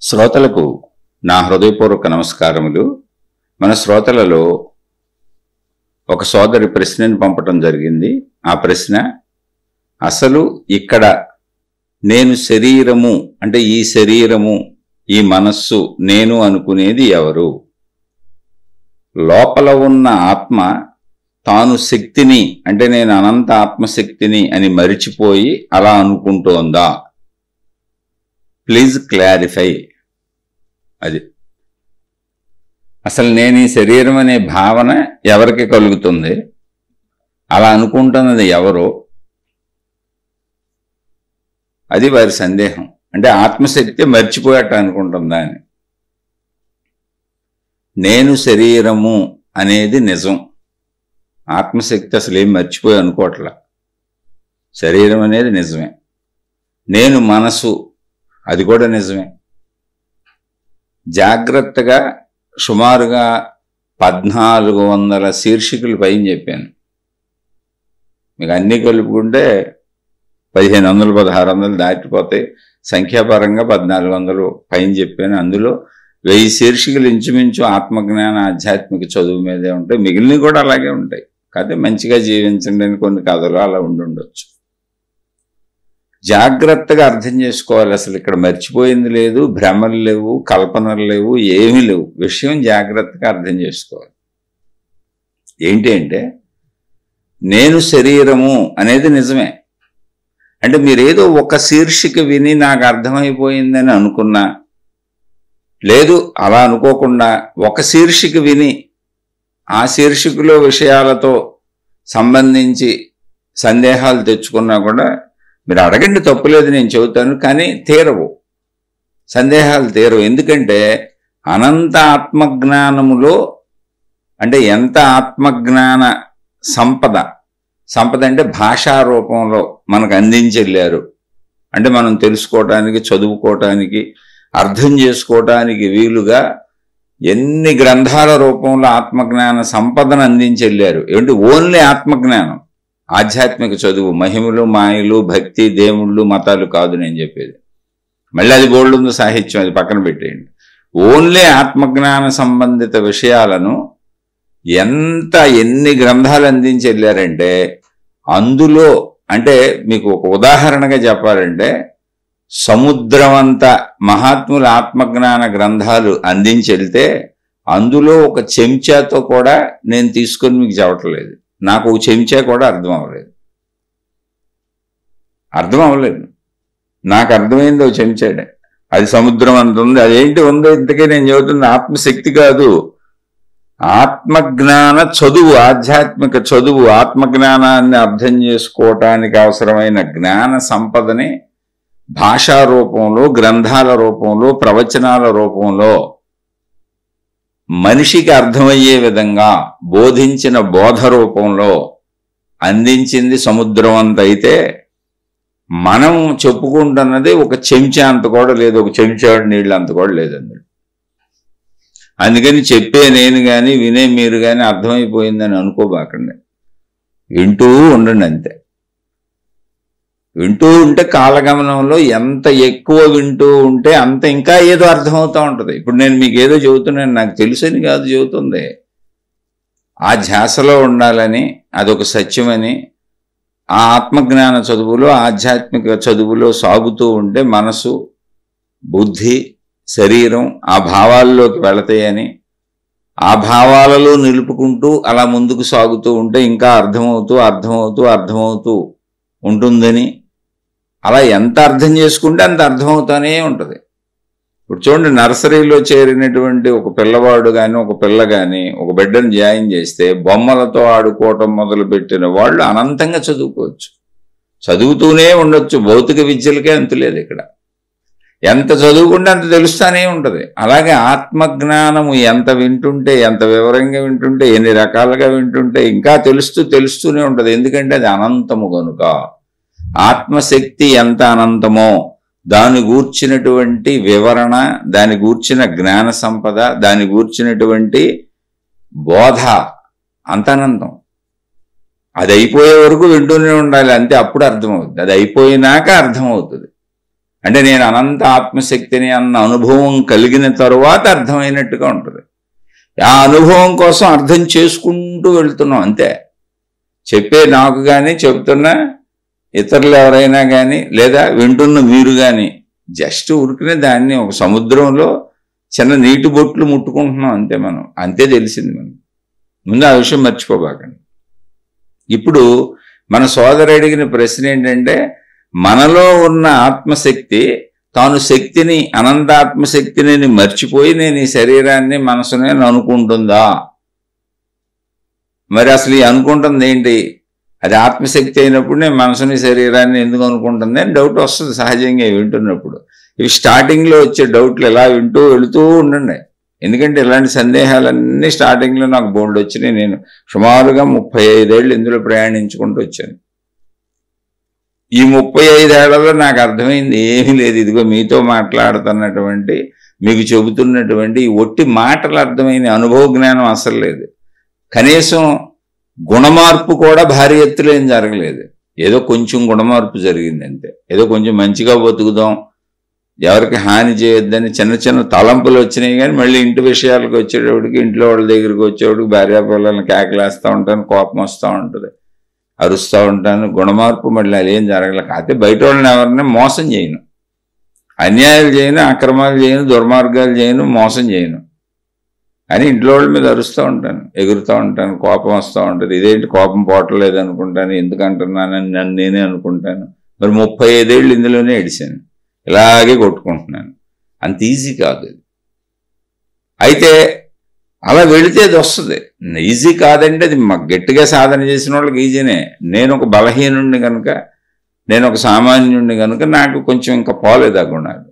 శ్రోతలకు నా హృదయపూర్వక నమస్కారములు. మన శ్రోతలలో ఒక సోదరి ప్రశ్నను పంపటం జరిగింది. ఆ ప్రశ్న, అసలు ఇక్కడ నేను శరీరము అంటే ఈ శరీరము, ఈ మనస్సు, నేను అనుకునేది ఎవరు? లోపల ఉన్న ఆత్మ తాను శక్తిని అంటే నేను అనంత ఆత్మశక్తిని అని మరిచిపోయి అలా అనుకుంటోందా? Please clarify. అది అసలు నేను ఈ శరీరం అనే భావన ఎవరికి కలుగుతుంది? అలా అనుకుంటున్నది ఎవరో? అది వారి సందేహం. అంటే ఆత్మశక్తి మర్చిపోయాట అనుకుంటుందా అని. నేను శరీరము అనేది నిజం. ఆత్మశక్తి అసలు ఏం మర్చిపోయి అనుకోవట్లా. శరీరం అనేది నిజమే. నేను మనసు, అది కూడా నిజమే. జాగ్రత్తగా సుమారుగా 1400 శీర్షికలు పైన చెప్పాను. మీకు అన్నీ కలుపుకుంటే 1500 1600 దాటిపోతాయి. సంఖ్యాపరంగా 1400 పైన చెప్పాను. అందులో 1000 శీర్షికలు ఇంచుమించు ఆత్మజ్ఞాన ఆధ్యాత్మిక చదువు మీదే ఉంటాయి. మిగిలినవి కూడా అలాగే ఉంటాయి. కాకపోతే మంచిగా జీవించండి అని కొన్ని కథలు అలా ఉండుండొచ్చు. జాగ్రత్తగా అర్థం చేసుకోవాలి. అసలు ఇక్కడ మర్చిపోయింది లేదు, భ్రమలు లేవు, కల్పనలు లేవు, ఏమీ లేవు. విషయం జాగ్రత్తగా అర్థం చేసుకోవాలి. ఏంటి అంటే, నేను శరీరము అనేది నిజమే. అంటే మీరేదో ఒక శీర్షిక విని నాకు అర్థమైపోయిందని అనుకున్నా, లేదు అలా అనుకోకుండా ఒక శీర్షిక విని ఆ శీర్షికలో విషయాలతో సంబంధించి సందేహాలు తెచ్చుకున్నా కూడా మీరు అడగండి, తప్పులేదు, నేను చెబుతాను. కానీ తీరవు, సందేహాలు తీరవు. ఎందుకంటే అనంత ఆత్మజ్ఞానములో అంటే ఎంత ఆత్మజ్ఞాన సంపద అంటే భాషా రూపంలో మనకు అందించెళ్ళారు. అంటే మనం తెలుసుకోవటానికి, చదువుకోవటానికి, అర్థం చేసుకోవటానికి వీలుగా ఎన్ని గ్రంథాల రూపంలో ఆత్మజ్ఞాన సంపదను అందించెళ్ళారు. ఏంటి, ఓన్లీ ఆత్మజ్ఞానం, ఆధ్యాత్మిక చదువు, మహిమలు, మాయలు, భక్తి, దేవుళ్ళు, మతాలు కాదు నేను చెప్పేది. మళ్ళీ అది బోల్డ్ సాహిత్యం, అది పక్కన పెట్టేయండి. ఓన్లీ ఆత్మజ్ఞాన సంబంధిత విషయాలను ఎన్ని గ్రంథాలు అందించెళ్ళారంటే, అందులో అంటే మీకు ఒక ఉదాహరణగా చెప్పాలంటే, సముద్రమంత మహాత్ముల ఆత్మజ్ఞాన గ్రంథాలు అందించెళ్తే అందులో ఒక చెంచాతో కూడా నేను తీసుకొని మీకు చెప్పట్లేదు. నాకు ఒక చెంచా కూడా అర్థం అవ్వలేదు. నాకు అర్థమైంది ఒక చెంచాడే. అది సముద్రం అంత ఉంది. అదేంటి ఉందో ఇంతకే నేను చెబుతున్న ఆత్మశక్తి కాదు, ఆత్మజ్ఞాన చదువు, ఆధ్యాత్మిక చదువు. ఆత్మజ్ఞానాన్ని అర్థం చేసుకోవటానికి అవసరమైన జ్ఞాన సంపదని భాషా రూపంలో, గ్రంథాల రూపంలో, ప్రవచనాల రూపంలో మనిషికి అర్థమయ్యే విధంగా బోధించిన బోధ రూపంలో అందించింది సముద్రం అంత అయితే, మనం చెప్పుకుంటున్నది ఒక చెంచా అంత కూడా లేదు, ఒక చెంచాడు నీళ్ళు అంత కూడా లేదండి. అందుకని చెప్పే నేను కానీ వినే మీరు కానీ అర్థమైపోయిందని అనుకోబాకండి. వింటూ ఉండండి అంతే. వింటూ ఉంటే కాలగమనంలో ఎంత ఎక్కువ వింటూ ఉంటే అంత ఇంకా ఏదో అర్థమవుతూ ఉంటుంది. ఇప్పుడు నేను మీకు ఏదో చెబుతున్నాను, నాకు తెలుసని కాదు చెబుతుంది. ఆ ధ్యాసలో ఉండాలని, అదొక సత్యమని, ఆ ఆత్మజ్ఞాన చదువులో, ఆధ్యాత్మిక చదువులో సాగుతూ ఉంటే మనసు, బుద్ధి, శరీరం ఆ భావాల్లోకి వెళతాయని, ఆ భావాలలో నిలుపుకుంటూ అలా ముందుకు సాగుతూ ఉంటే ఇంకా అర్థమవుతూ ఉంటుందని, అలా ఎంత అర్థం చేసుకుంటే అంత అర్థమవుతానే ఉంటుంది. ఇప్పుడు చూడండి, నర్సరీలో చేరినటువంటి ఒక పిల్లవాడు కానీ ఒక పిల్ల కానీ ఒక బిడ్డను జాయిన్ చేస్తే బొమ్మలతో ఆడుకోవటం మొదలుపెట్టిన వాళ్ళు అనంతంగా చదువుకోవచ్చు, చదువుతూనే ఉండొచ్చు. భౌతిక విద్యలకే అంతులేదు. ఇక్కడ ఎంత చదువుకుంటే అంత తెలుస్తూనే ఉంటుంది. అలాగే ఆత్మజ్ఞానము ఎంత వింటుంటే, ఎంత వివరంగా వింటుంటే, ఎన్ని రకాలుగా వింటుంటే ఇంకా తెలుస్తూనే ఉంటుంది. ఎందుకంటే అది అనంతము కనుక. ఆత్మశక్తి ఎంత అనంతమో దాని గూర్చినటువంటి వివరణ, దాని గూర్చిన జ్ఞాన సంపద, దాని గూర్చినటువంటి బోధ అంత అనంతం. అది అయిపోయే వరకు వింటూనే ఉండాలి అంతే, అప్పుడు అర్థమవుతుంది. అది అయిపోయినాక అర్థమవుతుంది. అంటే నేను అనంత ఆత్మశక్తిని అన్న అనుభవం కలిగిన తరువాత అర్థమైనట్టుగా ఉంటుంది. ఆ అనుభవం కోసం అర్థం చేసుకుంటూ వెళ్తున్నాం అంతే. చెప్పే నాకు కానీ, చెప్తున్నా ఇతరులు ఎవరైనా కానీ, లేదా వింటున్న మీరు కానీ జస్ట్ ఉరికినే దాన్ని ఒక సముద్రంలో చిన్న నీటి బొట్లు ముట్టుకుంటున్నాం అంతే. మనం అంతే తెలిసింది మనకు. ముందు ఆ విషయం మర్చిపోబాకండి. ఇప్పుడు మన సోదరు అడిగిన ప్రశ్న ఏంటంటే, మనలో ఉన్న ఆత్మశక్తి తాను శక్తిని, అనంతాత్మశక్తిని మర్చిపోయి నేను ఈ శరీరాన్ని మనసునే అనుకుంటుందా? మరి అసలు ఈ అనుకుంటుంది ఏంటి? అది ఆత్మశక్తి అయినప్పుడు నేను మనసుని శరీరాన్ని ఎందుకు అనుకుంటుంది అని డౌట్ వస్తుంది సహజంగా వింటున్నప్పుడు. ఇవి స్టార్టింగ్లో వచ్చే డౌట్లు ఎలా వింటూ వెళుతూ ఉండండి. ఎందుకంటే ఇలాంటి సందేహాలన్నీ స్టార్టింగ్లో నాకు బోల్డ్ వచ్చినాయి. నేను సుమారుగా 35 ఏళ్ళు ఇందులో ప్రయాణించుకుంటూ వచ్చాను. ఈ 35 ఏళ్లలో నాకు అర్థమైంది ఏమీ లేదు. ఇదిగో మీతో మాట్లాడుతున్నటువంటి, మీకు చెబుతున్నటువంటి ఈ ఒట్టి మాటలు అర్థమైన అనుభవ జ్ఞానం అసలు లేదు. కనీసం గుణమార్పు కూడా భారీ ఎత్తులో ఏం జరగలేదు. ఏదో కొంచెం గుణమార్పు జరిగింది అంతే. ఏదో కొంచెం మంచిగా బతుకుదాం, ఎవరికి హాని చేయొద్దని చిన్న చిన్న తలంపులు వచ్చినాయి. కానీ మళ్ళీ ఇంటి విషయాలకు వచ్చేటప్పటికి, ఇంట్లో వాళ్ళ దగ్గరికి వచ్చేవాడికి భార్యాపిల్లల్ని కేకలేస్తూ ఉంటాను, కోపం వస్తూ ఉంటుంది, అరుస్తూ ఉంటాను. గుణమార్పు మళ్ళీ అదేం జరగలేదు. అయితే బయట వాళ్ళని ఎవరిని మోసం చేయను, అన్యాయాలు చేయను, అక్రమాలు చేయను, దుర్మార్గాలు చేయను, మోసం చేయను అని ఇంట్లో వాళ్ళ మీద అరుస్తూ ఉంటాను, ఎగురుతూ ఉంటాను, కోపం వస్తూ ఉంటుంది. ఇదేంటి కోపం పోవట్లేదు అనుకుంటాను, ఎందుకంటున్నానని నన్ను నేనే అనుకుంటాను. మరి 35 ఏళ్ళు ఇందులోనే ఏడిశాను, ఇలాగే కొట్టుకుంటున్నాను. అంత ఈజీ కాదు. అయితే అలా వెళితే అది వస్తుంది. ఈజీ కాదంటే అది గట్టిగా సాధన చేసిన వాళ్ళకి ఈజీనే. నేను ఒక బలహీనుడిని కనుక, నేను ఒక సామాన్యుడిని కనుక నాకు కొంచెం ఇంకా పోలేదు ఆ గుణాలు.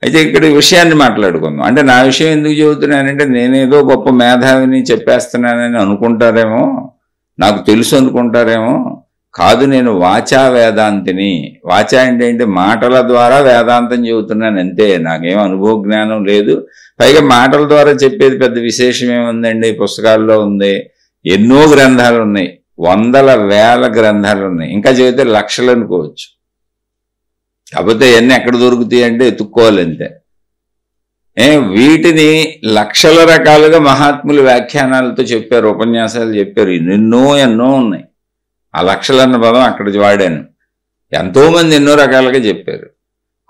అయితే ఇక్కడ ఈ విషయాన్ని మాట్లాడుకుందాం. అంటే నా విషయం ఎందుకు చెబుతున్నానంటే, నేనేదో గొప్ప మేధావిని చెప్పేస్తున్నానని అనుకుంటారేమో, నాకు తెలుసు అనుకుంటారేమో. కాదు, నేను వాచా వేదాంతిని. వాచా అంటే ఏంటి? మాటల ద్వారా వేదాంతం చెబుతున్నాను అంతే. నాకేం అనుభవ జ్ఞానం లేదు. పైగా మాటల ద్వారా చెప్పేది పెద్ద విశేషం ఏముందండి? పుస్తకాల్లో ఉంది, ఎన్నో గ్రంథాలు ఉన్నాయి, వందల వేల గ్రంథాలు ఉన్నాయి, ఇంకా చెబితే లక్షలు అనుకోవచ్చు. కాకపోతే ఇవన్నీ ఎక్కడ దొరుకుతాయి అంటే ఎత్తుక్కోవాలంతే. వీటిని లక్షల రకాలుగా మహాత్ములు వ్యాఖ్యానాలతో చెప్పారు, ఉపన్యాసాలు చెప్పారు, ఎన్నో ఉన్నాయి. ఆ లక్షలన్న పదం అక్కడ వాడాను. ఎంతోమంది ఎన్నో రకాలుగా చెప్పారు.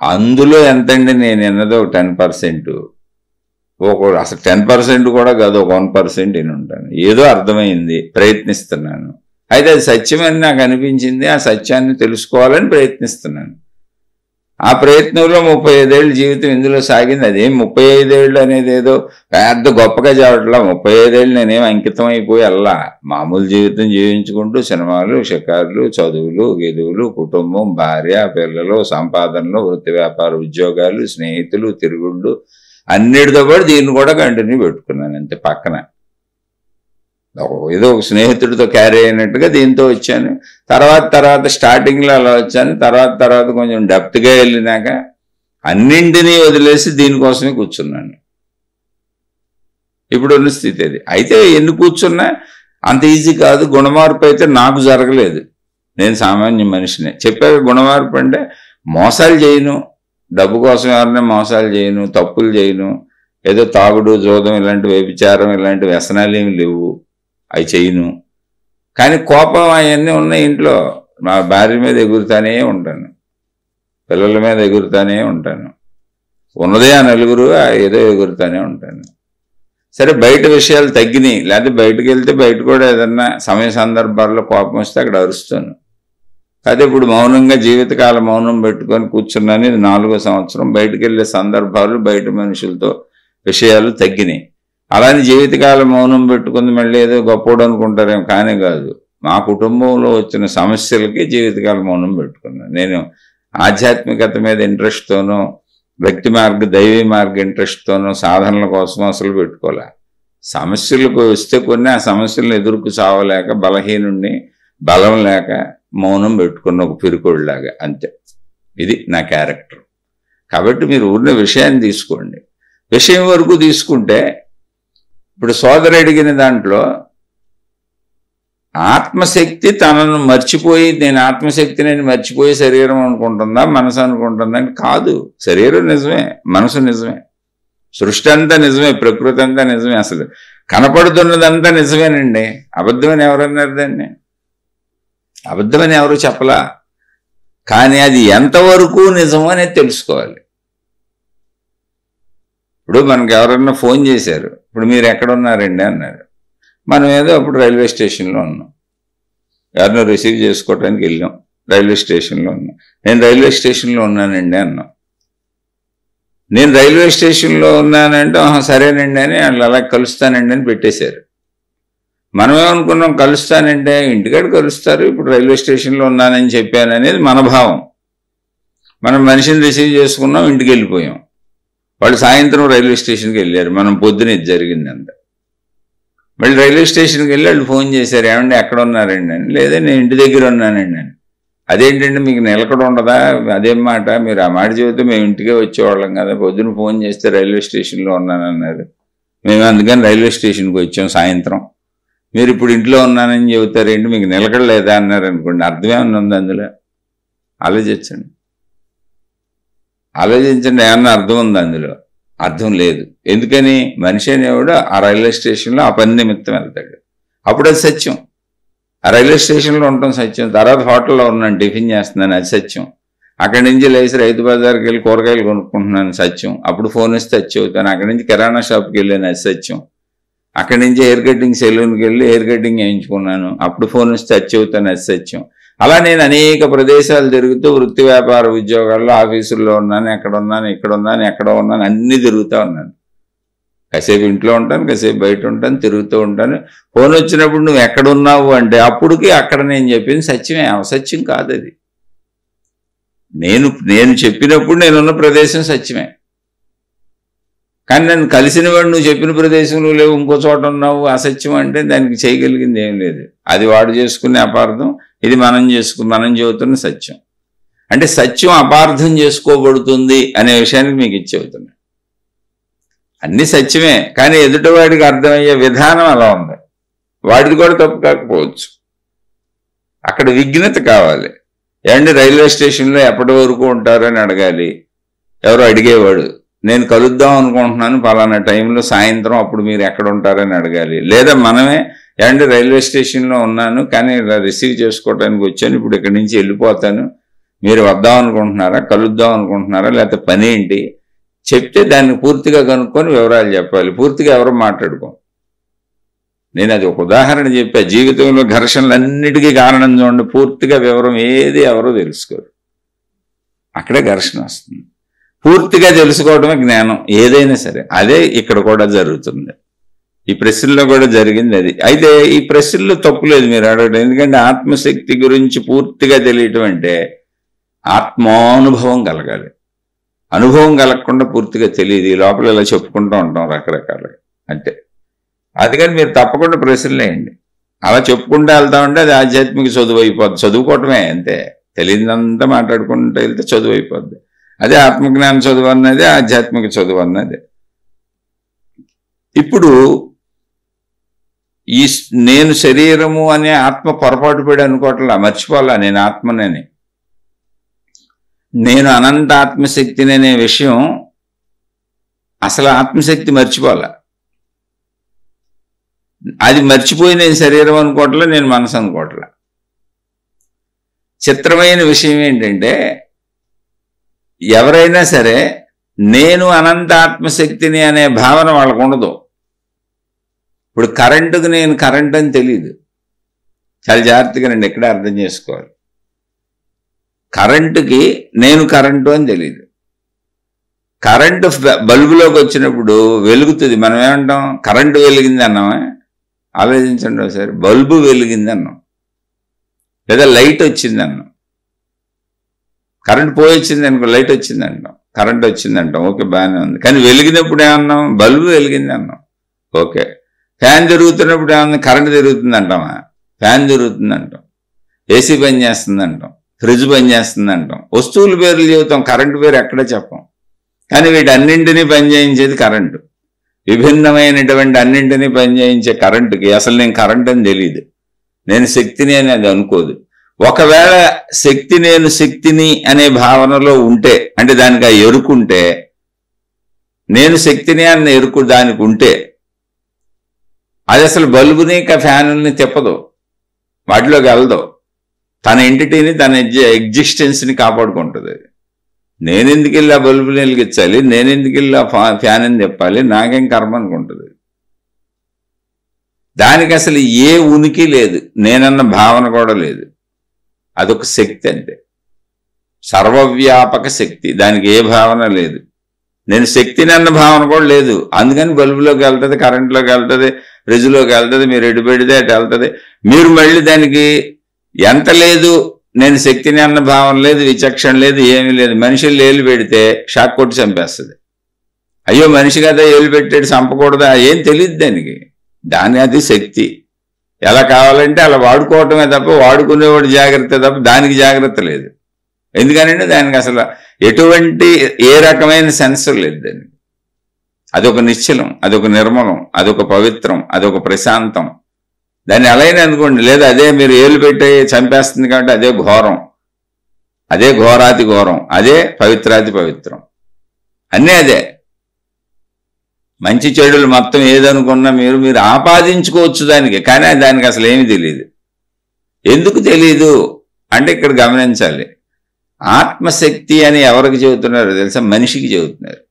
అందులో ఎంతండి నేను ఎన్నదో 10%, అసలు 10% కూడా కాదు, ఒక 1% నేను ఉంటాను. ఏదో అర్థమైంది, ప్రయత్నిస్తున్నాను. అయితే అది సత్యమని నాకు అనిపించింది, ఆ సత్యాన్ని తెలుసుకోవాలని ప్రయత్నిస్తున్నాను. ఆ ప్రయత్నంలో 35 ఏళ్ళ జీవితం ఇందులో సాగింది. అదేం 35 ఏళ్ళు అనేది ఏదో పెద్ద గొప్పగా చెప్పట్లా. 35 ఏళ్ళు నేనేం అంకితం అయిపోయి అల్లా మామూలు జీవితం జీవించుకుంటూ సినిమాలు, షికార్లు, చదువులు, గెదువులు, కుటుంబం, భార్య, పిల్లలు, సంపాదనలు, వృత్తి వ్యాపార ఉద్యోగాలు, స్నేహితులు, తిరుగుళ్ళు అన్నిటితో పాటు దీన్ని కూడా కంటిన్యూ పెట్టుకున్నాను అంతే పక్కన. ఏదో ఒక స్నేహితుడితో క్యారీ అయినట్టుగా దీంతో వచ్చాను. తర్వాత స్టార్టింగ్లో అలా వచ్చాను. తర్వాత కొంచెం డెప్త్గా వెళ్ళినాక అన్నింటినీ వదిలేసి దీనికోసమే కూర్చున్నాను. ఇప్పుడున్న స్థితి అది. అయితే ఎందుకు కూర్చున్నా అంత ఈజీ కాదు. గుణమార్పు అయితే నాకు జరగలేదు. నేను సామాన్య మనిషినే. చెప్పాక గుణమార్పు అంటే మోసాలు చేయను, డబ్బు కోసం ఎవరైనా మోసాలు చేయను, తప్పులు చేయను, ఏదో తాగుడు, జోదం, ఇలాంటి వ్యభిచారం, ఇలాంటి వ్యసనాలు ఏమి లేవు, అవి చేయను. కానీ కోపం అవన్నీ ఉన్నాయి ఇంట్లో. మా భార్య మీద ఎగురుతానే ఉంటాను, పిల్లల మీద ఎగురుతానే ఉంటాను, ఉన్నదే ఆ నలుగురు ఏదో ఎగురుతానే ఉంటాను. సరే, బయట విషయాలు తగ్గినాయి. లేకపోతే బయటకు వెళ్తే బయట కూడా ఏదన్నా సమయ సందర్భాల్లో కోపం వస్తే అక్కడ అరుస్తాను. అయితే ఇప్పుడు మౌనంగా జీవితకాల మౌనం పెట్టుకొని కూర్చున్నాను. ఇది 4వ సంవత్సరం. బయటకు వెళ్ళే సందర్భాలు, బయట మనుషులతో విషయాలు తగ్గినాయి. అలానే జీవితకాల మౌనం పెట్టుకుంది మళ్ళీ ఏదో గొప్పోడు అనుకుంటారేమో, కానీ కాదు. మా కుటుంబంలో వచ్చిన సమస్యలకి జీవితకాల మౌనం పెట్టుకున్నాను. నేను ఆధ్యాత్మికత మీద ఇంట్రెస్ట్తోనో, వ్యక్తి దైవీ మార్గ ఇంట్రెస్ట్తోనో సాధనల కోసం అసలు పెట్టుకోలే. సమస్యలకు వస్తే కొన్ని ఆ సమస్యలను ఎదుర్కొ చావలేక బలహీనుణ్ణి, బలం లేక మౌనం పెట్టుకున్న ఒక పిరికోడిలాగా అంతే. ఇది నా క్యారెక్టర్. కాబట్టి మీరు ఊరిన విషయాన్ని తీసుకోండి. విషయం వరకు తీసుకుంటే ఇప్పుడు సోదరు అడిగిన దాంట్లో ఆత్మశక్తి తనను మర్చిపోయి నేను ఆత్మశక్తిని మర్చిపోయి శరీరం అనుకుంటుందా, మనసు అనుకుంటుందా అని కాదు. శరీరం నిజమే, మనసు నిజమే, సృష్టి అంతా నిజమే, ప్రకృతి అంతా నిజమే, అసలు కనపడుతున్నదంతా నిజమేనండి. అబద్ధమని ఎవరన్నారు దాన్ని? అబద్ధమని ఎవరు చెప్పలా. కానీ అది ఎంతవరకు నిజమో అనేది తెలుసుకోవాలి. ఇప్పుడు మనకు ఎవరన్నా ఫోన్ చేశారు, ఇప్పుడు మీరు ఎక్కడున్నారండి అన్నారు. మనం ఏదో అప్పుడు రైల్వే స్టేషన్లో ఉన్నాం, ఎవరినో రిసీవ్ చేసుకోవడానికి వెళ్ళాం, రైల్వే స్టేషన్లో ఉన్నాం. నేను రైల్వే స్టేషన్లో ఉన్నానండి అన్నాం. నేను రైల్వే స్టేషన్లో ఉన్నానంటే సరేనండి అని వాళ్ళు అలా కలుస్తానండి అని పెట్టేశారు. మనమేమనుకున్నాం, కలుస్తానంటే ఇంటికాడ కలుస్తారు, ఇప్పుడు రైల్వే స్టేషన్లో ఉన్నానని చెప్పాను అనేది మన భావం. మనం మనిషిని రిసీవ్ చేసుకున్నాం, ఇంటికి వెళ్ళిపోయాం. వాళ్ళు సాయంత్రం రైల్వే స్టేషన్కి వెళ్ళారు, మనం పొద్దున ఇది జరిగిందంట. మళ్ళీ రైల్వే స్టేషన్కి వెళ్ళి వాళ్ళు ఫోన్ చేశారు, ఏమండి ఎక్కడ ఉన్నారండి అని. లేదా నేను ఇంటి దగ్గర ఉన్నానండి అని. అదేంటంటే మీకు నిలకడ ఉండదా? అదేం మాట, మీరు ఆ మాట చెబితే మేము ఇంటికే వచ్చేవాళ్ళం కదా, పొద్దున ఫోన్ చేస్తే రైల్వే స్టేషన్లో ఉన్నానన్నారు, మేము అందుకని రైల్వే స్టేషన్కి వచ్చాం సాయంత్రం, మీరు ఇప్పుడు ఇంట్లో ఉన్నానని చెబుతారేంటి, మీకు నిలకడ లేదా అన్నారు అనుకోండి, అర్థమేమన్నా ఉంది అందులో? ఆలోచించండి, ఏమన్నా అర్థం ఉంది అందులో? అర్థం లేదు. ఎందుకని? మనిషి అనేవాడు ఆ రైల్వే స్టేషన్లో ఆ పని నిమిత్తం వెళ్తాడు, అప్పుడు అది సత్యం. ఆ రైల్వే స్టేషన్లో ఉండటం సత్యం. తర్వాత హోటల్లో ఉన్నాను, టిఫిన్ చేస్తున్నాను, అది సత్యం. అక్కడి నుంచి లేచి రైతు బజార్కి వెళ్ళి కూరగాయలు కొనుక్కుంటున్నాను, సత్యం. అప్పుడు ఫోన్ వస్తే టచ్ అవుతాను. అక్కడి నుంచి కిరాణా షాప్కి వెళ్ళాను, అది సత్యం. అక్కడి నుంచి హెయిర్ కటింగ్ సెలూన్కి వెళ్ళి హెయిర్ కటింగ్ వేయించుకున్నాను, అప్పుడు ఫోన్ వస్తే టచ్ అవుతాను, అది సత్యం. అలా నేను అనేక ప్రదేశాలు తిరుగుతూ వృత్తి వ్యాపార ఉద్యోగాల్లో ఆఫీసుల్లో ఉన్నాను, ఎక్కడ ఉన్నాను, ఇక్కడ ఉన్నాను, ఎక్కడ ఉన్నాను, అన్నీ తిరుగుతూ ఉన్నాను. కాసేపు ఇంట్లో ఉంటాను, కాసేపు బయట ఉంటాను, తిరుగుతూ ఉంటాను. ఫోన్ వచ్చినప్పుడు నువ్వు ఎక్కడున్నావు అంటే అప్పటికి అక్కడ నేను చెప్పింది సత్యమే, అసత్యం కాదు అది. నేను చెప్పినప్పుడు నేనున్న ప్రదేశం సత్యమే. కానీ నన్ను కలిసిన వాడు నువ్వు చెప్పిన ప్రదేశంలో లేవు, ఇంకో చోట ఉన్నావు, అసత్యం అంటే దానికి చేయగలిగింది ఏం లేదు. అది వాడు చేసుకునే అపార్థం, ఇది మనం చెబుతున్న సత్యం. అంటే సత్యం అపార్థం చేసుకోబడుతుంది అనే విషయానికి మీకు ఇచ్చేవుతున్నా. అన్ని సత్యమే, కానీ ఎదుటివాడికి అర్థమయ్యే విధానం అలా ఉంది. వాడిది కూడా తప్పు కాకపోవచ్చు. అక్కడ విఘ్నత కావాలి. ఏమండి రైల్వే స్టేషన్లో ఎప్పటి వరకు ఉంటారని అడగాలి. ఎవరో అడిగేవాడు, నేను కలుద్దాం అనుకుంటున్నాను పలానా టైంలో సాయంత్రం, అప్పుడు మీరు ఎక్కడ ఉంటారని అడగాలి. లేదా మనమే, ఏమండి రైల్వే స్టేషన్లో ఉన్నాను కానీ రిసీవ్ చేసుకోవడానికి వచ్చాను, ఇప్పుడు ఇక్కడి నుంచి వెళ్ళిపోతాను, మీరు వద్దాం అనుకుంటున్నారా, కలుద్దాం అనుకుంటున్నారా, లేకపోతే పని ఏంటి చెప్తే దాన్ని పూర్తిగా కనుక్కొని వివరాలు చెప్పాలి. పూర్తిగా ఎవరు మాట్లాడుకో. నేను అది ఒక ఉదాహరణ చెప్పా. జీవితంలో ఘర్షణలన్నిటికీ కారణం చూడండి, పూర్తిగా వివరం ఏది ఎవరో తెలుసుకోరు, అక్కడే ఘర్షణ వస్తుంది. పూర్తిగా తెలుసుకోవడమే జ్ఞానం ఏదైనా సరే. అదే ఇక్కడ కూడా జరుగుతుంది, ఈ ప్రశ్నలో కూడా జరిగింది అది. అయితే ఈ ప్రశ్నలో తప్పులేదు మీరు అడగడం, ఎందుకంటే ఆత్మశక్తి గురించి పూర్తిగా తెలియటం అంటే ఆత్మానుభవం కలగాలి. అనుభవం కలగకుండా పూర్తిగా తెలియదు, ఈ లోపల ఇలా చెప్పుకుంటూ ఉంటాం రకరకాలుగా అంతే. అందుకని మీరు తప్పకుండా ప్రశ్నలు వేయండి. అలా చెప్పుకుంటూ వెళ్తా ఉంటే అది ఆధ్యాత్మిక చదువు అయిపోద్ది. చదువుకోవటమే అంతే, తెలియదంతా మాట్లాడుకుంటూ వెళ్తే చదువు అయిపోద్ది. అదే ఆత్మజ్ఞాన చదువు అన్నది, ఆధ్యాత్మిక చదువు అన్నది. ఇప్పుడు ఈ నేను శరీరము అనే ఆత్మ పొరపాటు పడి అనుకోవట్లా, మర్చిపోవాలా నేను ఆత్మనని. నేను అనంత ఆత్మశక్తిని అనే విషయం, అసలు ఆత్మశక్తి మర్చిపోవాలా. అది మర్చిపోయి నేను శరీరం అనుకోవట్లే, నేను మనసు అనుకోవట్లే. చిత్రమైన విషయం ఏంటంటే, ఎవరైనా సరే నేను అనంత ఆత్మశక్తిని అనే భావన వాళ్ళకు ఉండదు. ఇప్పుడు కరెంటుకు నేను కరెంట్ అని తెలియదు. చాలా జాగ్రత్తగా రండి, ఎక్కడే అర్థం చేసుకోవాలి. కరెంటుకి నేను కరెంటు అని తెలియదు. కరెంటు బల్బులోకి వచ్చినప్పుడు వెలుగుతుంది, మనం ఏమంటాం? కరెంటు వెలిగింది అన్నామా? ఆలోచించండి ఒకసారి. బల్బు వెలిగింది అన్నాం, లేదా లైట్ వచ్చింది అన్నాం. కరెంట్ పోయి వచ్చింది అనుకో, లైట్ వచ్చింది అంటాం, కరెంట్ వచ్చింది అంటాం, ఓకే బాగానే ఉంది. కానీ వెలిగినప్పుడు ఏమన్నాం? బల్బు వెలిగింది అన్నాం, ఓకే. ఫ్యాన్ తిరుగుతున్నప్పుడు ఏమన్నా? కరెంట్ తిరుగుతుంది అంటామా? ఫ్యాన్ తిరుగుతుంది అంటాం. ఏసీ పని చేస్తుంది అంటాం, ఫ్రిడ్జ్ పని చేస్తుంది అంటాం. వస్తువుల పేర్లు చెబుతాం, కరెంటు పేరు ఎక్కడ చెప్పం. కానీ వీటన్నింటినీ పనిచేయించేది కరెంటు. విభిన్నమైనటువంటి అన్నింటినీ పనిచేయించే కరెంటుకి అసలు నేను కరెంట్ అని తెలియదు. నేను శక్తిని అని అది అనుకోదు. ఒకవేళ నేను శక్తిని అనే భావనలో ఉంటే, అంటే దానికి ఆ ఎరుకుంటే, నేను శక్తిని అన్న ఎరుకు దానికి ఉంటే, అది అసలు బల్బుని ఫ్యానుల్ని తిప్పదు, వాటిలోకి వెళ్ళదు. తన ఎంటిటీని, తన ఎగ్జిస్టెన్స్ని కాపాడుకుంటుంది. నేనెందుకు వెళ్ళి ఆ బల్బుని వెలిగించాలి, నేనెందుకు వెళ్ళి ఆ ఫ్యాన్ అని తిప్పాలి, నాకేం కర్మ అనుకుంటుంది. దానికి అసలు ఏ ఉనికి లేదు, నేనన్న భావన కూడా లేదు. అదొక శక్తి అంతే, సర్వవ్యాపక శక్తి. దానికి ఏ భావన లేదు. నేను శక్తిని అన్న భావన కూడా లేదు. అందుకని బల్బులోకి వెళ్తుంది, కరెంట్లోకి వెళ్తుంది, ఫ్రిడ్జ్లోకి వెళ్తుంది, మీరు ఎటు పెడితే అటు వెళ్తుంది. మీరు మళ్ళీ దానికి ఎంత లేదు, నేను శక్తిని అన్న భావన లేదు, విచక్షణ లేదు, ఏమీ లేదు. మనిషి ఏలు పెడితే షాక్ కొట్టి చంపేస్తుంది. అయ్యో మనిషి కదా ఏలు పెట్టాడు, చంపకూడదా, ఏం తెలియదు దానికి. అది శక్తి. ఎలా కావాలంటే అలా వాడుకోవటమే తప్ప, వాడుకునేవాడు జాగ్రత్త తప్ప దానికి జాగ్రత్త లేదు. ఎందుకనంటే దానికి అసలు ఎటువంటి ఏ రకమైన సెన్సర్ లేదు దానికి. అదొక నిశ్చలం, అదొక నిర్మలం, అదొక పవిత్రం, అదొక ప్రశాంతం. దాన్ని అలాగే అనుకోండి, లేదా అదే మీరు ఏలు పెట్టి చంపేస్తుంది కాబట్టి అదే ఘోరం, అదే ఘోరాతి ఘోరం, అదే పవిత్రాతి పవిత్రం, అన్నీ అదే. మంచి చెడులు మొత్తం ఏదనుకున్నా మీరు ఆపాదించుకోవచ్చు దానికి, కానీ దానికి అసలు ఏమీ తెలియదు. ఎందుకు తెలియదు అంటే ఇక్కడ గమనించాలి. ఆత్మశక్తి అని ఎవరికి చెబుతున్నారు తెలుసా? మనిషికి చెబుతున్నారు.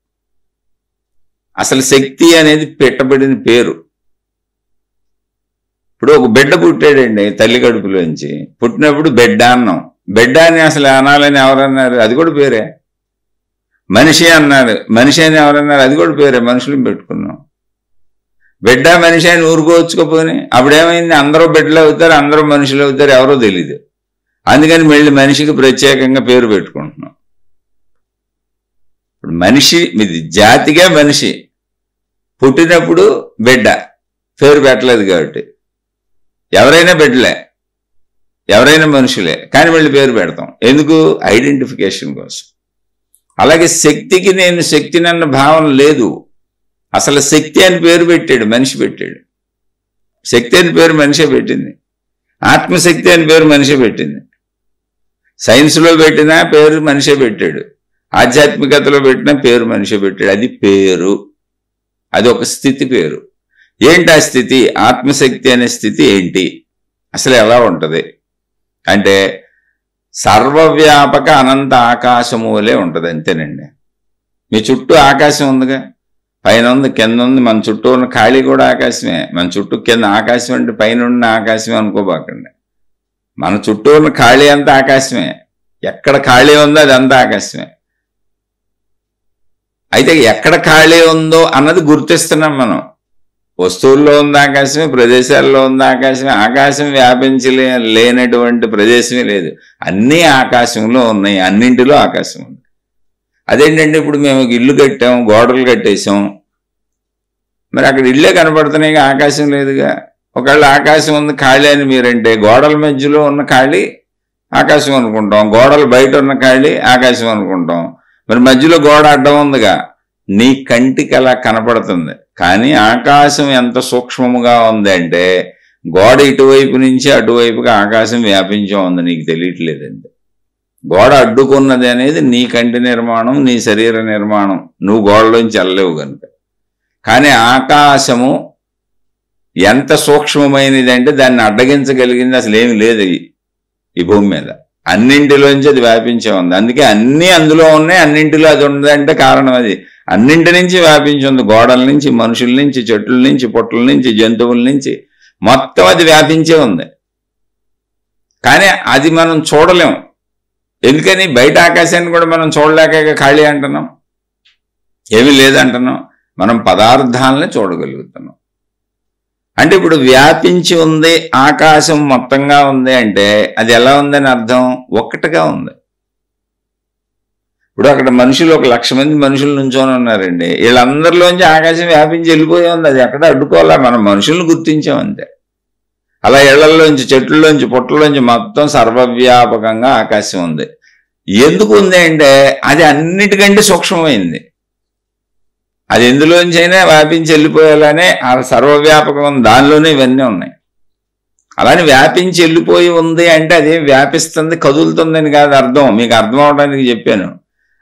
అసలు శక్తి అనేది పెట్టబడిన పేరు. ఇప్పుడు ఒక బిడ్డ పుట్టాడండి తల్లి కడుపులోంచి, పుట్టినప్పుడు బిడ్డ అన్నాం. బిడ్డ అని అసలు అనాలని ఎవరన్నారు? అది కూడా పేరే. మనిషి అన్నారు, మనిషి అని ఎవరన్నారు? అది కూడా పేరే, మనుషులు పెట్టుకున్నాం. బిడ్డ మనిషి అని ఊరుకోవచ్చుకోపోని అప్పుడేమైంది? అందరూ బిడ్డలు అవుతారు, అందరూ మనుషులు అవుతారు, ఎవరో తెలీదు. అందుకని మళ్ళీ మనిషికి ప్రత్యేకంగా పేరు పెట్టుకుంటున్నాం. ఇప్పుడు మనిషి మీది జాతిగా మనిషి, పుట్టినప్పుడు బిడ్డ, పేరు పెట్టలేదు కాబట్టి. ఎవరైనా బిడ్డలే, ఎవరైనా మనుషులే, కానీ మళ్ళీ పేరు పెడతాం. ఎందుకు? ఐడెంటిఫికేషన్ కోసం. అలాగే శక్తికి నేను శక్తిని అన్న భావన లేదు. అసలు శక్తి అని పేరు పెట్టాడు మనిషి, పెట్టాడు. శక్తి అని పేరు మనిషే పెట్టింది, ఆత్మశక్తి అని పేరు మనిషే పెట్టింది. సైన్స్లో పెట్టినా పేరు మనిషే పెట్టాడు, ఆధ్యాత్మికతలో పెట్టినా పేరు మనిషే పెట్టాడు. అది పేరు, అది ఒక స్థితి పేరు. ఏంటి ఆ స్థితి? ఆత్మశక్తి అనే స్థితి ఏంటి? అసలు ఎలా ఉంటుంది అంటే సర్వవ్యాపక అనంత ఆకాశము వలె ఉంటుంది, అంతేనండి. మీ చుట్టూ ఆకాశం ఉందిగా, పైన ఉంది, కింద ఉంది. మన చుట్టూ ఉన్న ఖాళీ కూడా ఆకాశమే. మన చుట్టూ కింద ఆకాశం అంటే పైన ఉన్న ఆకాశమే అనుకోబాకండి. మన చుట్టూ ఉన్న ఖాళీ అంతా ఆకాశమే. ఎక్కడ ఖాళీ ఉందో అది అంతా ఆకాశమే. అయితే ఎక్కడ ఖాళీ ఉందో అన్నది గుర్తిస్తున్నాం మనం. వస్తువుల్లో ఉంది ఆకాశమే, ప్రదేశాల్లో ఉంది ఆకాశమే. ఆకాశం లేనటువంటి ప్రదేశమే లేదు. అన్నీ ఆకాశంలో ఉన్నాయి, అన్నింటిలో ఆకాశం ఉంది. అదేంటంటే ఇప్పుడు మేము ఇల్లు కట్టాం, గోడలు కట్టేసాం, మరి అక్కడ ఇళ్ళే కనపడుతున్నాయిగా, ఆకాశం లేదుగా. ఒకవేళ ఆకాశం ఉంది ఖాళీ అని మీరంటే, గోడల మధ్యలో ఉన్న ఖాళీ ఆకాశం అనుకుంటాం, గోడలు బయట ఉన్న ఖాళీ ఆకాశం అనుకుంటాం. మరి మధ్యలో గోడ అడ్డం ఉందిగా, నీ కంటికి అలా కనపడుతుంది. కానీ ఆకాశం ఎంత సూక్ష్మముగా ఉంది అంటే, గోడ ఇటువైపు నుంచి అటువైపుగా ఆకాశం వ్యాపించి ఉంది, నీకు తెలియట్లేదండి. గోడ అడ్డుకున్నది అనేది నీ కంటి నిర్మాణం, నీ శరీర నిర్మాణం, నువ్వు గోడలోంచి వెళ్ళలేవు కనుక. కానీ ఆకాశము ఎంత సూక్ష్మమైనది అంటే దాన్ని అడ్డగించగలిగింది అసలు ఏమి లేదు ఈ భూమి మీద. అన్నింటిలోంచి అది వ్యాపించే ఉంది. అందుకే అన్నీ అందులో ఉన్నాయి, అన్నింటిలో అది ఉందంటే కారణం అది. అన్నింటి నుంచి వ్యాపించి ఉంది. గోడల నుంచి, మనుషుల నుంచి, చెట్ల నుంచి, పుట్టల నుంచి, జంతువుల నుంచి, మొత్తం అది వ్యాపించే ఉంది. కానీ అది మనం చూడలేం. ఎందుకని? బయట ఆకాశాన్ని కూడా మనం చూడలేక ఖాళీ అంటున్నాం, ఏమీ లేదంటున్నాం. మనం పదార్థాలని చూడగలుగుతున్నాం. అంటే ఇప్పుడు వ్యాపించి ఉంది, ఆకాశం మొత్తంగా ఉంది అంటే అది ఎలా ఉందని అర్థం? ఒక్కటిగా ఉంది. ఇప్పుడు అక్కడ మనుషులు 1,00,000 మంది మనుషులు నుంచొని ఉన్నారండి. వీళ్ళందరిలోంచి ఆకాశం వ్యాపించి వెళ్ళిపోయి ఉంది. అది ఎక్కడ అడ్డుకోవాలా? మనం మనుషులను గుర్తించాం అంతే. అలా ఇళ్లలోంచి, చెట్లలోంచి, పుట్టల్లోంచి మొత్తం సర్వవ్యాపకంగా ఆకాశం ఉంది. ఎందుకు ఉంది అంటే అది అన్నిటికంటే సూక్ష్మమైంది. అది ఎందులోంచైనా వ్యాపించి వెళ్ళిపోయేలానే ఆ సర్వవ్యాపకం, దానిలోనే ఇవన్నీ ఉన్నాయి. అలానే వ్యాపించి వెళ్ళిపోయి ఉంది అంటే అదేం వ్యాపిస్తుంది కదులుతుందని కాదు అర్థం, మీకు అర్థం అవడానికి చెప్పాను.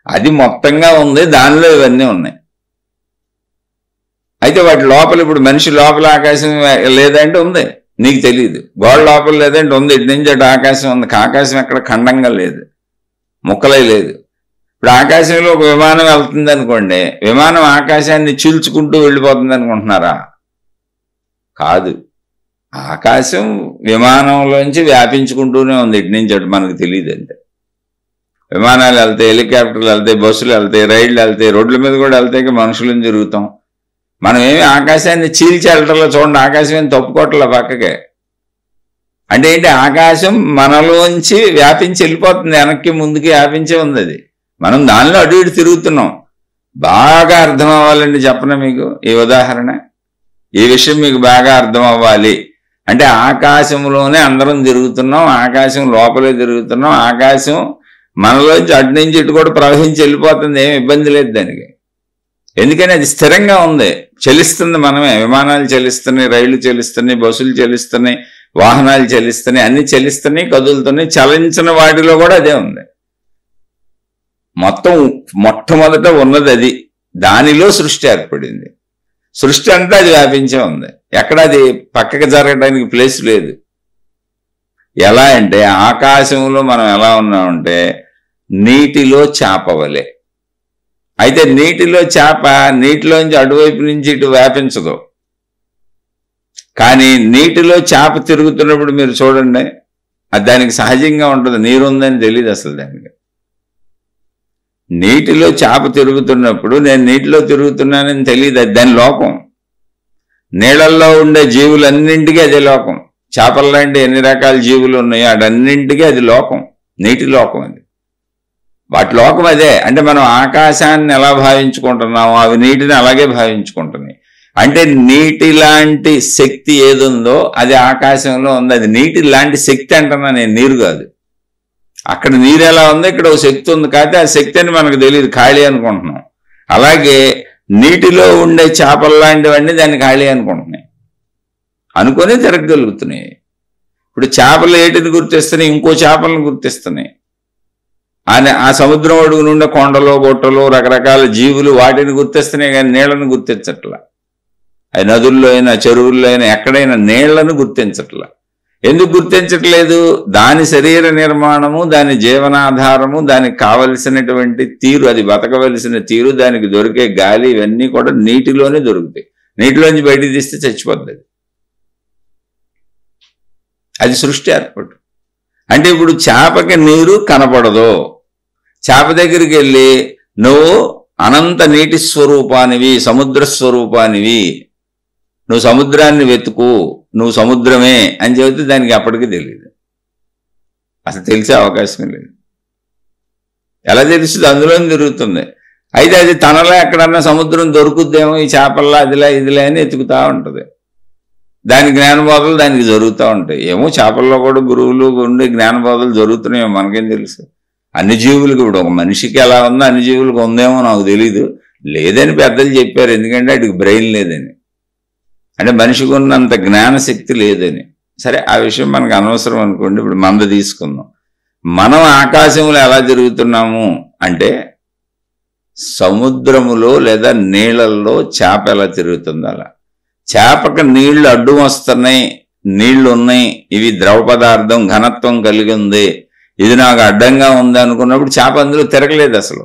అది మొత్తంగా ఉంది, దానిలో ఇవన్నీ ఉన్నాయి. అయితే వాటి లోపల ఇప్పుడు మనిషి లోపల ఆకాశం లేదంటే ఉంది, నీకు తెలియదు. గోడ లోపల లేదంటే ఉంది, ఇటు నుంచి అటు ఆకాశం ఉంది. ఆకాశం ఎక్కడ ఖండంగా లేదు, ముక్కలై లేదు. ఇప్పుడు ఆకాశంలో ఒక విమానం వెళ్తుంది అనుకోండి, విమానం ఆకాశాన్ని చీల్చుకుంటూ వెళ్ళిపోతుంది అనుకుంటున్నారా? కాదు, ఆకాశం విమానంలోంచి వ్యాపించుకుంటూనే ఉంది, ఇటు నుంచి అటు. మనకు తెలియదు అంతే. విమానాలు వెళ్తాయి, హెలికాప్టర్లు వెళ్తాయి, బస్సులు వెళ్తాయి, రైళ్లు వెళ్తాయి, రోడ్ల మీద కూడా వెళ్తాయి, మనుషులను తిరుగుతాం. మనం ఏమి ఆకాశాన్ని చీల్చి వెళ్ళటంలో చూడండి, ఆకాశం ఏం తప్పుకోవట్లే పక్కకే. అంటే ఏంటి, ఆకాశం మనలోంచి వ్యాపించి వెళ్ళిపోతుంది, వెనక్కి ముందుకి వ్యాపించే ఉంది. అది మనం దానిలో అటు ఇటు తిరుగుతున్నాం. బాగా అర్థం అవ్వాలండి చెప్పనా మీకు ఈ ఉదాహరణ. ఈ విషయం మీకు బాగా అర్థం అవ్వాలి అంటే ఆకాశంలోనే అందరం తిరుగుతున్నాం, ఆకాశం లోపలే తిరుగుతున్నాం. ఆకాశం మనలోంచి అటు నుంచి ఇటు కూడా ప్రవహించి వెళ్ళిపోతుంది, ఏం ఇబ్బంది లేదు దానికి. ఎందుకని అది స్థిరంగా ఉంది, చలిస్తుంది. మనమే విమానాలు చలిస్తున్నాయి, రైళ్లు చలిస్తున్నాయి, బస్సులు చలిస్తున్నాయి, వాహనాలు చలిస్తున్నాయి, అన్ని చలిస్తున్నాయి, కదులుతున్నాయి. చలించిన వాటిలో కూడా అదే ఉంది. మొత్తం మొట్టమొదట ఉన్నది అది, దానిలో సృష్టి ఏర్పడింది. సృష్టి అంతా అది వ్యాపించే ఉంది, ఎక్కడ అది పక్కకి జరగడానికి ప్లేస్ లేదు. ఎలా అంటే ఆకాశంలో మనం ఎలా ఉన్నామంటే నీటిలో చేపవలే. అయితే నీటిలో చేప నీటిలోంచి అటువైపు నుంచి ఇటు వ్యాపించదు. కానీ నీటిలో చేప తిరుగుతున్నప్పుడు మీరు చూడండి, అది దానికి సహజంగా ఉంటుంది, నీరు ఉందని తెలియదు అసలు దానికి. నీటిలో చేప తిరుగుతున్నప్పుడు నేను నీటిలో తిరుగుతున్నానని తెలియదు, అది దాని లోకం. నీళ్ళల్లో ఉండే జీవులన్నింటికీ అదే లోకం. చేపల లాంటి ఎన్ని రకాల జీవులు ఉన్నాయో అటన్నింటికీ అది లోకం, నీటి లోకం. అది వాటి లోకం అదే. అంటే మనం ఆకాశాన్ని ఎలా భావించుకుంటున్నామో అవి నీటిని అలాగే భావించుకుంటున్నాయి. అంటే నీటి లాంటి శక్తి ఏదుందో అది ఆకాశంలో ఉంది. అది నీటి లాంటి శక్తి అంటున్నా నేను, నీరు కాదు. అక్కడ నీరు ఎలా ఉందో ఇక్కడ ఒక శక్తి ఉంది, కాకపోతే ఆ శక్తి అని మనకు తెలియదు, ఖాళీ అనుకుంటున్నాం. అలాగే నీటిలో ఉండే చేపలు లాంటివన్నీ దాన్ని ఖాళీ అనుకుంటున్నాయి, అనుకొని తిరగగలుగుతున్నాయి. ఇప్పుడు చేపలు ఏటిని గుర్తిస్తున్నాయి, ఇంకో చేపలను గుర్తిస్తున్నాయి. ఆ సముద్రం అడుగు నుండి కొండలు, గొట్టలు, రకరకాల జీవులు వాటిని గుర్తిస్తున్నాయి, కానీ నీళ్లను గుర్తించట్లా. అది నదుల్లో అయినా చెరువుల్లో అయినా ఎక్కడైనా నీళ్లను గుర్తించట్లా. ఎందుకు గుర్తించట్లేదు? దాని శరీర నిర్మాణము, దాని జీవనాధారము, దానికి కావలసినటువంటి తీరు, అది బతకవలసిన తీరు, దానికి దొరికే గాలి, ఇవన్నీ కూడా నీటిలోనే దొరుకుతాయి. నీటిలోంచి బయటికి తీస్తే చచ్చిపోద్ది. అది సృష్టి ఏర్పాటు. అంటే ఇప్పుడు చేపకి నీరు కనపడదు. చేప దగ్గరికి వెళ్ళి నువ్వు అనంత నీటి స్వరూపానివి, సముద్ర స్వరూపానివి, నువ్వు సముద్రాన్ని వెతుకు, నువ్వు సముద్రమే అని చెబితే దానికి అప్పటికీ తెలియదు, అసలు తెలిసే అవకాశం లేదు. ఎలా తెలుస్తుంది? అందులోనే తిరుగుతుంది. అయితే అది తనలో ఎక్కడన్నా సముద్రం దొరుకుద్దేమో, ఈ చేపల్లా అదిలా ఇదిలే అని ఎతుకుతా ఉంటుంది. దాని జ్ఞానబోధలు దానికి జరుగుతూ ఉంటాయి. ఏమో చేపల్లో కూడా గురువులు ఉండి జ్ఞానబోధలు జరుగుతున్నాయో మనకేం తెలుసు. అన్ని జీవులకు ఇప్పుడు ఒక మనిషికి ఎలా ఉందో అన్ని జీవులకు ఉందేమో నాకు తెలీదు. లేదని పెద్దలు చెప్పారు, ఎందుకంటే వాటికి బ్రెయిన్ లేదని, అంటే మనిషికి ఉన్నంత జ్ఞానశక్తి లేదని. సరే, ఆ విషయం మనకు అనవసరం అనుకోండి. ఇప్పుడు మంద తీసుకుందాం. మనం ఆకాశంలో ఎలా తిరుగుతున్నాము అంటే సముద్రములో లేదా నీళ్ళల్లో చేప ఎలా తిరుగుతుందో అలా. చేపకు నీళ్లు అడ్డు వస్తున్నాయి, నీళ్లు ఉన్నాయి, ఇవి ద్రవ పదార్థం, ఘనత్వం కలిగి ఉంది, ఇది నాకు అడ్డంగా ఉంది అనుకున్నప్పుడు చేప అందులో తిరగలేదు అసలు.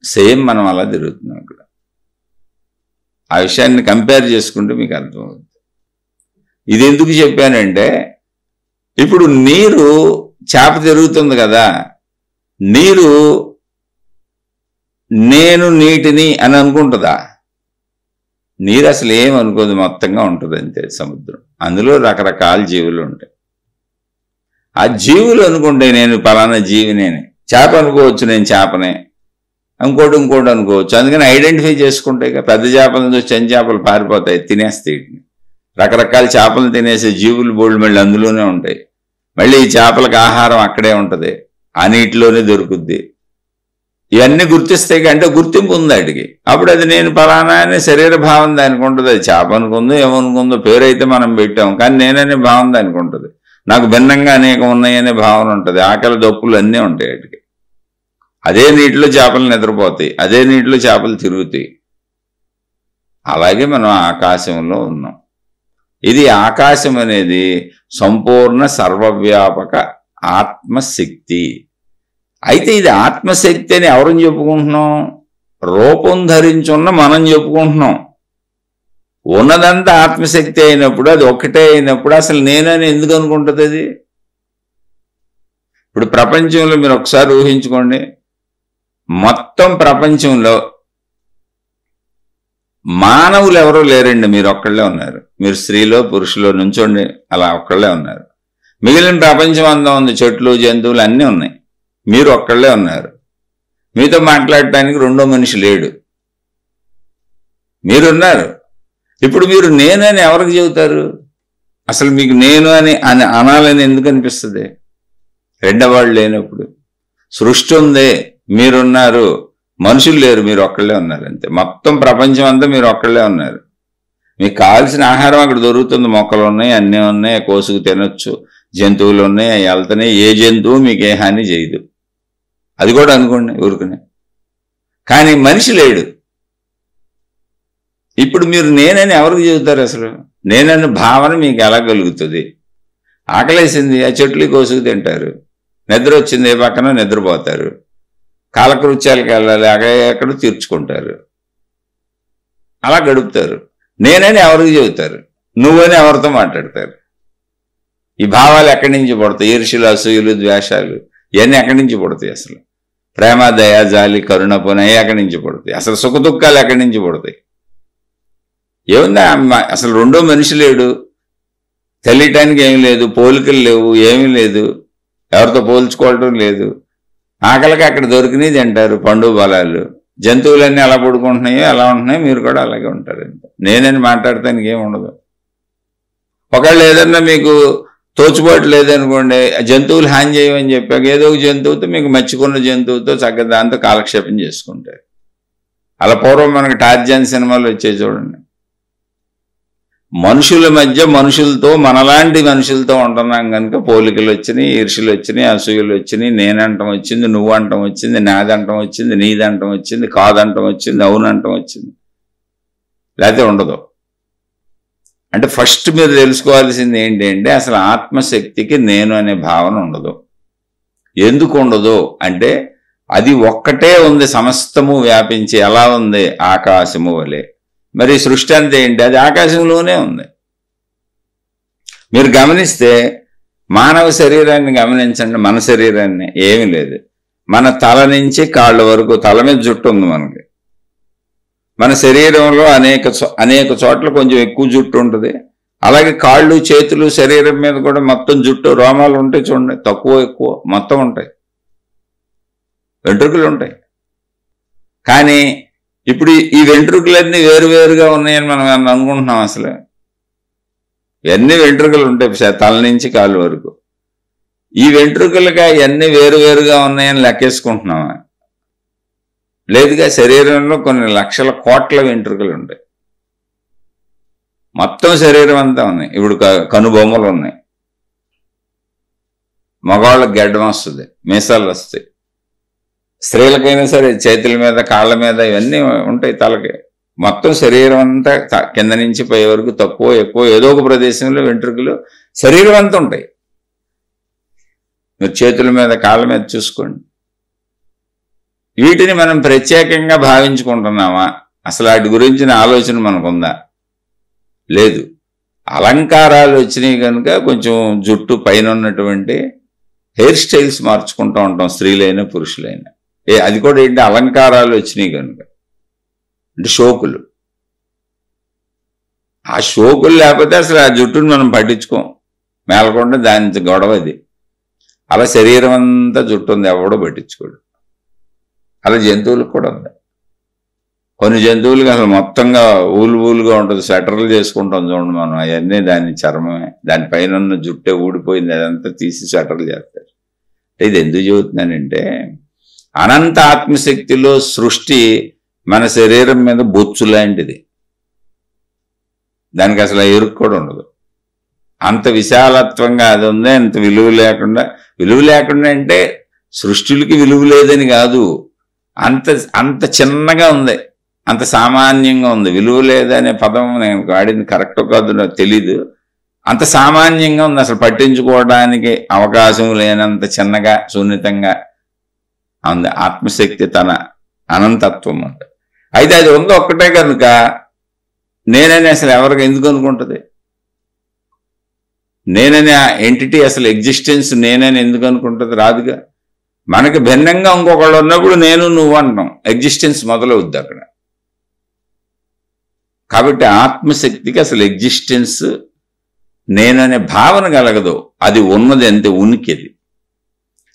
సేమ్ మనం అలా తిరుగుతున్నాం ఇక్కడ. ఆ విషయాన్ని కంపేర్ చేసుకుంటే మీకు అర్థమవుతుంది. ఇది ఎందుకు చెప్పానంటే ఇప్పుడు నీరు, చేప తిరుగుతుంది కదా, నీరు నేను నీటిని అని అనుకుంటుందా? నీరు అసలు ఏమనుకోదు, మొత్తంగా ఉంటుంది అంతే సముద్రం. అందులో రకరకాల జీవులు ఉంటాయి. ఆ జీవులు అనుకుంటే నేను పలానా జీవినేని. చేప అనుకోవచ్చు నేను చేపనే, ఇంకోటి అనుకోవచ్చు. అందుకని ఐడెంటిఫై చేసుకుంటాయి. పెద్ద చేపలను చిన్న చేపలు పారిపోతాయి, తినేస్తాయి. వీటిని రకరకాల చేపలు తినేసే జీవులు బోల్డ్ మళ్ళీ అందులోనే ఉంటాయి. మళ్ళీ ఈ చేపలకు ఆహారం అక్కడే ఉంటుంది, ఆ నీటిలోనే దొరుకుద్ది. ఇవన్నీ గుర్తిస్తాయి అంటే గుర్తింపు ఉంది వాటికి. అప్పుడు అది నేను ఫలానా అనే శరీర భావం దానికి ఉంటుంది. అది చేప అనుకుందో ఏమనుకుందో, పేరు అయితే మనం పెట్టాం, కానీ నేననే భావం దానికి ఉంటుంది. నాకు భిన్నంగా అనేకం ఉన్నాయనే భావన ఉంటుంది. ఆకలి దప్పులు అన్నీ ఉంటాయి వాటికి. అదే నీటిలో చేపలు నిద్రపోతాయి, అదే నీటిలో చేపలు తిరుగుతాయి. అలాగే మనం ఆకాశంలో ఉన్నాం. ఇది ఆకాశం అనేది సంపూర్ణ సర్వవ్యాపక ఆత్మశక్తి. అయితే ఇది ఆత్మశక్తి అని ఎవరిని చెప్పుకుంటున్నాం? రూపం ధరించున్న మనం చెప్పుకుంటున్నాం. ఉన్నదంతా ఆత్మశక్తి అయినప్పుడు, అది ఒక్కటే అయినప్పుడు అసలు నేనని ఎందుకు అనుకుంటుంది అది? ఇప్పుడు ప్రపంచంలో మీరు ఒకసారి ఊహించుకోండి, మొత్తం ప్రపంచంలో మానవులు ఎవరూ లేరండి, మీరు ఒక్కళ్ళే ఉన్నారు. మీరు స్త్రీలో పురుషులో నుంచోండి, అలా ఒక్కళ్ళే ఉన్నారు. మిగిలిన ప్రపంచం అంతా ఉంది, చెట్లు జంతువులు అన్నీ ఉన్నాయి, మీరు ఒక్కళ్ళే ఉన్నారు. మీతో మాట్లాడటానికి రెండో మనిషి లేడు, మీరున్నారు. ఇప్పుడు మీరు నేనని ఎవరికి చెబుతారు? అసలు మీకు నేను అని అనాలని ఎందుకు అనిపిస్తుంది? రెండవాళ్ళు లేనప్పుడు. సృష్టి ఉంది, మీరున్నారు, మనుషులు లేరు, మీరు ఒక్కళ్ళే ఉన్నారు అంతే. మొత్తం ప్రపంచం అంతా మీరు ఒక్కళ్ళే ఉన్నారు. మీకు కావాల్సిన ఆహారం అక్కడ దొరుకుతుంది, మొక్కలు ఉన్నాయి, అన్నీ ఉన్నాయి, కోసుకు తినొచ్చు, జంతువులు ఉన్నాయి, అవి వెళ్తున్నాయి. ఏ జంతువు మీకు ఏ హాని చేయదు, అది కూడా అనుకోండి ఊరుకునే. కానీ మనిషి లేడు. ఇప్పుడు మీరు నేనని ఎవరికి చెబుతారు? అసలు నేనని భావన మీకు ఎలా కలుగుతుంది? ఆకలేసింది, ఆ చెట్లు కోసుకు తింటారు. నిద్ర వచ్చింది, ఏ పక్కన నిద్రపోతారు. కాలకృత్యాలకు వెళ్ళాలి, ఎక్కడ తీర్చుకుంటారు, అలా గడుపుతారు. నేనని ఎవరికి చెబుతారు? నువ్వని ఎవరితో మాట్లాడతారు? ఈ భావాలు ఎక్కడి నుంచి పడతాయి? ఈర్ష్యలు, అసూయలు, ద్వేషాలు ఇవన్నీ ఎక్కడి నుంచి పడతాయి? అసలు ప్రేమ, దయ, జాలి, కరుణ, పునః ఎక్కడి నుంచి పడతాయి? అసలు సుఖ దుఃఖాలు ఎక్కడి నుంచి పడతాయి? ఏముందా? అసలు రెండో మనిషి లేడు, తెలియటానికి ఏమి లేదు, పోలికలు లేవు, ఏమీ లేదు, ఎవరితో పోల్చుకోవటం లేదు. ఆకలికి అక్కడ దొరికినవి తింటారు, పండు బలాలు. జంతువులన్నీ ఎలా పడుకుంటున్నాయో ఎలా ఉంటున్నాయో మీరు కూడా అలాగే ఉంటారు. నేనని మాట్లాడటానికి ఏమి ఉండదు. ఒకళ్ళు ఏదన్నా మీకు తోచుబాటు లేదనుకోండి, జంతువులు హాని చేయమని చెప్పాక ఏదో ఒక జంతువుతో, మీకు మర్చికున్న జంతువుతో చక్కగా దాంతో కాలక్షేపం చేసుకుంటారు. అలా పూర్వం మనకి టార్జాన్ సినిమాలు వచ్చాయి చూడండి. మనుషుల మధ్య మనుషులతో, మనలాంటి మనుషులతో ఉంటున్నాం కనుక పోలికలు వచ్చినాయి, ఈర్ష్యలు వచ్చినాయి, అసూయలు వచ్చినాయి, నేనంటం వచ్చింది, నువ్వు అంటం వచ్చింది, నాదంటం వచ్చింది, నీదంటం వచ్చింది, కాదంటం వచ్చింది, అవునంటం వచ్చింది, లేకపోతే ఉండదు. అంటే ఫస్ట్ మీరు తెలుసుకోవాల్సింది ఏంటి అంటే అసలు ఆత్మశక్తికి నేను అనే భావన ఉండదు. ఎందుకు ఉండదు అంటే అది ఒక్కటే ఉంది, సమస్తము వ్యాపించి. ఎలా ఉంది? ఆకాశము వలె. మరి సృష్టి అంతా ఏంటి? అది ఆకాశంలోనే ఉంది. మీరు గమనిస్తే మానవ శరీరాన్ని గమనించండి, మన శరీరాన్ని ఏమీ లేదు. మన తల నుంచి కాళ్ళ వరకు, తల మీద జుట్టు ఉంది మనకి. మన శరీరంలో అనేక చోట్ల కొంచెం ఎక్కువ జుట్టు ఉంటుంది. అలాగే కాళ్ళు, చేతులు, శరీరం మీద కూడా మొత్తం జుట్టు, రోమాలు ఉంటాయి చూడండి, తక్కువ ఎక్కువ మొత్తం ఉంటాయి, వెంట్రుకలు ఉంటాయి. కానీ ఇప్పుడు ఈ వెంట్రుకలన్నీ వేరువేరుగా ఉన్నాయని మనం అనుకుంటున్నాం. అసలు ఇవన్నీ వెంట్రుకలు ఉంటాయి తల నుంచి కాళ్ళు వరకు. ఈ వెంట్రుకలుగా ఇవన్నీ వేరువేరుగా ఉన్నాయని లెక్కేసుకుంటున్నామా? లేదుగా. శరీరంలో కొన్ని లక్షల కోట్ల వెంట్రుకలు ఉంటాయి, మొత్తం శరీరం అంతా ఉన్నాయి. ఇప్పుడు కనుబొమ్మలు ఉన్నాయి, మగవాళ్ళకి గడ్డం వస్తుంది, మీసాలు వస్తాయి. స్త్రీలకైనా సరే చేతుల మీద, కాళ్ళ మీద ఇవన్నీ ఉంటాయి. తలకి మొత్తం శరీరం అంతా కింద నుంచి పై వరకు తక్కువ ఎక్కువ ఏదో ఒక ప్రదేశంలో వెంట్రుకలు శరీరం అంతా ఉంటాయి. మీరు చేతుల మీద, కాళ్ళ మీద చూసుకోండి. వీటిని మనం ప్రత్యేకంగా భావించుకుంటున్నామా? అసలు వాటి గురించిన ఆలోచన మనకుందా? లేదు. అలంకారాలు వచ్చినాయి కనుక కొంచెం జుట్టు పైన ఉన్నటువంటి హెయిర్ స్టైల్స్ మార్చుకుంటూ ఉంటాం, స్త్రీలైనా పురుషులైనా. అది కూడా ఏంటి? అలంకారాలు వచ్చినాయి కనుక, అంటే షోకులు. ఆ షోకులు లేకపోతే అసలు ఆ జుట్టుని మనం పట్టించుకోం, మేలకుండా దాని గొడవ అది. అలా శరీరం అంతా జుట్టు ఉంది, ఎవడో పట్టించుకోడు. అలా జంతువులకు కూడా ఉంది. కొన్ని జంతువులకి అసలు మొత్తంగా ఊలుగా ఉంటుంది, స్వెటర్లు చేసుకుంటాం చూడండి మనం, అవన్నీ దాని చర్మమే, దానిపైన ఉన్న జుట్టే ఊడిపోయింది, అదంతా తీసి స్వెటర్లు చేస్తారు. ఇది ఎందుకు చెబుతున్నానంటే అనంత ఆత్మశక్తిలో సృష్టి మన శరీరం మీద బొచ్చు లాంటిది. దానికి అసలు ఎరుకు కూడా ఉండదు. అంత విశాలత్వంగా అది ఉంది. అంత విలువ లేకుండా అంటే సృష్టికి విలువ లేదని కాదు, అంత చిన్నగా ఉంది, అంత సామాన్యంగా ఉంది. విలువ లేదనే పదం నేను వాడింది కరెక్ట్ కాదు నాకు తెలీదు. అంత సామాన్యంగా ఉంది, అసలు పట్టించుకోవడానికి అవకాశం లేనంత చిన్నగా సున్నితంగా ఉంది ఆత్మశక్తి తన అనంతత్వం అంట. అయితే అది ఉంది ఒక్కటే కనుక నేనని అసలు ఎవరికి ఎందుకు అనుకుంటుంది? నేనని ఆ ఎంటిటీ అసలు ఎగ్జిస్టెన్స్ నేనని ఎందుకు అనుకుంటుంది? రాదుగా. మనకి భిన్నంగా ఇంకొకళ్ళు ఉన్నప్పుడు నేను నువ్వు అంటాం, ఎగ్జిస్టెన్స్ మొదలవుద్ది అక్కడ. కాబట్టి ఆత్మశక్తికి అసలు ఎగ్జిస్టెన్స్ నేననే భావన కలగదు, అది ఉన్నది అంతే, ఉనికిది.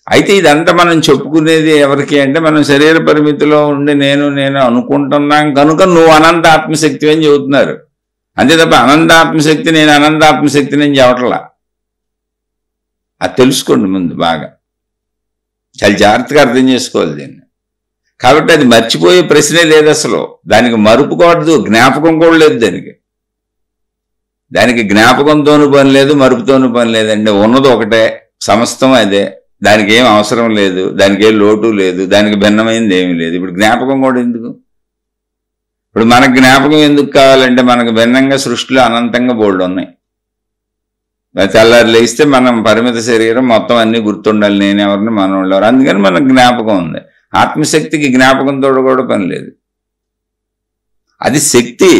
అయితే ఇదంతా మనం చెప్పుకునేది ఎవరికి అంటే మనం శరీర పరిమితిలో ఉండి నేను అనుకుంటున్నాం కనుక నువ్వు అనంత ఆత్మశక్తి అని చెబుతున్నారు. అంతే తప్ప అనంత ఆత్మశక్తి నేను అనంత ఆత్మశక్తి నేను చెప్పట్లా. అది తెలుసుకోండి ముందు బాగా, చాలా జాగ్రత్తగా అర్థం చేసుకోవాలి దీన్ని. కాబట్టి అది మర్చిపోయే ప్రశ్నే లేదు అసలు. దానికి మరుపుకోవద్దు, జ్ఞాపకం కూడా లేదు దానికి జ్ఞాపకంతోనూ పని లేదు, మరుపుతోనూ పని లేదండి. ఉన్నది ఒకటే, సమస్తం అదే. దానికి ఏం అవసరం లేదు, దానికి ఏం లోటు లేదు, దానికి భిన్నమైంది ఏమీ లేదు. ఇప్పుడు జ్ఞాపకం కూడా ఎందుకు? ఇప్పుడు మనకు జ్ఞాపకం ఎందుకు కావాలంటే మనకు భిన్నంగా సృష్టిలో అనంతంగా బోల్డ్ ఉన్నాయి. తెల్లారు లేస్తే మనం పరిమిత శరీరం మొత్తం అన్ని గుర్తుండాలి, నేనెవరిని మనవాళ్ళు ఎవరు. అందుకని మనకు జ్ఞాపకం ఉంది. ఆత్మశక్తికి జ్ఞాపకంతో కూడా పని లేదు, అది శక్తి.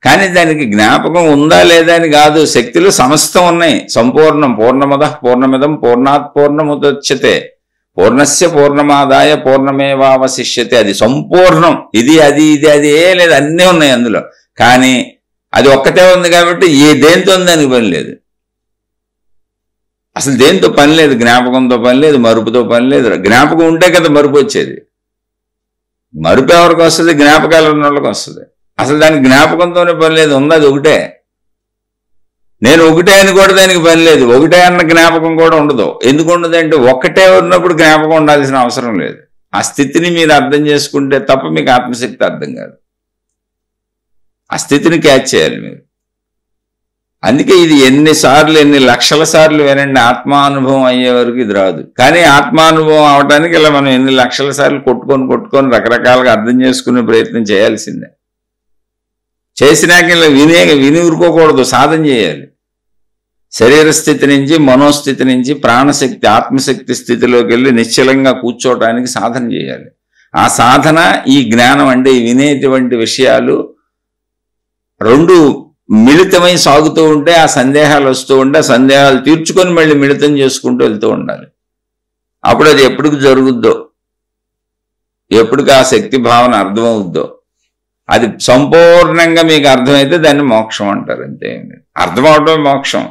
కానీ దానికి జ్ఞాపకం ఉందా లేదా అని కాదు, శక్తిలో సమస్తం ఉన్నాయి, సంపూర్ణం. పూర్ణమదః పూర్ణమిదం పూర్ణాత్ పూర్ణముదచ్యతే పూర్ణస్య పూర్ణమాదాయ పూర్ణమేవావశిష్యతే. అది సంపూర్ణం. ఇది ఏ లేదు, అన్నీ ఉన్నాయి అందులో. కానీ అది ఒక్కటే ఉంది కాబట్టి దేంతో దానికి పని లేదు, అసలు దేంతో పని లేదు. జ్ఞాపకంతో పని లేదు, మరుపుతో పని లేదు. జ్ఞాపకం ఉంటే కదా మరుపు వచ్చేది. మరుపు ఎవరికి వస్తుంది? జ్ఞాపకాలు ఉన్న వాళ్ళకి వస్తుంది. అసలు దానికి జ్ఞాపకంతోనే పని లేదు, ఉంది అది ఒకటే. నేను ఒకటే అని కూడా దానికి పని లేదు, ఒకటే అన్న జ్ఞాపకం కూడా ఉండదు. ఎందుకు ఉండదు అంటే ఒక్కటే ఉన్నప్పుడు జ్ఞాపకం ఉండాల్సిన అవసరం లేదు. ఆ స్థితిని మీరు అర్థం చేసుకుంటే తప్ప మీకు ఆత్మశక్తి అర్థం కాదు. ఆ స్థితిని క్యాచ్ చేయాలి మీరు. అందుకే ఇది ఎన్ని లక్షల సార్లు వినండి, ఆత్మానుభవం అయ్యే వరకు ఇది రాదు. కానీ ఆత్మానుభవం అవడానికి ఇలా మనం ఎన్ని లక్షల సార్లు కొట్టుకొని రకరకాలుగా అర్థం చేసుకునే ప్రయత్నం చేయాల్సిందే. చేసినాక ఇలా విని ఊరుకోకూడదు, సాధన చేయాలి. శరీర స్థితి నుంచి, మనోస్థితి నుంచి ప్రాణశక్తి ఆత్మశక్తి స్థితిలోకి వెళ్ళి నిశ్చలంగా కూర్చోవటానికి సాధన చేయాలి. ఆ సాధన ఈ జ్ఞానం అంటే ఈ వినేటువంటి విషయాలు రెండు మిళితమై సాగుతూ ఉంటే ఆ సందేహాలు వస్తూ ఉంటే ఆ సందేహాలు తీర్చుకొని మళ్ళీ మిళితం చేసుకుంటూ వెళ్తూ ఉండాలి. అప్పుడు అది ఎప్పటికి జరుగుద్దో, ఎప్పటికి ఆ శక్తి భావన అర్థమవుద్దో, అది సంపూర్ణంగా మీకు అర్థమైతే దాన్ని మోక్షం అంటారు. అంతే, అర్థం అవటం మోక్షం.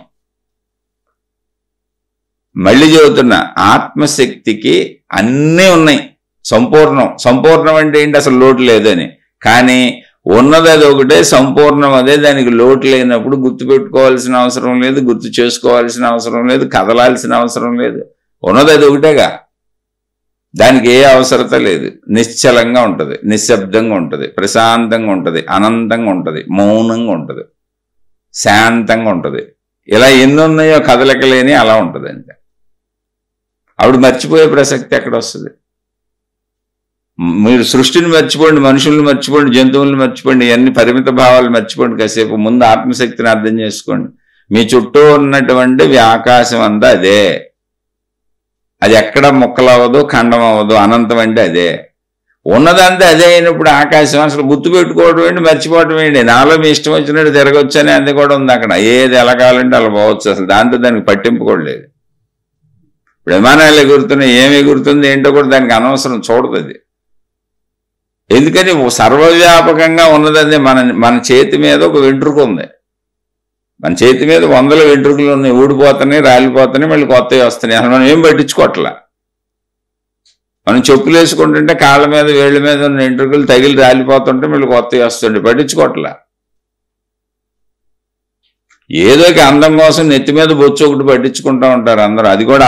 మళ్ళీ చెబుతున్నా, ఆత్మశక్తికి అన్నీ ఉన్నాయి, సంపూర్ణం అంటే ఏంటి? అసలు లోటు లేదని. కానీ ఉన్నది అది ఒకటే, సంపూర్ణం అదే. దానికి లోటు లేనప్పుడు గుర్తుపెట్టుకోవాల్సిన అవసరం లేదు, గుర్తు చేసుకోవాల్సిన అవసరం లేదు, కదలాల్సిన అవసరం లేదు. ఉన్నది అది ఒకటేగా, దానికి ఏ అవసరత లేదు. నిశ్చలంగా ఉంటుంది, నిశ్శబ్దంగా ఉంటుంది, ప్రశాంతంగా ఉంటుంది, అనంతంగా ఉంటుంది, మౌనంగా ఉంటుంది, శాంతంగా ఉంటుంది. ఇలా ఎన్ని ఉన్నాయో కదలకలేని అలా ఉంటుంది. అంతే. అప్పుడు మర్చిపోయే ప్రసక్తి ఎక్కడ వస్తుంది? మీరు సృష్టిని మర్చిపోండి, మనుషుల్ని మర్చిపోండి, జంతువులను మర్చిపోండి, ఇవన్నీ పరిమిత భావాలు మర్చిపోండి. కాసేపు ముందు ఆత్మశక్తిని అర్థం చేసుకోండి. మీ చుట్టూ ఉన్నటువంటి ఆకాశం అంతా అదే, అది ఎక్కడ ముక్కలవ్వదు, ఖండం అవ్వదు. అనంతం అంటే అదే. ఉన్నదంతా అదే అయినప్పుడు ఆకాశం అసలు గుర్తుపెట్టుకోవడం ఏంటి, మర్చిపోవడం ఏంటి? నాలో మీ ఇష్టం వచ్చినట్టు తిరగొచ్చు అని అది కూడా ఉంది అక్కడ. ఏది ఎలా కావాలంటే అలా పోవచ్చు. అసలు దాంతో దానికి పట్టింపు కూడా లేదు. ఇప్పుడు విమానాలు ఎగురుతున్నాయి, ఏమి ఎగురుతుంది ఏంటో కూడా దానికి అనవసరం, చూడదు అది. ఎందుకని సర్వవ్యాపకంగా ఉన్నదండి. మన చేతి మీద ఒక వెంట్రుక ఉంది, మన చేతి మీద 100 వెంట్రుకలు ఉన్నాయి, ఊడిపోతున్నాయి, రాలిపోతున్నాయి, మళ్ళీ కొత్తవి వస్తున్నాయి. అసలు మనం ఏం పట్టించుకోవట్లా. మనం చెప్పులు వేసుకుంటుంటే కాళ్ళ మీద వేళ్ళ మీద ఉన్న వెంట్రుకలు తగిలి రాలిపోతుంటే మళ్ళీ కొత్తవి వస్తుండే, పట్టించుకోవట్లా. ఏదో అందం కోసం నెత్తి మీద బొచ్చు ఒకటి పట్టించుకుంటూ ఉంటారు అందరూ. అది కూడా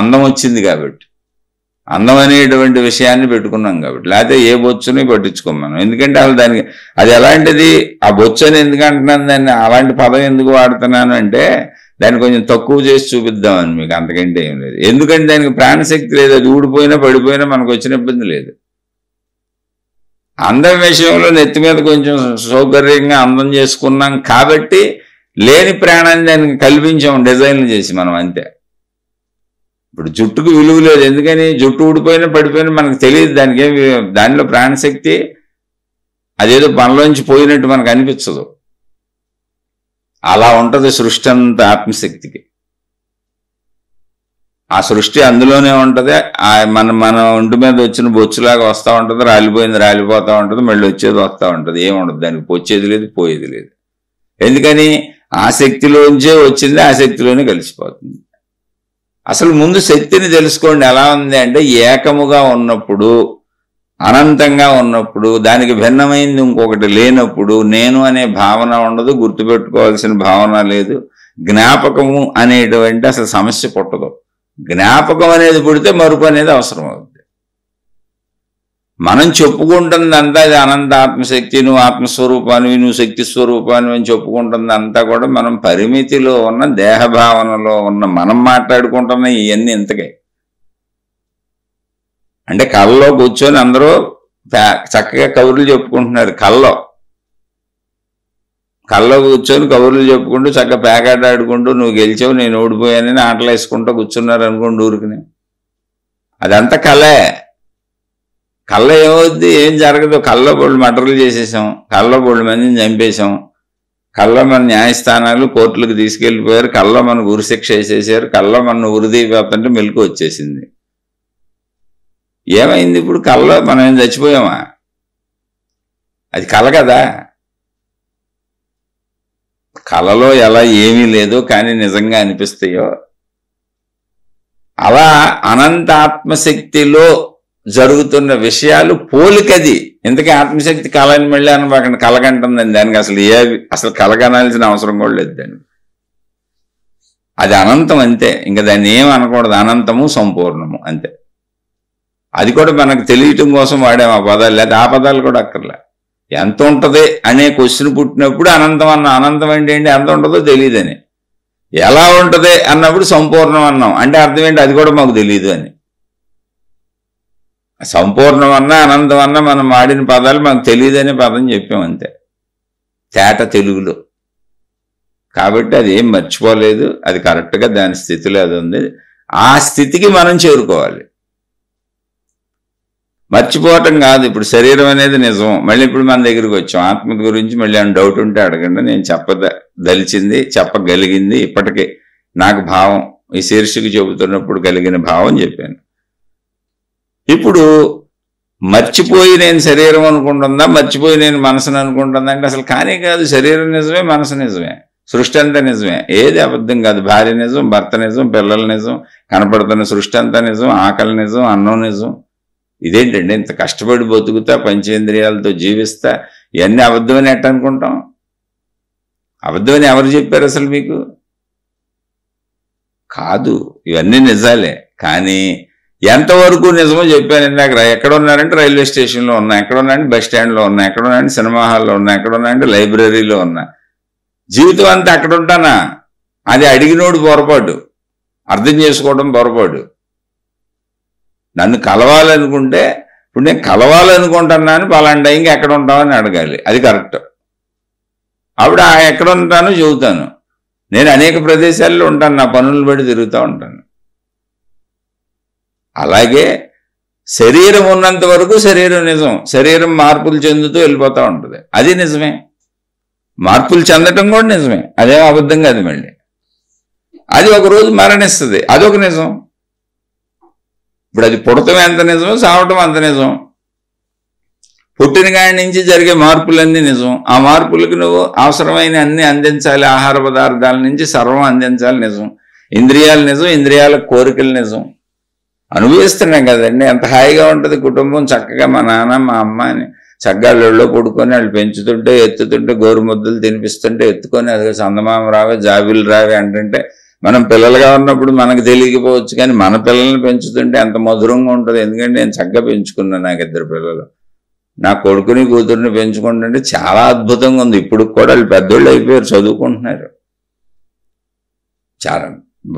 అందం వచ్చింది కాబట్టి. అందం అనేటువంటి విషయాన్ని పెట్టుకున్నాం కాబట్టి. లేకపోతే ఏ బొచ్చుని పట్టించుకోం మనం. ఎందుకంటే అసలు దానికి అది ఎలాంటిది, ఆ బొచ్చు అని ఎందుకు అంటున్నాను, దాన్ని అలాంటి పదం ఎందుకు వాడుతున్నాను అంటే దాన్ని కొంచెం తక్కువ చేసి చూపిద్దామని మీకు, అంతకంటే ఏం లేదు. ఎందుకంటే దానికి ప్రాణశక్తి లేదు, అది ఊడిపోయినా పడిపోయినా మనకు వచ్చిన ఇబ్బంది లేదు. అందం విషయంలో నెత్తి మీద కొంచెం సౌకర్యంగా అందం చేసుకున్నాం కాబట్టి లేని ప్రాణాన్ని దానికి కల్పించాం డిజైన్లు చేసి మనం, అంతే. ఇప్పుడు జుట్టుకు విలువ లేదు, ఎందుకని జుట్టు ఊడిపోయినా పడిపోయినా మనకు తెలియదు, దానికి దానిలో ప్రాణశక్తి అదేదో పనిలోంచి పోయినట్టు మనకు అనిపించదు. అలా ఉంటుంది సృష్టి అంతా ఆత్మశక్తికి. ఆ సృష్టి అందులోనే ఉంటుంది. మన ఒంటి మీద వచ్చిన బొచ్చులాగా వస్తూ ఉంటుంది, రాలిపోయింది రాలిపోతూ ఉంటుంది, మళ్ళీ వచ్చేది వస్తూ ఉంటుంది. ఏముండదు దానికి, వచ్చేది లేదు పోయేది లేదు. ఎందుకని ఆ శక్తిలోంచే వచ్చింది, ఆ శక్తిలోనే కలిసిపోతుంది. అసలు ముందు శక్తిని తెలుసుకోండి. ఎలా ఉంది అంటే ఏకముగా ఉన్నప్పుడు, అనంతంగా ఉన్నప్పుడు, దానికి భిన్నమైంది ఇంకొకటి లేనప్పుడు నేను అనే భావన ఉండదు, గుర్తుపెట్టుకోవాల్సిన భావన లేదు, జ్ఞాపకము అనేటువంటి అసలు సమస్య పుట్టదు. జ్ఞాపకం అనేది పుడితే మరుపు అనేది అవసరం అవుతుంది. మనం చెప్పుకుంటుంది అంతా ఇది అనంత ఆత్మశక్తి, నువ్వు ఆత్మస్వరూపానివి, నువ్వు శక్తి స్వరూపానివి అని చెప్పుకుంటుంది అంతా కూడా మనం పరిమితిలో ఉన్న దేహభావనలో ఉన్న మనం మాట్లాడుకుంటున్న ఇవన్నీ ఇంతకే. అంటే కళ్ళలో కూర్చొని అందరూ చక్కగా కబుర్లు చెప్పుకుంటున్నారు. కళ్ళలో కూర్చొని కబుర్లు చెప్పుకుంటూ చక్కగా పేకాట ఆడుకుంటూ నువ్వు గెలిచావు నేను ఓడిపోయానని ఆటలు వేసుకుంటూ కూర్చున్నారు అనుకోండి ఊరికి. అదంతా కళే. కళ్ళ ఏమవుద్ది, ఏం జరగదు. కళ్ళలో బోళ్ళు మర్డర్లు చేసేసాం, కళ్ళలో బోళ్ళు మందిని చంపేశాం, కళ్ళలో మన న్యాయస్థానాలు కోర్టులకు తీసుకెళ్ళిపోయారు, కళ్ళలో మనకు ఉరిశిక్ష వేసేసారు, కళ్ళలో మన ఉరిదీపోతుంటే మెలకు వచ్చేసింది. ఏమైంది ఇప్పుడు? కళ్ళలో మనం ఏం చచ్చిపోయామా? అది కళ కదా. కళలో ఎలా ఏమీ లేదో కానీ నిజంగా అనిపిస్తాయో అలా అనంత ఆత్మశక్తిలో జరుగుతున్న విషయాలు పోలికది. ఎందుకే ఆత్మశక్తి కళని మళ్ళీ అనబాకండి, కలగంటుందండి. దానికి అసలు కలగనాల్సిన అవసరం కూడా లేదు దానికి. అది అనంతం అంతే, ఇంకా దాన్ని ఏం అనకూడదు. అనంతము సంపూర్ణము అంతే. అది కూడా మనకు తెలియటం కోసం వాడాము ఆ పదాలు, లేదా ఆ పదాలు కూడా అక్కర్లే. ఎంత ఉంటుంది అనే క్వశ్చన్ పుట్టినప్పుడు అనంతం అన్నాం. అనంతం అంటే ఏంటి? ఎంత ఉంటుందో తెలియదని. ఎలా ఉంటుంది అన్నప్పుడు సంపూర్ణం అన్నాం. అంటే అర్థం ఏంటి? అది కూడా మాకు తెలియదు అని. సంపూర్ణం అన్నా అనంతం అన్నా మనం వాడిన పదాలు మాకు తెలియదనే పదం చెప్పాం అంతే, తేట తెలుగులో. కాబట్టి అది ఏం మర్చిపోలేదు, అది కరెక్ట్గా దాని స్థితిలో అది ఉంది. ఆ స్థితికి మనం చేరుకోవాలి. మర్చిపోవటం కాదు. ఇప్పుడు శరీరం అనేది నిజం. మళ్ళీ ఇప్పుడు మన దగ్గరికి వచ్చాం. ఆత్మ గురించి మళ్ళీ ఏమైనా డౌట్ ఉంటే అడగండి. నేను చెప్పదలిచింది చెప్పగలిగింది ఇప్పటికే నాకు భావం, ఈ శీర్షిక చెబుతున్నప్పుడు కలిగిన భావం చెప్పాను. ఇప్పుడు మర్చిపోయి నేను శరీరం అనుకుంటుందా, మర్చిపోయి నేను మనసును అనుకుంటుందా అంటే అసలు కానీ కాదు. శరీరం నిజమే, మనసు నిజమే, సృష్టి అంతా నిజమే, ఏది అబద్ధం కాదు. భార్య నిజం, భర్త నిజం, పిల్లలు నిజం, కనపడుతున్న సృష్టి అంతా నిజం, ఆకలి నిజం, అన్నం నిజం. ఇదేంటండి ఇంత కష్టపడి బతుకుతా, పంచేంద్రియాలతో జీవిస్తా, ఇవన్నీ అబద్ధమని ఎట్ట అనుకుంటాం? అబద్ధమని ఎవరు చెప్పారు అసలు మీకు? కాదు, ఇవన్నీ నిజాలే. కానీ ఎంతవరకు నిజమో చెప్పాను ఇందాక. ఎక్కడ ఉన్నారంటే రైల్వే స్టేషన్లో ఉన్నా, ఎక్కడ ఉన్నాయంటే బస్ స్టాండ్లో ఉన్నా, ఎక్కడ ఉన్నాయంటే సినిమా హాల్లో ఉన్నా, ఎక్కడ ఉన్నాయంటే లైబ్రరీలో ఉన్నా. జీవితం అంతా అక్కడ ఉంటానా? అది అడిగినోడు పొరపాటు, అర్థం చేసుకోవడం పొరపాటు. నన్ను కలవాలనుకుంటే ఇప్పుడు నేను కలవాలనుకుంటున్నాను, పలానా టైంకి ఎక్కడ ఉంటామని అడగాలి, అది కరెక్ట్. అప్పుడు ఎక్కడ ఉంటానో చెబుతాను. నేను అనేక ప్రదేశాల్లో ఉంటాను, నా పనులు బట్టి తిరుగుతూ ఉంటాను. అలాగే శరీరం ఉన్నంత వరకు శరీరం నిజం. శరీరం మార్పులు చెందుతూ వెళ్ళిపోతూ ఉంటుంది, అది నిజమే. మార్పులు చెందటం కూడా నిజమే, అదేం అబద్ధం కాదు. మళ్ళీ అది ఒకరోజు మరణిస్తుంది, అదొక నిజం. ఇప్పుడు అది పుడటం ఎంత నిజమో చావటం అంత నిజం. పుట్టిన కాడి నుంచి జరిగే మార్పులన్నీ నిజం. ఆ మార్పులకు నువ్వు అవసరమైన అన్ని అందించాలి, ఆహార పదార్థాల నుంచి సర్వం అందించాలి, నిజం. ఇంద్రియాలు నిజం, ఇంద్రియాల కోరికలు నిజం. అనుభవిస్తున్నాం కదండి, ఎంత హాయిగా ఉంటుంది కుటుంబం. చక్కగా మా నాన్న మా అమ్మ అని చక్కగా ఒళ్ళో పడుకొని వాళ్ళు పెంచుతుంటే, ఎత్తుతుంటే, గోరుముద్దలు తినిపిస్తుంటే ఎత్తుకొని, అది చందమామ రావే జాబిలు రావే అంటుంటే మనం పిల్లలుగా ఉన్నప్పుడు మనకు తెలియకపోవచ్చు, కానీ మన పిల్లల్ని పెంచుతుంటే ఎంత మధురంగా ఉంటుంది. ఎందుకంటే నేను చక్కగా పెంచుకున్నాను, నాకు 2 పిల్లలు. నా కొడుకుని కూతుర్ని పెంచుకుంటుంటే చాలా అద్భుతంగా ఉంది. ఇప్పుడు కూడా వాళ్ళు పెద్దోళ్ళు అయిపోయారు, చదువుకుంటున్నారు, చాలా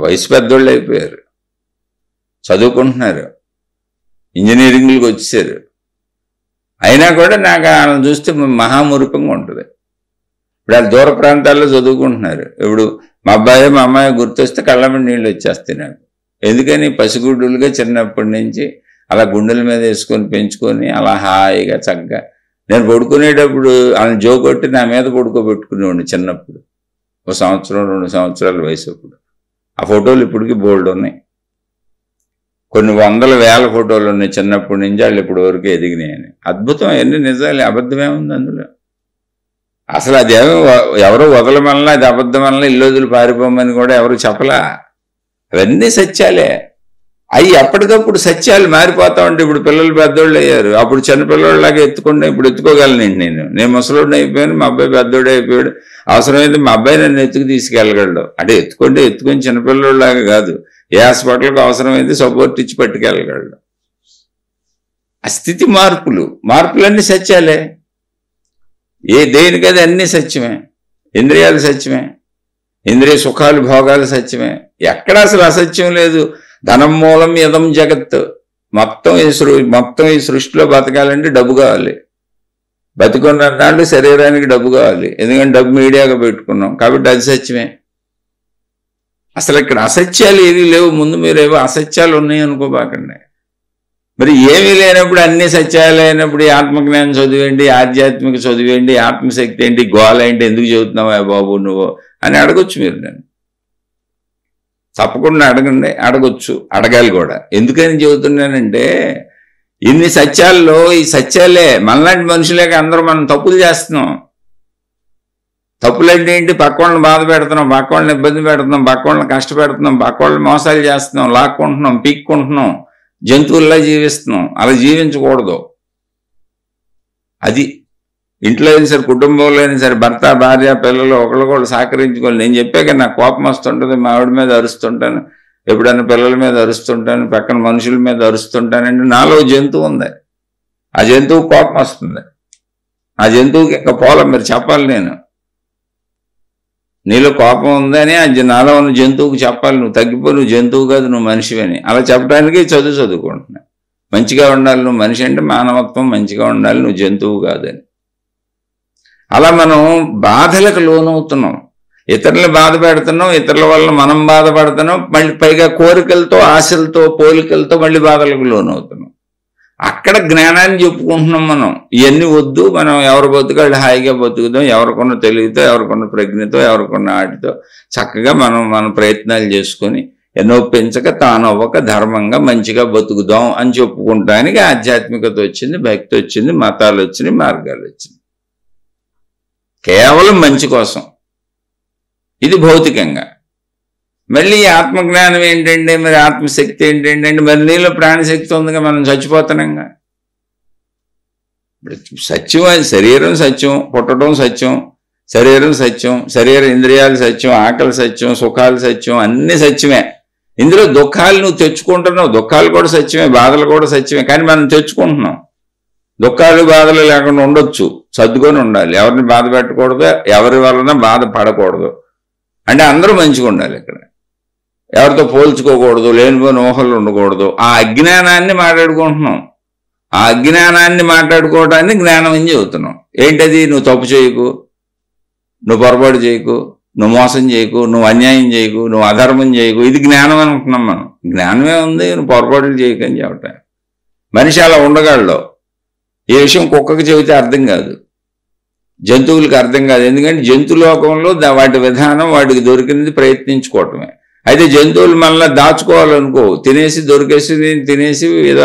వయసు పెద్దోళ్ళు అయిపోయారు, చదువుకుంటున్నారు, ఇంజనీరింగ్లకు వచ్చేసారు. అయినా కూడా నాకు వాళ్ళని చూస్తే మహామురిపంగా ఉంటుంది. ఇప్పుడు వాళ్ళు దూర ప్రాంతాల్లో చదువుకుంటున్నారు. ఇప్పుడు మా అబ్బాయి మా అమ్మాయి గుర్తొస్తే కళ్ళమని నీళ్ళు వచ్చేస్తాయి నాకు. ఎందుకని పసిగుడ్డులుగా చిన్నప్పటి నుంచి అలా గుండెల మీద వేసుకొని పెంచుకొని అలా హాయిగా చక్కగా నేను పడుకునేటప్పుడు వాళ్ళని జోకొట్టి నా మీద పడుకోబెట్టుకునేవాడిని చిన్నప్పుడు, 1 సంవత్సరం 2 సంవత్సరాల వయసు అప్పుడు. ఆ ఫోటోలు ఇప్పటికీ బోల్డ్ ఉన్నాయి, కొన్ని 100,000 ఫోటోలు ఉన్నాయి చిన్నప్పటి నుంచి వాళ్ళు ఇప్పటి వరకు ఎదిగినాయని. అద్భుతం, ఎన్ని నిజాలు, అబద్ధమే ఉంది అందులో. అసలు అదేమో ఎవరో వదలమన్నా అది అబద్ధం వల్ల ఇల్లు వదిలి పారిపోమని కూడా ఎవరు చెప్పలా. అవన్నీ సత్యాలే. అవి ఎప్పటికప్పుడు సత్యాలు మారిపోతా ఉంటే ఇప్పుడు పిల్లలు పెద్దోళ్ళు అయ్యారు. అప్పుడు చిన్నపిల్లలాగా ఎత్తుకుంటే ఇప్పుడు ఎత్తుకోగలనండి. నేను ముసలోడిని అయిపోయాను, మా అబ్బాయి పెద్దోడే అయిపోయాడు. అవసరమైతే మా అబ్బాయి నన్ను ఎత్తుకు తీసుకెళ్ళగలడు. అంటే ఎత్తుకొని చిన్నపిల్లలాగా కాదు, ఏ హాస్పిటల్కి అవసరమైతే సపోర్ట్ ఇచ్చి పట్టుకెళ్ళగలడు. ఆ స్థితి మార్పులన్నీ సత్యాలే. దేనికది అన్నీ సత్యమే. ఇంద్రియాలు సత్యమే, ఇంద్రియ సుఖాలు భోగాలు సత్యమే. ఎక్కడ అసలు అసత్యం లేదు. ధనం మూలం యదం జగత్. మొత్తం ఈ సృష్టిలో బతకాలంటే డబ్బు కావాలి. బతికున్నాళ్ళు శరీరానికి డబ్బు కావాలి, ఎందుకంటే డబ్బు మీడియాగా పెట్టుకున్నాం కాబట్టి అది సత్యమే. అసలు ఇక్కడ అసత్యాలు ఏవి లేవు. ముందు మీరేవో అసత్యాలు ఉన్నాయి అనుకోబాకండి. మరి ఏమీ లేనప్పుడు అన్ని సత్యాలు అయినప్పుడు ఆత్మజ్ఞానం చదివేంటి, ఆధ్యాత్మిక చదివేంటి, ఆత్మశక్తి ఏంటి, గోళ ఏంటి, ఎందుకు చదువుతున్నావా బాబు నువ్వు అని అడగొచ్చు మీరు. నేను తప్పకుండా అడగొచ్చు, అడగాలి కూడా. ఎందుకని చెబుతున్నానంటే ఇన్ని సత్యాల్లో ఈ సత్యాలే మనలాంటి మనుషులేక అందరూ మనం తప్పులు చేస్తున్నాం. తప్పులంటే ఏంటి? పక్క వాళ్ళని బాధ పెడుతున్నాం, పక్క వాళ్ళని ఇబ్బంది పెడుతున్నాం, పక్క వాళ్ళని కష్టపెడుతున్నాం, పక్క వాళ్ళని మోసాలు చేస్తున్నాం, లాక్కుంటున్నాం, పీక్కుంటున్నాం, జంతువుల్లా జీవిస్తున్నాం. అలా జీవించకూడదు. అది ఇంట్లో అయినా సరే, కుటుంబంలో అయినా సరే, భర్త భార్య పిల్లలు ఒకళ్ళు సహకరించుకోవాలి. నేను చెప్పాక నాకు కోపం వస్తుంటుంది, మా ఆవిడ మీద అరుస్తుంటాను, ఎప్పుడైనా పిల్లల మీద అరుస్తుంటాను, పక్కన మనుషుల మీద అరుస్తుంటానంటే నాలో జంతువు ఉంది. ఆ జంతువు కోపం వస్తుంది. ఆ జంతువుకి ఇంకా పోలం మీరు చెప్పాలి. నీలో కోపం ఉందని అది నాలో ఉన్న జంతువుకు చెప్పాలి, నువ్వు తగ్గిపో, నువ్వు జంతువు కాదు, నువ్వు మనిషివని. అలా చెప్పడానికి చదువుకుంటున్నా. మంచిగా ఉండాలి, నువ్వు మనిషి అంటే మానవత్వం మంచిగా ఉండాలి, నువ్వు జంతువు కాదని. అలా మనం బాధలకు లోనవుతున్నాం, ఇతరులను బాధ పెడుతున్నాం, ఇతరుల వల్ల మనం బాధపడుతున్నాం, మళ్ళీ పైగా కోరికలతో, ఆశలతో, పోలికలతో మళ్ళీ బాధలకు లోనవుతున్నాం. అక్కడ జ్ఞానాన్ని చెప్పుకుంటున్నాం మనం. ఇవన్నీ వద్దు, మనం ఎవరు బతుకాళ్ళు హాయిగా బతుకుదాం, ఎవరికొన్న తెలివితో, ఎవరికొన్న ప్రజ్ఞతో, ఎవరికొన్న ఆటితో చక్కగా మన ప్రయత్నాలు చేసుకొని ఎన్నొప్పించక తానవ్వక ధర్మంగా మంచిగా బతుకుదాం అని చెప్పుకుంటానికి ఆధ్యాత్మికత వచ్చింది, భక్తి వచ్చింది, మతాలు వచ్చినాయి, మార్గాలు వచ్చినాయి. కేవలం మంచి కోసం. ఇది భౌతికంగా. మళ్ళీ ఆత్మజ్ఞానం ఏంటంటే, మరి ఆత్మశక్తి ఏంటంటే, మరి నీలో ప్రాణశక్తి ఉందిగా, మనం చచ్చిపోతున్నాంగా. సత్యం, అది శరీరం సత్యం, పుట్టడం సత్యం, శరీరం సత్యం, శరీర ఇంద్రియాలు సత్యం, ఆకలి సత్యం, సుఖాలు సత్యం, అన్ని సత్యమే. ఇందులో దుఃఖాలు నువ్వు తెచ్చుకుంటున్నావు, దుఃఖాలు కూడా సత్యమే, బాధలు కూడా సత్యమే, కానీ మనం తెచ్చుకుంటున్నాం. దుఃఖాలు బాధలు లేకుండా ఉండొచ్చు, సర్దుకొని ఉండాలి. ఎవరిని బాధ పెట్టకూడదు, ఎవరి వలన బాధపడకూడదు. అంటే అందరూ మంచిగా ఉండాలి. ఇక్కడ ఎవరితో పోల్చుకోకూడదు, లేనిపోయిన ఊహలు ఉండకూడదు. ఆ అజ్ఞానాన్ని మాట్లాడుకుంటున్నాం. ఆ అజ్ఞానాన్ని మాట్లాడుకోవటాన్ని జ్ఞానం అని చెబుతున్నాం. ఏంటది? నువ్వు తప్పు చేయకు, నువ్వు పొరపాటు చేయకు, నువ్వు మోసం చేయకు, నువ్వు అన్యాయం చేయకు, నువ్వు అధర్మం చేయకు. ఇది జ్ఞానం అనుకుంటున్నాం మనం. జ్ఞానమే ఉంది, నువ్వు పొరపాట్లు చేయకు అని చెప్పటం. మనిషి అలా ఉండగలడు. ఈ విషయం కుక్కకి చెబితే అర్థం కాదు, జంతువులకు అర్థం కాదు. ఎందుకంటే జంతులోకంలో వాటి విధానం వాటికి దొరికినది ప్రయత్నించుకోవటమే. అయితే జంతువులు మళ్ళీ దాచుకోవాలనుకో, తినేసి దొరికేసి తినేసి ఏదో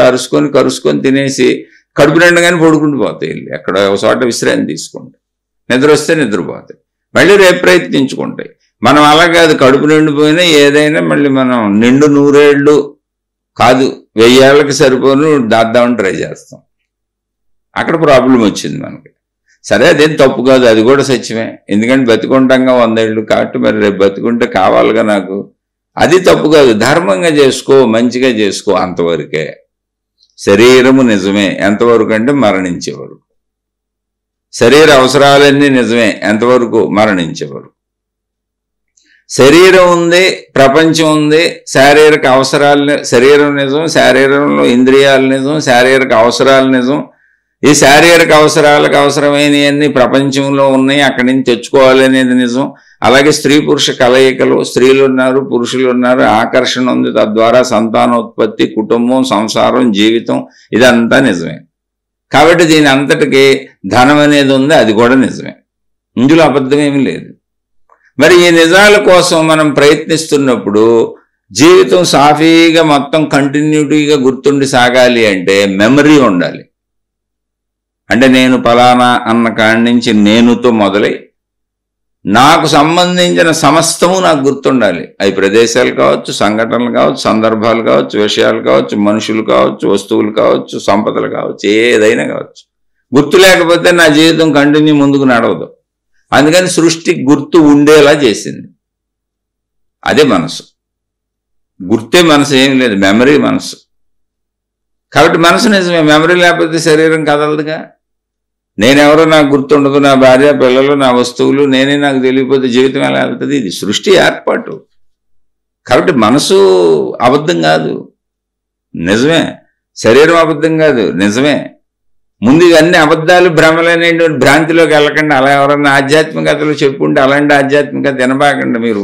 కరుసుకొని తినేసి కడుపు నిండగానే పడుకుంటూ పోతాయి. ఎక్కడ ఒక చోట విశ్రాంతి తీసుకుంటాయి, నిద్ర వస్తే నిద్రపోతాయి, మళ్ళీ రేపు ప్రయత్నించుకుంటాయి. మనం అలా కాదు, కడుపు నిండిపోయినా ఏదైనా మళ్ళీ మనం నిండు 100 ఏళ్ళు కాదు 1000 ఏళ్ళకి సరిపోను దాద్దామని ట్రై చేస్తాం. అక్కడ ప్రాబ్లం వచ్చింది మనకి. సరే, అదేం తప్పు కాదు, అది కూడా సత్యమే. ఎందుకంటే బతికుంటాంగా 100 ఏళ్ళు కాబట్టి మరి రేపు బతికుంటే కావాలిగా నాకు. అది తప్పు కాదు. ధర్మంగా చేసుకో, మంచిగా చేసుకో, అంతవరకే. శరీరము నిజమే ఎంతవరకు అంటే మరణించే వరకు. శరీర అవసరాలన్నీ నిజమే ఎంతవరకు? మరణించే వరకు. శరీరం ఉంది, ప్రపంచం ఉంది, శారీరక అవసరాలు, శరీరం నిజం, శరీరంలో ఇంద్రియాలు నిజం, శారీరక అవసరాలు నిజం. ఈ శారీరక అవసరాలకు అవసరమైనవన్నీ ప్రపంచంలో ఉన్నాయి, అక్కడి నుంచి తెచ్చుకోవాలనేది నిజం. అలాగే స్త్రీ పురుష కలయికలు, స్త్రీలు ఉన్నారు, పురుషులు ఉన్నారు, ఆకర్షణ ఉంది, తద్వారా సంతానోత్పత్తి, కుటుంబం, సంసారం, జీవితం, ఇదంతా నిజమే. కాబట్టి దీని అంతటికి ధనం అనేది ఉంది, అది కూడా నిజమే. ఇందులో అబద్ధమేమీ లేదు. మరి ఈ నిజాల కోసం మనం ప్రయత్నిస్తున్నప్పుడు జీవితం సాఫీగా మొత్తం కంటిన్యూటీగా గుర్తుండి సాగాలి అంటే మెమరీ ఉండాలి. అంటే నేను ఫలానా అన్న కాడి నుంచి నేనుతో మొదలై నాకు సంబంధించిన సమస్తము నాకు గుర్తుండాలి. అవి ప్రదేశాలు కావచ్చు, సంఘటనలు కావచ్చు, సందర్భాలు కావచ్చు, విషయాలు కావచ్చు, మనుషులు కావచ్చు, వస్తువులు కావచ్చు, సంపదలు కావచ్చు, ఏదైనా కావచ్చు. గుర్తు లేకపోతే నా జీవితం కంటిన్యూ ముందుకు నడవదు. అందుకని సృష్టికి గుర్తు ఉండేలా చేసింది. అదే మనసు. గుర్తే మనసు ఏం లేదు, మెమరీ మనసు. కాబట్టి మనసు నిజమే, మెమరీ లేకపోతే శరీరం కదలదుగా. నేనెవరో నాకు గుర్తుండదు, నా భార్య, పిల్లలు, నా వస్తువులు, నేనే నాకు తెలియకపోతే జీవితం ఎలా వెళ్తుంది? ఇది సృష్టి ఏర్పాటు. కాబట్టి మనసు అబద్ధం కాదు, నిజమే. శరీరం అబద్ధం కాదు, నిజమే. ముందు ఇవన్నీ అబద్ధాలు, భ్రమలనేటువంటి భ్రాంతిలోకి వెళ్ళకండి. అలా ఎవరన్నా ఆధ్యాత్మికతలు చెప్పుకుంటే అలాంటి ఆధ్యాత్మికత వినబాకండి. మీరు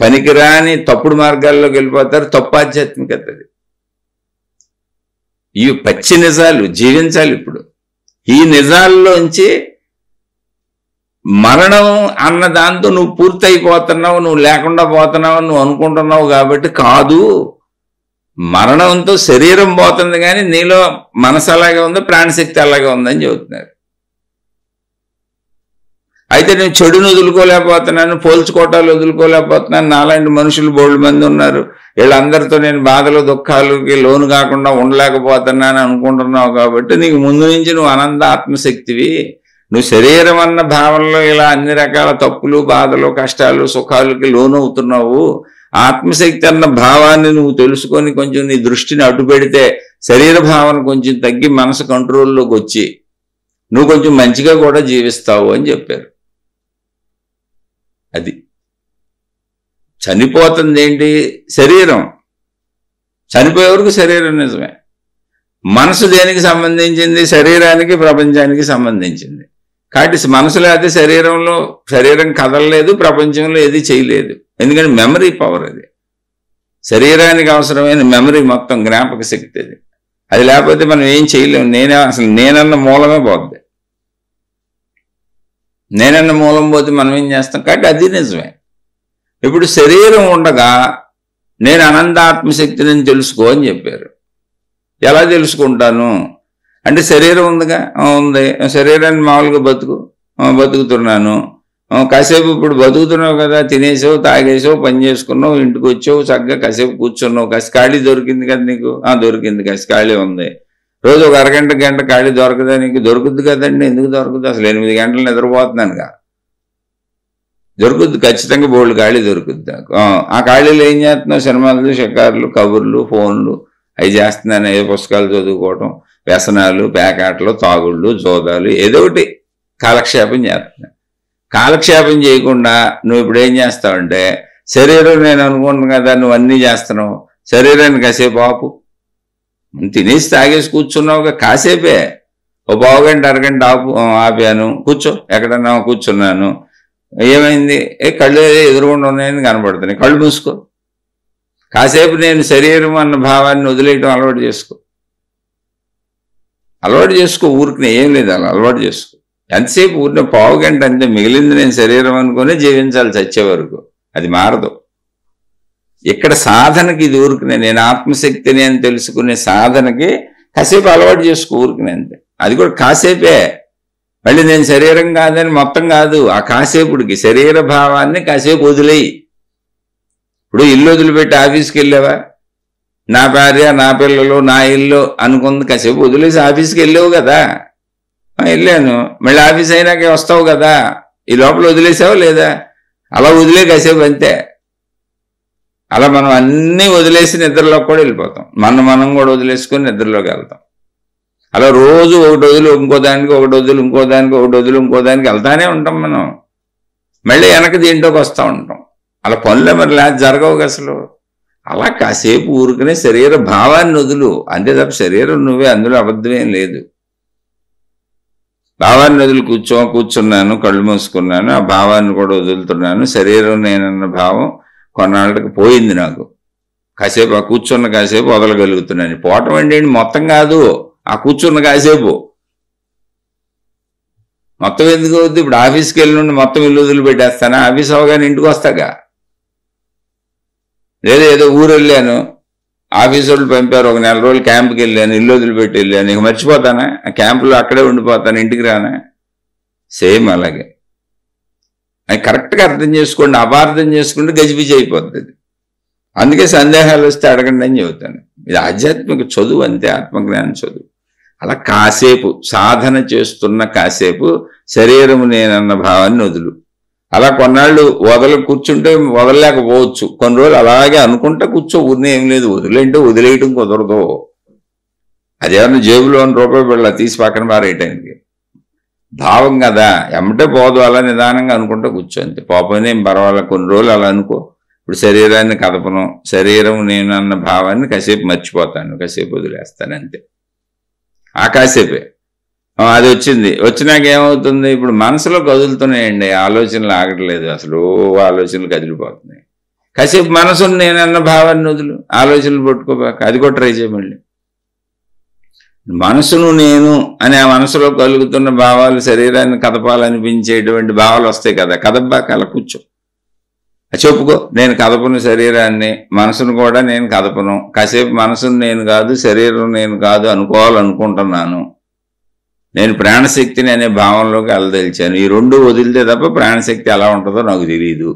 పనికిరాని తప్పుడు మార్గాల్లోకి వెళ్ళిపోతారు. తప్పు ఆధ్యాత్మికత అది. ఇవి పచ్చి నిజాలు జీవించాలి. ఇప్పుడు ఈ నిజాల్లోంచి మరణం అన్న దాంతో నువ్వు పూర్తయిపోతున్నావు, నువ్వు లేకుండా పోతున్నావు, నువ్వు అనుకుంటున్నావు. కాబట్టి కాదు, మరణంతో శరీరం పోతుంది, కానీ నీలో మనసు అలాగే ఉంది, ప్రాణశక్తి అలాగే ఉందని చెబుతున్నారు. అయితే నేను చెడును వదులుకోలేకపోతున్నాను, పోల్చుకోవటాలు వదులుకోలేకపోతున్నాను, నాలాంటి మనుషులు బోల్డ్ మంది ఉన్నారు, వీళ్ళందరితో నేను బాధలు దుఃఖాలకి లోను కాకుండా ఉండలేకపోతున్నాను అనుకుంటున్నావు. కాబట్టి నీకు ముందు నుంచి నువ్వు అనంత ఆత్మశక్తివి. నువ్వు శరీరం అన్న భావనలో ఇలా అన్ని రకాల తప్పులు, బాధలు, కష్టాలు, సుఖాలకి లోను అవుతున్నావు. ఆత్మశక్తి అన్న భావాన్ని నువ్వు తెలుసుకొని కొంచెం నీ దృష్టిని అడ్డు పెడితే శరీర భావన కొంచెం తగ్గి మనసు కంట్రోల్లోకి వచ్చి నువ్వు కొంచెం మంచిగా కూడా జీవిస్తావు అని చెప్పారు. అది చనిపోతుంది ఏంటి? శరీరం. చనిపోయే వరకు శరీరం నిజమే. మనసు దేనికి సంబంధించింది? శరీరానికి, ప్రపంచానికి సంబంధించింది. కాబట్టి మనసు లేకపోతే శరీరం కదలలేదు, ప్రపంచంలో ఏది చేయలేదు. ఎందుకంటే మెమరీ పవర్ అది. శరీరానికి అవసరమైన మెమరీ మొత్తం జ్ఞాపక శక్తి అది. అది లేకపోతే మనం ఏం చేయలేము. నేనన్న మూలమే పోద్ది. నేనన్న మూలం పోతే మనం ఏం చేస్తాం? కాబట్టి అది నిజమే. ఇప్పుడు శరీరం ఉండగా నేను అనంతాత్మశక్తిని తెలుసుకో అని చెప్పారు. ఎలా తెలుసుకుంటాను అంటే శరీరం ఉందిగా, ఉంది, శరీరాన్ని మామూలుగా బతుకుతున్నాను. కాసేపు ఇప్పుడు బతుకుతున్నావు కదా, తినేసావు, తాగేసావు, పని చేసుకున్నావు, ఇంటికి వచ్చావు, చక్కగా కాసేపు కూర్చున్నావు, కాసి ఖాళీ దొరికింది కదా నీకు? దొరికింది, కాసి ఖాళీ ఉంది. రోజు ఒక గంట ఖాళీ దొరకదా నీకు? దొరుకుద్ది కదండి. ఎందుకు దొరుకుద్ది? అసలు 8 గంటలు నిద్రపోతున్నానుగా. దొరుకుద్ది, ఖచ్చితంగా బోల్డ్ ఖాళీ దొరుకుద్ది. ఆ ఖాళీలో ఏం చేస్తున్నావు? సినిమాలు, షికారులు, కబుర్లు, ఫోన్లు అవి చేస్తున్నాను. ఏ పుస్తకాలు చదువుకోవటం, వ్యసనాలు, పేకాటలు, తాగుళ్ళు, జోదాలు, ఏదో ఒకటి కాలక్షేపం చేస్తున్నాను. కాలక్షేపం చేయకుండా నువ్వు ఇప్పుడు ఏం చేస్తావంటే, శరీరం నేను అనుకుంటున్నాను కదా, నువ్వు అన్నీ చేస్తున్నావు. శరీరాన్ని కాసేపు ఆపు. తినేసి తాగేసి కూర్చున్నావుగా, కాసేపే, ఓ పావుగంట అరగంట ఆపాను, కూర్చో, ఎక్కడన్నా కూర్చున్నాను, ఏమైంది? కళ్ళు ఎదురుగుండా ఉన్నాయని కనపడుతున్నాయి, కళ్ళు మూసుకో. కాసేపు నేను శరీరం అన్న భావాన్ని వదిలేయటం అలవాటు చేసుకో. ఊరికి ఏం లేదు, అలా అలవాటు చేసుకో. ఎంతసేపు ఊరిన పావుగంట అంతే, మిగిలింది నేను శరీరం అనుకునే జీవించాలి చచ్చే వరకు. అది మారదు. ఇక్కడ సాధనకి ఇది ఊరుకునే, నేను ఆత్మశక్తిని అని తెలుసుకునే సాధనకి కాసేపు అలవాటు చేసుకో, ఊరుకునే అంతే. అది కూడా కాసేపే. మళ్ళీ నేను శరీరం కాదని మొత్తం కాదు, ఆ కాసేపుడికి శరీర భావాన్ని కాసేపు వదిలేయి. ఇప్పుడు ఇల్లు వదిలిపెట్టి ఆఫీస్కి వెళ్ళావా? నా భార్య, నా పిల్లలు, నా ఇల్లు అనుకుంది, కాసేపు వదిలేసి ఆఫీస్కి వెళ్ళావు కదా. వెళ్ళాను, మళ్ళీ ఆఫీస్ అయినాకే వస్తావు కదా. ఈ లోపల వదిలేసావా లేదా? అలా వదిలే కాసేపు అంతే. అలా మనం అన్నీ వదిలేసి నిద్రలోకి కూడా వెళ్ళిపోతాం. మనం కూడా వదిలేసుకొని నిద్రలోకి వెళ్తాం. అలా రోజు ఒకటి వదిలి ఇంకో దానికి, ఒకటి వదిలి ఇంకో దానికి, ఒకటి వదిలి ఇంకో దానికి వెళ్తానే ఉంటాం. మనం మళ్ళీ వెనక్కి దీంట్లోకి వస్తూ ఉంటాం. అలా పనులే మరి లేదు, జరగవు అసలు. అలా కాసేపు ఊరుకునే శరీర భావాన్ని వదులు అంతే తప్ప శరీరం నువ్వే, అందులో అబద్ధమేం లేదు. భావాన్ని వదిలి కూర్చున్నాను, కళ్ళు మూసుకున్నాను, ఆ భావాన్ని కూడా వదులుతున్నాను. శరీరం నేనన్న భావం కొన్నాళ్ళకి పోయింది నాకు. కాసేపు ఆ కూర్చున్న కాసేపు వదలగలుగుతున్నాను. పోవటం ఏంటి, మొత్తం కాదు, ఆ కూర్చున్న కాసేపు. మొత్తం ఎందుకు అవుద్ది? ఇప్పుడు ఆఫీస్కి వెళ్ళి నుండి మొత్తం ఇల్లు వదిలిపెట్టేస్తానా? ఆఫీస్ అవగానే ఇంటికి వస్తాగా. లేదా ఏదో ఊరు వెళ్ళాను, ఆఫీస్ వాళ్ళు పంపారు, ఒక నెల రోజులు క్యాంప్కి వెళ్ళాను, ఇల్లు వదిలిపెట్టి వెళ్ళాను, ఇక మర్చిపోతానా? ఆ క్యాంపులో అక్కడే ఉండిపోతాను, ఇంటికి రానా? సేమ్ అలాగే. అది కరెక్ట్గా అర్థం చేసుకోండి. అపార్థం చేసుకుంటే గజిబిజి అయిపోతుంది. అందుకే సందేహాలు వస్తే అడగండి అని చెబుతాను. ఇది ఆధ్యాత్మిక చదువు అంతే, ఆత్మజ్ఞానం చదువు. అలా కాసేపు సాధన చేస్తున్న కాసేపు శరీరము నేనన్న భావాన్ని వదులు. అలా కొన్నాళ్ళు కూర్చుంటే వదలలేకపోవచ్చు. కొన్ని రోజులు అలాగే అనుకుంటా కూర్చో, ఊరినే ఏం లేదు. వదిలేంటే వదిలేయటం కుదరదు. అదేమన్నా జేబులో రూపాయి బిళ్ళ తీసి పక్కన పారేయటానికి భావం కదా, ఎమ్మటే పోదు. అలా నిదానంగా అనుకుంటా కూర్చో అంతే. పోపైనా ఏం పర్వాలేదు, కొన్ని రోజులు అలా అనుకో. ఇప్పుడు శరీరాన్ని కదపను, శరీరం నేను అన్న భావాన్ని కాసేపు మర్చిపోతాను, కాసేపు వదిలేస్తాను అంతే. ఆ కాసేపే అది వచ్చినాక ఏమవుతుంది? ఇప్పుడు మనసులో కదులుతున్నాయండి ఆలోచనలు, ఆగట్లేదు అసలు. ఆలోచనలు కదిలిపోతున్నాయి. కాసేపు మనసును నేనన్న భావాన్ని వదులు, ఆలోచనలు పట్టుకోబాక. అది కూడా ట్రై చేయమళ్ళీ. మనసును నేను అనే ఆ మనసులో కలుగుతున్న భావాలు శరీరాన్ని కదపాలనిపించేటువంటి భావాలు వస్తాయి కదా, కదపాక అలా కూర్చో. చెప్పుకో, నేను కదపను శరీరాన్ని, మనసును కూడా నేను కదపను. కాసేపు మనసును నేను కాదు, శరీరం నేను కాదు అనుకోవాలనుకుంటున్నాను. నేను ప్రాణశక్తిని అనే భావంలోకి వెళ్ళదలిచాను. ఈ రెండు వదిలితే తప్ప ప్రాణశక్తి ఎలా ఉంటుందో నాకు తెలియదు.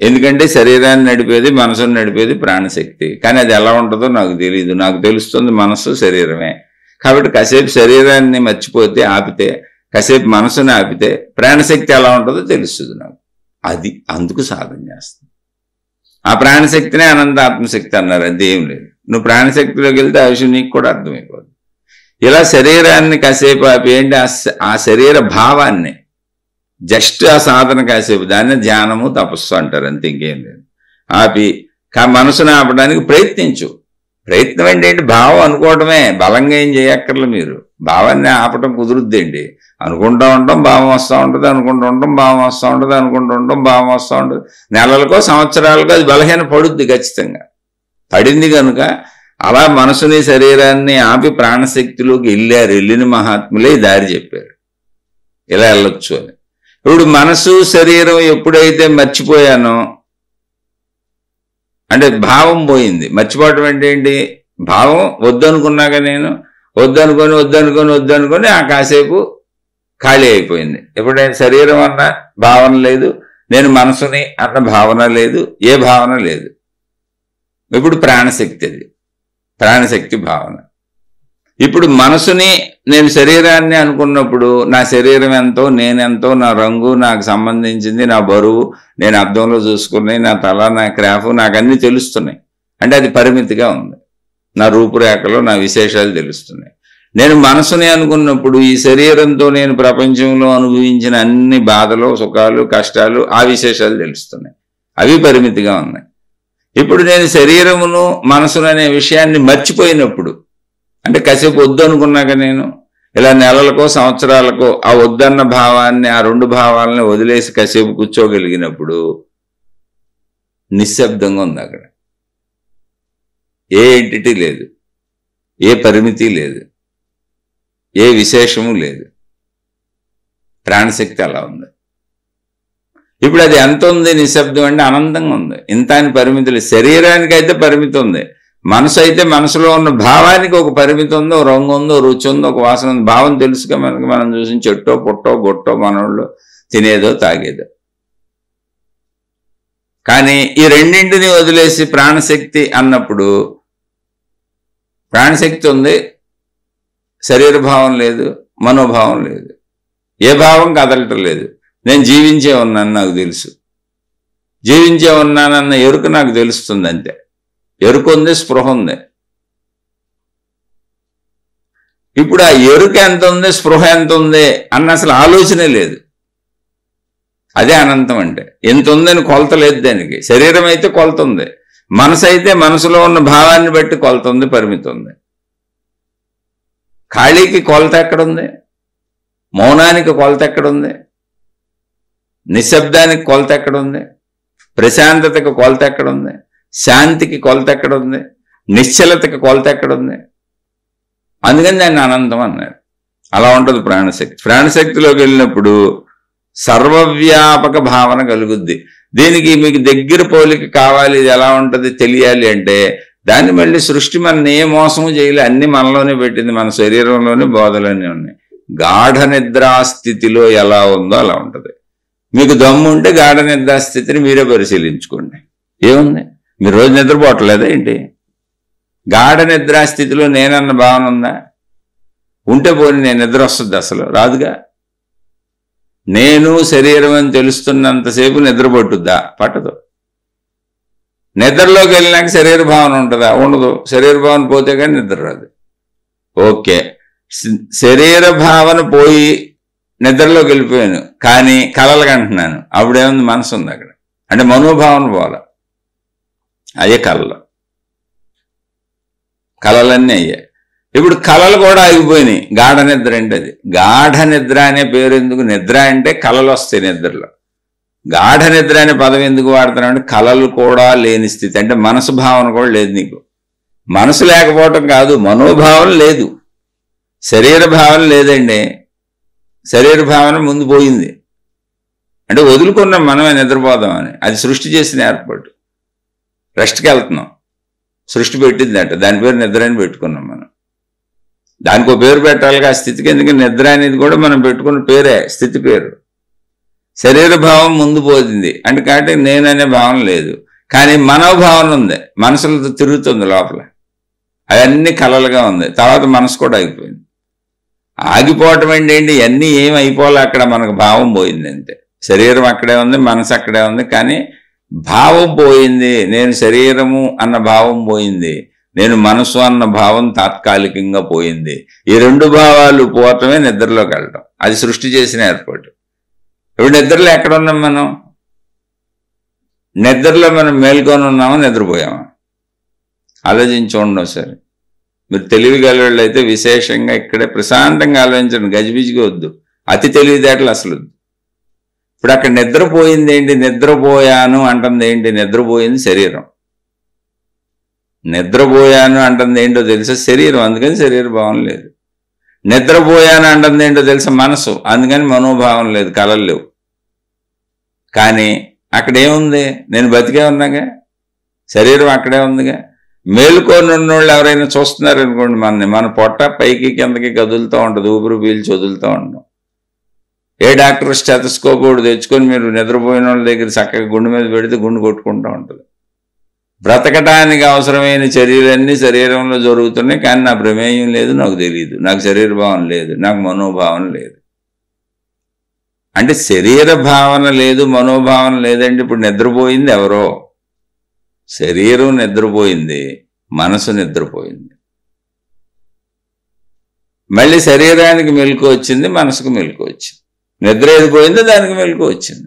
ఎందుకంటే శరీరాన్ని నడిపేది, మనసును నడిపేది ప్రాణశక్తి. కానీ అది ఎలా ఉంటుందో నాకు తెలియదు. నాకు తెలుస్తుంది మనసు శరీరమే. కాబట్టి కాసేపు శరీరాన్ని మర్చిపోతే, ఆపితే, కాసేపు మనసుని ఆపితే ప్రాణశక్తి ఎలా ఉంటుందో తెలుస్తుంది నాకు. అది అందుకు సాధన చేస్తుంది. ఆ ప్రాణశక్తినే అనంత ఆత్మశక్తి అన్నారు. అదేం లేదు. నువ్వు ప్రాణశక్తిలోకి వెళ్తే ఆ విషయం నీకు కూడా అర్థమైపోతుంది. ఇలా శరీరాన్ని కాసేపు ఆపి, ఏంటి ఆ శరీర భావాన్ని, జస్ట్ ఆ సాధన కాసేపు, దాన్ని ధ్యానము తపస్సు అంటారు అంతే, ఇంకేం లేదు. ఆపి మనసును ఆపడానికి ప్రయత్నించు. ప్రయత్నం ఏంటి? భావం అనుకోవటమే, బలంగా ఏం చేయక్కర్లే. మీరు భావాన్ని ఆపటం కుదురుద్దేంటి? అనుకుంటూ ఉంటాం, భావం వస్తూ ఉంటుంది, అనుకుంటూ ఉంటాం, భావం వస్తూ ఉంటుంది, అనుకుంటూ ఉంటాం, భావం వస్తూ ఉంటుంది. నెలలకో సంవత్సరాలకో అది బలహీన పడుద్ది ఖచ్చితంగా. పడింది కనుక అలా మనసుని శరీరాన్ని ఆపి ప్రాణశక్తిలోకి వెళ్ళిన మహాత్ములే దారి చెప్పారు, ఇలా వెళ్ళొచ్చు అని. ఇప్పుడు మనసు శరీరం ఎప్పుడైతే మర్చిపోయానో, అంటే భావం పోయింది. మర్చిపోవటం అంటే ఏంటి? భావం వద్దనుకున్నాక నేను వద్దనుకొని ఆ కాసేపు ఖాళీ అయిపోయింది. ఎప్పుడైనా శరీరం అన్న భావన లేదు, నేను మనసుని అన్న భావన లేదు, ఏ భావన లేదు. ఇప్పుడు ప్రాణశక్తి, అది ప్రాణశక్తి భావన. ఇప్పుడు మనసుని నేను శరీరాన్ని అనుకున్నప్పుడు నా శరీరం ఎంతో, నేనెంతో, నా రంగు, నాకు సంబంధించింది, నా బరువు, నేను అద్దంలో చూసుకున్నాయి, నా తల, నా క్రాఫ్, నాకు అన్నీ తెలుస్తున్నాయి. అంటే అది పరిమితిగా ఉంది. నా రూపురేఖలో నా విశేషాలు తెలుస్తున్నాయి. నేను మనసుని అనుకున్నప్పుడు ఈ శరీరంతో నేను ప్రపంచంలో అనుభవించిన అన్ని బాధలు, సుఖాలు, కష్టాలు, ఆ విశేషాలు తెలుస్తున్నాయి. అవి పరిమితిగా ఉన్నాయి. ఇప్పుడు నేను శరీరమును మనసును అనే విషయాన్ని మర్చిపోయినప్పుడు, అంటే కాసేపు వద్దు అనుకున్నాక నేను ఇలా నెలలకో సంవత్సరాలకో ఆ వద్దన్న భావాన్ని, ఆ రెండు భావాలని వదిలేసి కాసేపు కూర్చోగలిగినప్పుడు నిశ్శబ్దంగా ఉంది. అక్కడ ఏ ఎంటిటీ లేదు, ఏ పరిమితి లేదు, ఏ విశేషము లేదు. ప్రాణశక్తి అలా ఉంది. ఇప్పుడు అది ఎంత ఉంది నిశ్శబ్దం అంటే? అనంతంగా ఉంది. ఇంత అని పరిమితులు. శరీరానికి అయితే పరిమితి ఉంది. మనసు అయితే మనసులో ఉన్న భావానికి ఒక పరిమితి ఉంది, ఒక రంగు ఉంది, ఒక రుచి ఉంది, ఒక వాసన ఉంది. భావం తెలుసుగా మనకి. మనం చూసిన చెట్టో పుట్టో గొట్టో మనోళ్ళు తినేదో తాగేదో. కానీ ఈ రెండింటిని వదిలేసి ప్రాణశక్తి అన్నప్పుడు, ప్రాణశక్తి ఉంది, శరీర భావం లేదు, మనోభావం లేదు, ఏ భావం కదలటం లేదు. నేను జీవించే ఉన్నాను, నాకు తెలుసు. జీవించే ఉన్నానన్న ఎరుక నాకు తెలుస్తుంది అంతే. ఎరుక ఉంది, స్పృహ ఉంది. ఇప్పుడు ఆ ఎరుక ఎంత ఉంది, స్పృహ ఎంత ఉంది అన్న అసలు ఆలోచనే లేదు. అదే అనంతం అంటే. ఎంత ఉందని కొలత లేదు దానికి. శరీరం అయితే కొలత ఉంది, మనసు అయితే మనసులో ఉన్న భావాన్ని బట్టి కొలత ఉంది, పరిమితి ఉంది. ఖాళీకి కొలత ఎక్కడుంది? మౌనానికి కొలత ఎక్కడుంది? నిశ్శబ్దానికి కొలత ఎక్కడుంది? ప్రశాంతతకి కొలత ఎక్కడుంది? శాంతికి కొలత ఎక్కడుంది? నిశ్చలతకి కొలత ఎక్కడుంది? అందుకని దాన్ని అనంతం అన్నారు. అలా ఉంటుంది ప్రాణశక్తి. ప్రాణశక్తిలోకి వెళ్ళినప్పుడు సర్వవ్యాపక భావన కలుగుద్ది. దీనికి మీకు దగ్గర పోలిక కావాలి, ఇది ఎలా ఉంటుంది తెలియాలి అంటే దాన్ని మళ్ళీ సృష్టి మన ఏ మోసము చేయలే, అన్ని మనలోనే పెట్టింది, మన శరీరంలోనే బోధలోనే ఉన్నాయి. గాఢ నిద్రాస్థితిలో ఎలా ఉందో అలా ఉంటుంది. మీకు దమ్ము ఉంటే గాఢ నిద్రాస్థితిని మీరే పరిశీలించుకోండి. ఏముంది, మీరు రోజు నిద్రపోవట్లేదా ఏంటి? గాఢ నిద్రాస్థితిలో నేనన్న భావన ఉందా? ఉంటే పోనీ నేను నిద్ర వస్తుంది? అసలు రాదుగా. నేను శరీరం అని తెలుస్తున్నంతసేపు నిద్ర పట్టుద్దా? పట్టదు. నిద్రలోకి వెళ్ళినాక శరీర భావన ఉంటుందా? ఉండదు. శరీర భావన పోతే కానీ నిద్ర రాదు. ఓకే, శరీర భావన పోయి నిద్రలోకి వెళ్ళిపోయాను, కానీ కలలు కంటున్నాను. అప్పుడేముంది? మనసు ఉంది అక్కడ. అంటే మనోభావన పోల. అయ్యే కళలు, కళలన్నీ అయ్యాయి. ఇప్పుడు కళలు కూడా ఆగిపోయినాయి. గాఢ నిద్ర అంటే అది. గాఢ నిద్ర అనే పేరు ఎందుకు? నిద్ర అంటే కళలు వస్తాయి నిద్రలో. గాఢ నిద్ర అనే పదం ఎందుకు వాడుతున్నామంటే కళలు కూడా లేని స్థితి. అంటే మనసు భావన కూడా లేదు నీకు. మనసు లేకపోవటం కాదు, మనోభావన లేదు, శరీర భావన లేదండి. శరీర భావన ముందు పోయింది. అంటే వదులుకున్నాం మనమే నిద్రపోదామని. అది సృష్టి చేసిన ఏర్పాటు. రెస్ట్కి వెళ్తున్నాం, సృష్టి పెట్టిందంట, దాని పేరు నిద్ర అని పెట్టుకున్నాం మనం. దానికి ఒక పేరు పెట్టాలిగా ఆ స్థితికి. ఎందుకంటే నిద్ర అనేది కూడా మనం పెట్టుకున్న పేరే, స్థితి పేరు. శరీర భావం ముందు పోతుంది అంటే కాబట్టి నేననే భావన లేదు, కానీ మనోభావన ఉంది, మనసులతో తిరుగుతుంది లోపల. అవన్నీ కలలుగా ఉంది. తర్వాత మనసు కూడా ఆగిపోయింది. ఆగిపోవటం ఏంటి? అన్నీ ఏం అయిపోలే, అక్కడ మనకు భావం పోయింది అంతే. శరీరం అక్కడే ఉంది, మనసు అక్కడే ఉంది, కానీ భావం పోయింది. నేను శరీరము అన్న భావం పోయింది, నేను మనసు అన్న భావం తాత్కాలికంగా పోయింది. ఈ రెండు భావాలు పోవటమే నిద్రలోకి వెళ్ళటం. అది సృష్టి చేసిన ఏర్పాటు. ఇప్పుడు నిద్రలో ఎక్కడ ఉన్నాం మనం? నిద్రలో మనం మేల్కొని ఉన్నామా, నిద్రపోయామా? ఆలోచించుకోండి సరే. మీరు తెలివిగలవాళ్ళు అయితే విశేషంగా ఇక్కడే ప్రశాంతంగా ఆలోచించండి, గజిబిజిగా వద్దు, అతి తెలివితేటలు అసలు వద్దు. ఇప్పుడు అక్కడ నిద్రపోయింది ఏంటి? నిద్రపోయాను అంటుంది ఏంటి? నిద్రపోయింది శరీరం. నిద్రపోయాను అంటుంది ఏంటో తెలుసా? శరీరం. అందుకని శరీర భావం లేదు. నిద్రపోయాను అంటుంది ఏంటో తెలుసా? మనసు. అందుకని మనోభావం లేదు, కళలు లేవు. కానీ అక్కడేముంది? నేను బతికే ఉన్నాగా, శరీరం అక్కడే ఉందిగా. మేలుకొని ఉన్నోళ్ళు ఎవరైనా చూస్తున్నారనుకోండి మనని, మన పొట్ట పైకి కిందకి కదులుతూ ఉంటుంది, ఊపిరి పీల్చి వదులుతూ ఉంటాం. ఏ డాక్టర్ స్టెతస్కోప్ తెచ్చుకొని మీరు నిద్రపోయిన వాళ్ళ దగ్గర చక్కగా గుండె మీద పెడితే గుండె కొట్టుకుంటూ ఉంటుంది. బ్రతకటానికి అవసరమైన చర్యలన్నీ శరీరంలో జరుగుతున్నాయి, కానీ నా ప్రమేయం లేదు, నాకు తెలియదు, నాకు శరీర భావన లేదు, నాకు మనోభావన లేదు. అంటే శరీర భావన లేదు, మనోభావన లేదంటే ఇప్పుడు నిద్రపోయింది ఎవరో. శరీరం నిద్రపోయింది, మనసు నిద్రపోయింది. మళ్ళీ శరీరానికి మెలకు వచ్చింది, మనసుకు మెలకు వచ్చింది. నిద్ర ఏది పోయిందో దానికి మెలకు వచ్చింది.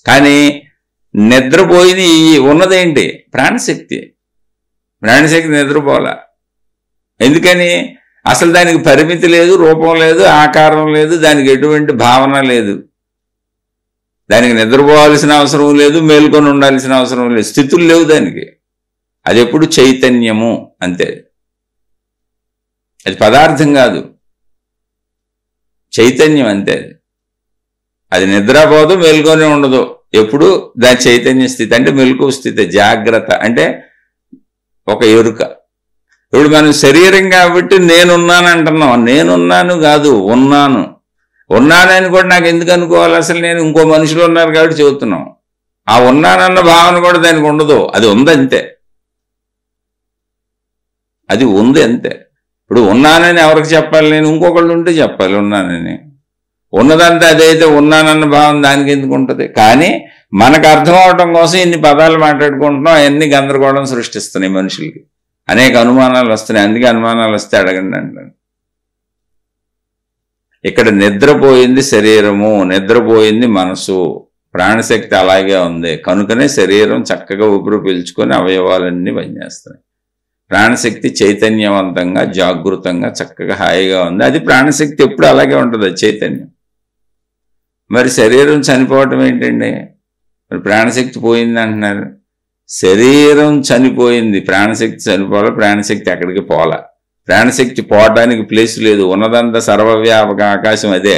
కానీ నిద్రపోయింది ఉన్నదేంటి? ప్రాణశక్తి. ప్రాణశక్తి నిద్రపోలా. ఎందుకని? అసలు దానికి పరిమితి లేదు, రూపం లేదు, ఆకారం లేదు, దానికి ఎటువంటి భావన లేదు. దానికి నిద్రపోవాల్సిన అవసరం లేదు, మేల్కొని ఉండాల్సిన అవసరం లేదు, స్థితులు లేవు దానికి. అది ఎప్పుడు చైతన్యము అంతే. అది పదార్థం కాదు, చైతన్యం అంతే. అది నిద్రపోదు, మేల్కొని ఉండదు, ఎప్పుడు దాని చైతన్య స్థితి. అంటే మెలకువ స్థితి, జాగ్రత్త అంటే ఒక ఎరుక. ఇప్పుడు మనం శరీరం కాబట్టి నేనున్నాను అంటున్నాం. నేనున్నాను కాదు, ఉన్నాను. ఉన్నానని కూడా నాకు ఎందుకు అనుకోవాలి? అసలు నేను ఇంకో మనుషులు ఉన్నారు కాబట్టి చెబుతున్నాం. ఆ ఉన్నానన్న భావన కూడా దానికి ఉండదు, అది ఉందంతే. అది ఉంది అంతే. ఇప్పుడు ఉన్నానని ఎవరికి చెప్పాలి? నేను ఇంకొకళ్ళు ఉంటే చెప్పాలి ఉన్నానని. ఉన్నదంతా అదైతే ఉన్నానన్న భావం దానికి ఎందుకు ఉంటుంది? కానీ మనకు అర్థం అవటం కోసం ఇన్ని పదాలు మాట్లాడుకుంటున్నాం, అవన్నీ గందరగోళం సృష్టిస్తున్నాయి మనుషులకి. అనేక అనుమానాలు వస్తున్నాయి. అందుకే అనుమానాలు వస్తే అడగండి అంటాను. ఇక్కడ నిద్రపోయింది శరీరము, నిద్రపోయింది మనసు, ప్రాణశక్తి అలాగే ఉంది. కనుకనే శరీరం చక్కగా ఊపిరి పీల్చుకొని అవయవాలన్నీ పనిచేస్తున్నాయి. ప్రాణశక్తి చైతన్యవంతంగా జాగృతంగా చక్కగా హాయిగా ఉంది. అది ప్రాణశక్తి ఎప్పుడు అలాగే ఉంటుంది, అది చైతన్యం. మరి శరీరం చనిపోవటం ఏంటండి? మరి ప్రాణశక్తి పోయింది అంటున్నారు. శరీరం చనిపోయింది, ప్రాణశక్తి చనిపోవాలి. ప్రాణశక్తి ఎక్కడికి పోలా. ప్రాణశక్తి పోవడానికి ప్లేస్ లేదు. ఉన్నదంతా సర్వవ్యాపక ఆకాశం అదే.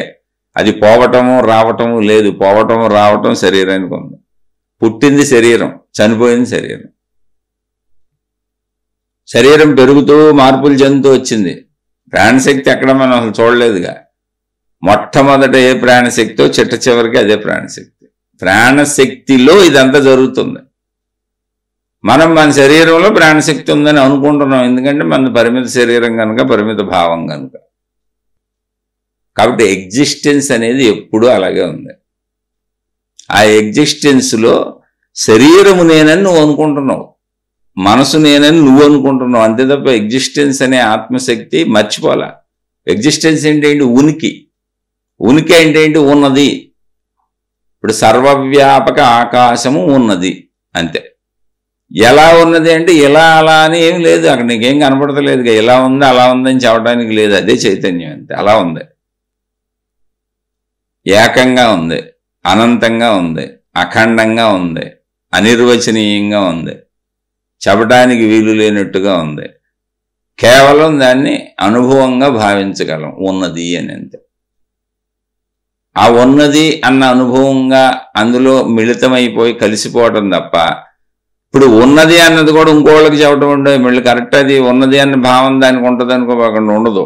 అది పోవటము రావటము లేదు. పోవటము రావటం శరీరానికి ఉంది. పుట్టింది శరీరం, చనిపోయింది శరీరం. శరీరం పెరుగుతూ మార్పులు చెందుతూ వచ్చింది. ప్రాణశక్తి ఎక్కడ మనం అసలు చూడలేదుగా. మొట్టమొదట ఏ ప్రాణశక్తో చిట్ట చివరికి అదే ప్రాణశక్తి. ప్రాణశక్తిలో ఇదంతా జరుగుతుంది. మనం మన శరీరంలో ప్రాణశక్తి ఉందని అనుకుంటున్నాం. ఎందుకంటే మన పరిమిత శరీరం కనుక, పరిమిత భావం కనుక. కాబట్టి ఎగ్జిస్టెన్స్ అనేది ఎప్పుడూ అలాగే ఉంది. ఆ ఎగ్జిస్టెన్స్లో శరీరము నేనని నువ్వు అనుకుంటున్నావు, మనసు నేనని నువ్వు అనుకుంటున్నావు, అంతే తప్ప ఎగ్జిస్టెన్స్ అనే ఆత్మశక్తి మర్చిపోలా. ఎగ్జిస్టెన్స్ ఏంటంటే ఉనికి. ఉనికి అంటే ఏంటి? ఉన్నది. ఇప్పుడు సర్వవ్యాపక ఆకాశము ఉన్నది అంతే. ఎలా ఉన్నది అంటే ఇలా అలా అని ఏం లేదు. అక్కడ నీకేం కనపడతలేదు. ఇలా ఉంది అలా ఉందని చెప్పడానికి లేదు. అదే చైతన్యం అంతే. అలా ఉంది, ఏకంగా ఉంది, అనంతంగా ఉంది, అఖండంగా ఉంది, అనిర్వచనీయంగా ఉంది, చెప్పడానికి వీలు లేనట్టుగా ఉంది. కేవలం దాన్ని అనుభవంగా భావించగలం ఉన్నది అని. అంతే. ఆ ఉన్నది అన్న అనుభవంగా అందులో మిళితమైపోయి కలిసిపోవటం తప్ప, ఇప్పుడు ఉన్నది అన్నది కూడా ఇంకోళ్ళకి చెప్పడం ఉండదు. మళ్ళీ కరెక్ట్ అది ఉన్నది అన్న భావం దానికి ఉంటుంది అనుకోకుండా ఉండదు.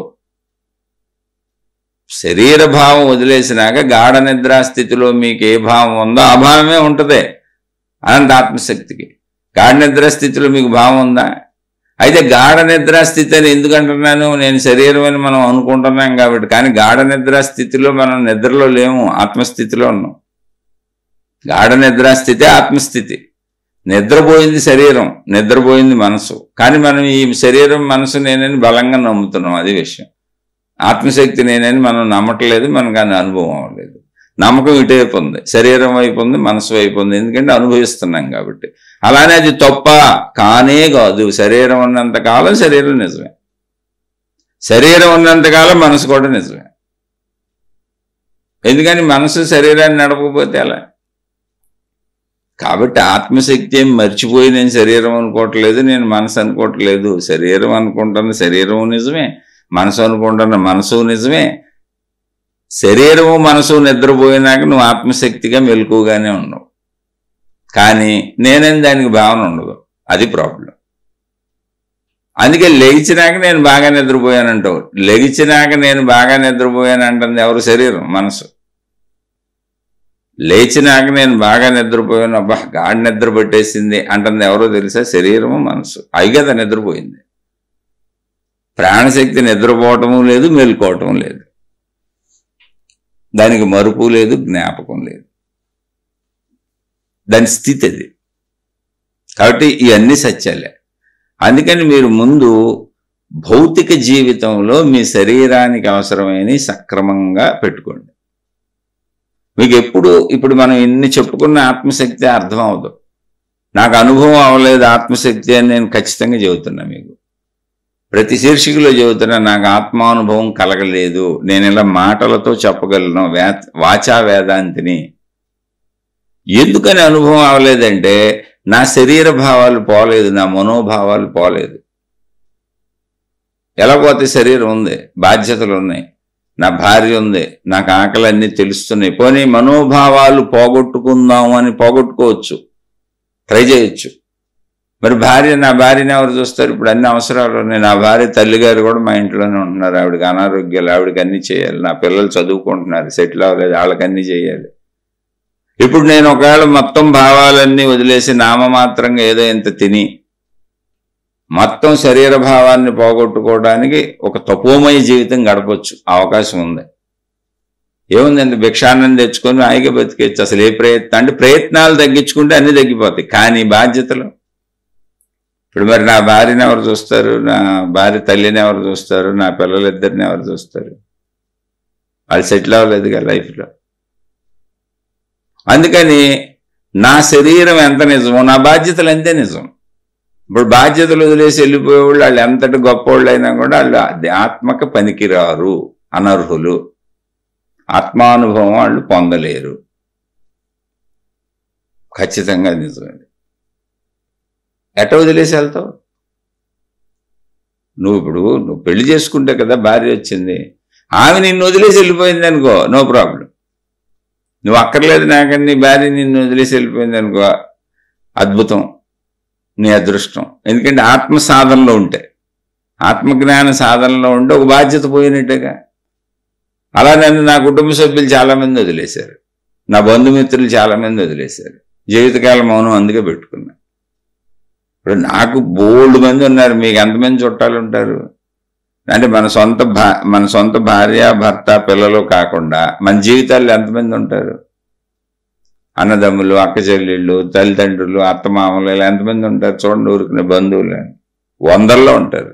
శరీర భావం వదిలేసినాక గాఢ నిద్రా స్థితిలో మీకు ఏ భావం ఉందో ఆ భావమే ఉంటుంది అనంత ఆత్మశక్తికి. గాఢ నిద్రా స్థితిలో మీకు భావం ఉందా? అయితే గాఢ నిద్రా స్థితి అని ఎందుకంటున్నాను? నేను శరీరం అని మనం అనుకుంటున్నాం కాబట్టి. కానీ గాఢ నిద్రా స్థితిలో మనం నిద్రలో లేము, ఆత్మస్థితిలో ఉన్నాం. గాఢ నిద్రా స్థితి ఆత్మస్థితి. నిద్రపోయింది శరీరం, నిద్రపోయింది మనసు. కానీ మనం ఈ శరీరం మనసు నేనని బలంగా నమ్ముతున్నాం. అది విషయం. ఆత్మశక్తి నేనని మనం నమ్మట్లేదు, మనకు అని అనుభవం అవ్వలేదు. నమ్మకం ఇటువైపు ఉంది, శరీరం వైపు ఉంది, మనసు వైపు ఉంది. ఎందుకంటే అనుభవిస్తున్నాం కాబట్టి. అలానే అది తప్ప కానే కాదు. శరీరం ఉన్నంతకాలం శరీరం నిజమే, శరీరం ఉన్నంతకాలం మనసు కూడా నిజమే. ఎందుకని మనసు శరీరాన్ని నడపకపోతే అలా. కాబట్టి ఆత్మశక్తి ఏం మర్చిపోయి నేను శరీరం అనుకోవట్లేదు, నేను మనసు అనుకోవట్లేదు. శరీరం అనుకుంటున్న శరీరం నిజమే, మనసు అనుకుంటున్న మనసు నిజమే. శరీరము మనసు నిద్రపోయినాక నువ్వు ఆత్మశక్తిగా మెలకుగానే ఉన్నావు. కానీ నేనేం దానికి భావన ఉండదు. అది ప్రాబ్లం. అందుకే లెగిచినాక నేను బాగా నిద్రపోయానంటావు. లెగిచినాక నేను బాగా నిద్రపోయానంటుంది ఎవరు? శరీరం, మనసు. లేచినాక నేను బాగా నిద్రపోయాను, అబ్బా గాఢ నిద్ర పట్టేసింది అంటుంది ఎవరో తెలుసా? శరీరము, మనసు. అవి కదా నిద్రపోయింది. ప్రాణశక్తి నిద్రపోవటము లేదు, మేలుకోవటం లేదు. దానికి మరుపు లేదు, జ్ఞాపకం లేదు. దాని స్థితి అది. కాబట్టి ఇవన్నీ సత్యాలే. అందుకని మీరు ముందు భౌతిక జీవితంలో మీ శరీరానికి అవసరమైన సక్రమంగా పెట్టుకోండి. మీకు ఇప్పుడు మనం ఇన్ని చెప్పుకున్న ఆత్మశక్తి అర్థం అవదు. నాకు అనుభవం అవ్వలేదు ఆత్మశక్తి అని నేను ఖచ్చితంగా చెబుతున్నా. మీకు ప్రతి శీర్షికలో చెబుతున్నా నాకు ఆత్మానుభవం కలగలేదు. నేను ఇలా మాటలతో చెప్పగలను, వాచా వేదాంతిని. ఎందుకని అనుభవం అవ్వలేదంటే నా శరీర భావాలు పోలేదు, నా మనోభావాలు పోలేదు. ఎలా పోతే? శరీరం ఉంది, బాధ్యతలు ఉన్నాయి, నా భార్య ఉంది, నాకు ఆకలి అన్నీ తెలుస్తున్నాయి. పోనీ మనోభావాలు పోగొట్టుకుందాము అని పోగొట్టుకోవచ్చు, ట్రై చేయొచ్చు. మరి నా భార్యని ఎవరు చూస్తారు? ఇప్పుడు అన్ని అవసరాలు ఉన్నాయి. నా భార్య తల్లిగారు కూడా మా ఇంట్లోనే ఉంటున్నారు. ఆవిడకి అనారోగ్యాలు, ఆవిడకి అన్నీ చేయాలి. నా పిల్లలు చదువుకుంటున్నారు, సెటిల్ అవ్వలేదు, వాళ్ళకి అన్నీ చేయాలి. ఇప్పుడు నేను ఒకవేళ మొత్తం భావాలన్నీ వదిలేసి నామమాత్రంగా ఏదో ఇంత తిని మొత్తం శరీర భావాన్ని పోగొట్టుకోవడానికి ఒక తపోమయ జీవితం గడపచ్చు, అవకాశం ఉంది. ఏముందండి, భిక్షాన్నం తెచ్చుకొని హాయిగా బతికేచ్చు. అసలు ఏ ప్రయత్నం అంటే ప్రయత్నాలు తగ్గించుకుంటే అన్నీ తగ్గిపోతాయి. కానీ బాధ్యతలు, ఇప్పుడు మరి నా భార్యని ఎవరు చూస్తారు, నా భార్య తల్లిని ఎవరు చూస్తారు, నా పిల్లలిద్దరిని ఎవరు చూస్తారు? వాళ్ళు సెటిల్ అవ్వలేదుగా లైఫ్లో. అందుకని నా శరీరం ఎంత నిజమో నా బాధ్యతలు అంతే నిజం. ఇప్పుడు బాధ్యతలు వదిలేసి వెళ్ళిపోయేవాళ్ళు వాళ్ళు ఎంతటి గొప్పవాళ్ళు అయినా కూడా వాళ్ళు ఆత్మక పనికిరారు, అనర్హులు, ఆత్మానుభవం వాళ్ళు పొందలేరు. ఖచ్చితంగా నిజమండి. ఎట వదిలేసి వెళ్తావు? నువ్వు పెళ్లి చేసుకుంటే కదా భార్య వచ్చింది, ఆమె నిన్ను వదిలేసి వెళ్ళిపోయింది అనుకో, నో ప్రాబ్లం. నువ్వు అక్కర్లేదు నాకని నీ భార్య నిన్ను వదిలేసి వెళ్ళిపోయింది అనుకో, అద్భుతం, నీ అదృష్టం. ఎందుకంటే ఆత్మ సాధనలో ఉంటే, ఆత్మజ్ఞాన సాధనలో ఉంటే ఒక బాధ్యత పోయినట్టుగా. అలా నన్ను నా కుటుంబ సభ్యులు చాలామంది వదిలేశారు, నా బంధుమిత్రులు చాలామంది వదిలేశారు. జీవితకాలం మౌనం అందుకే పెట్టుకున్నా. ఇప్పుడు నాకు బోల్డ్ మంది ఉన్నారు, మీకు ఎంతమంది చుట్టాలు ఉంటారు? అంటే మన సొంత భార్య భర్త పిల్లలు కాకుండా మన జీవితాల్లో ఎంతమంది ఉంటారు? అన్నదమ్ములు, అక్క చెల్లెళ్ళు, తల్లిదండ్రులు, అత్తమామలు, ఇలా ఎంతమంది ఉంటారు? చూడండి, ఊరుకునే బంధువులు వందల్లో ఉంటారు.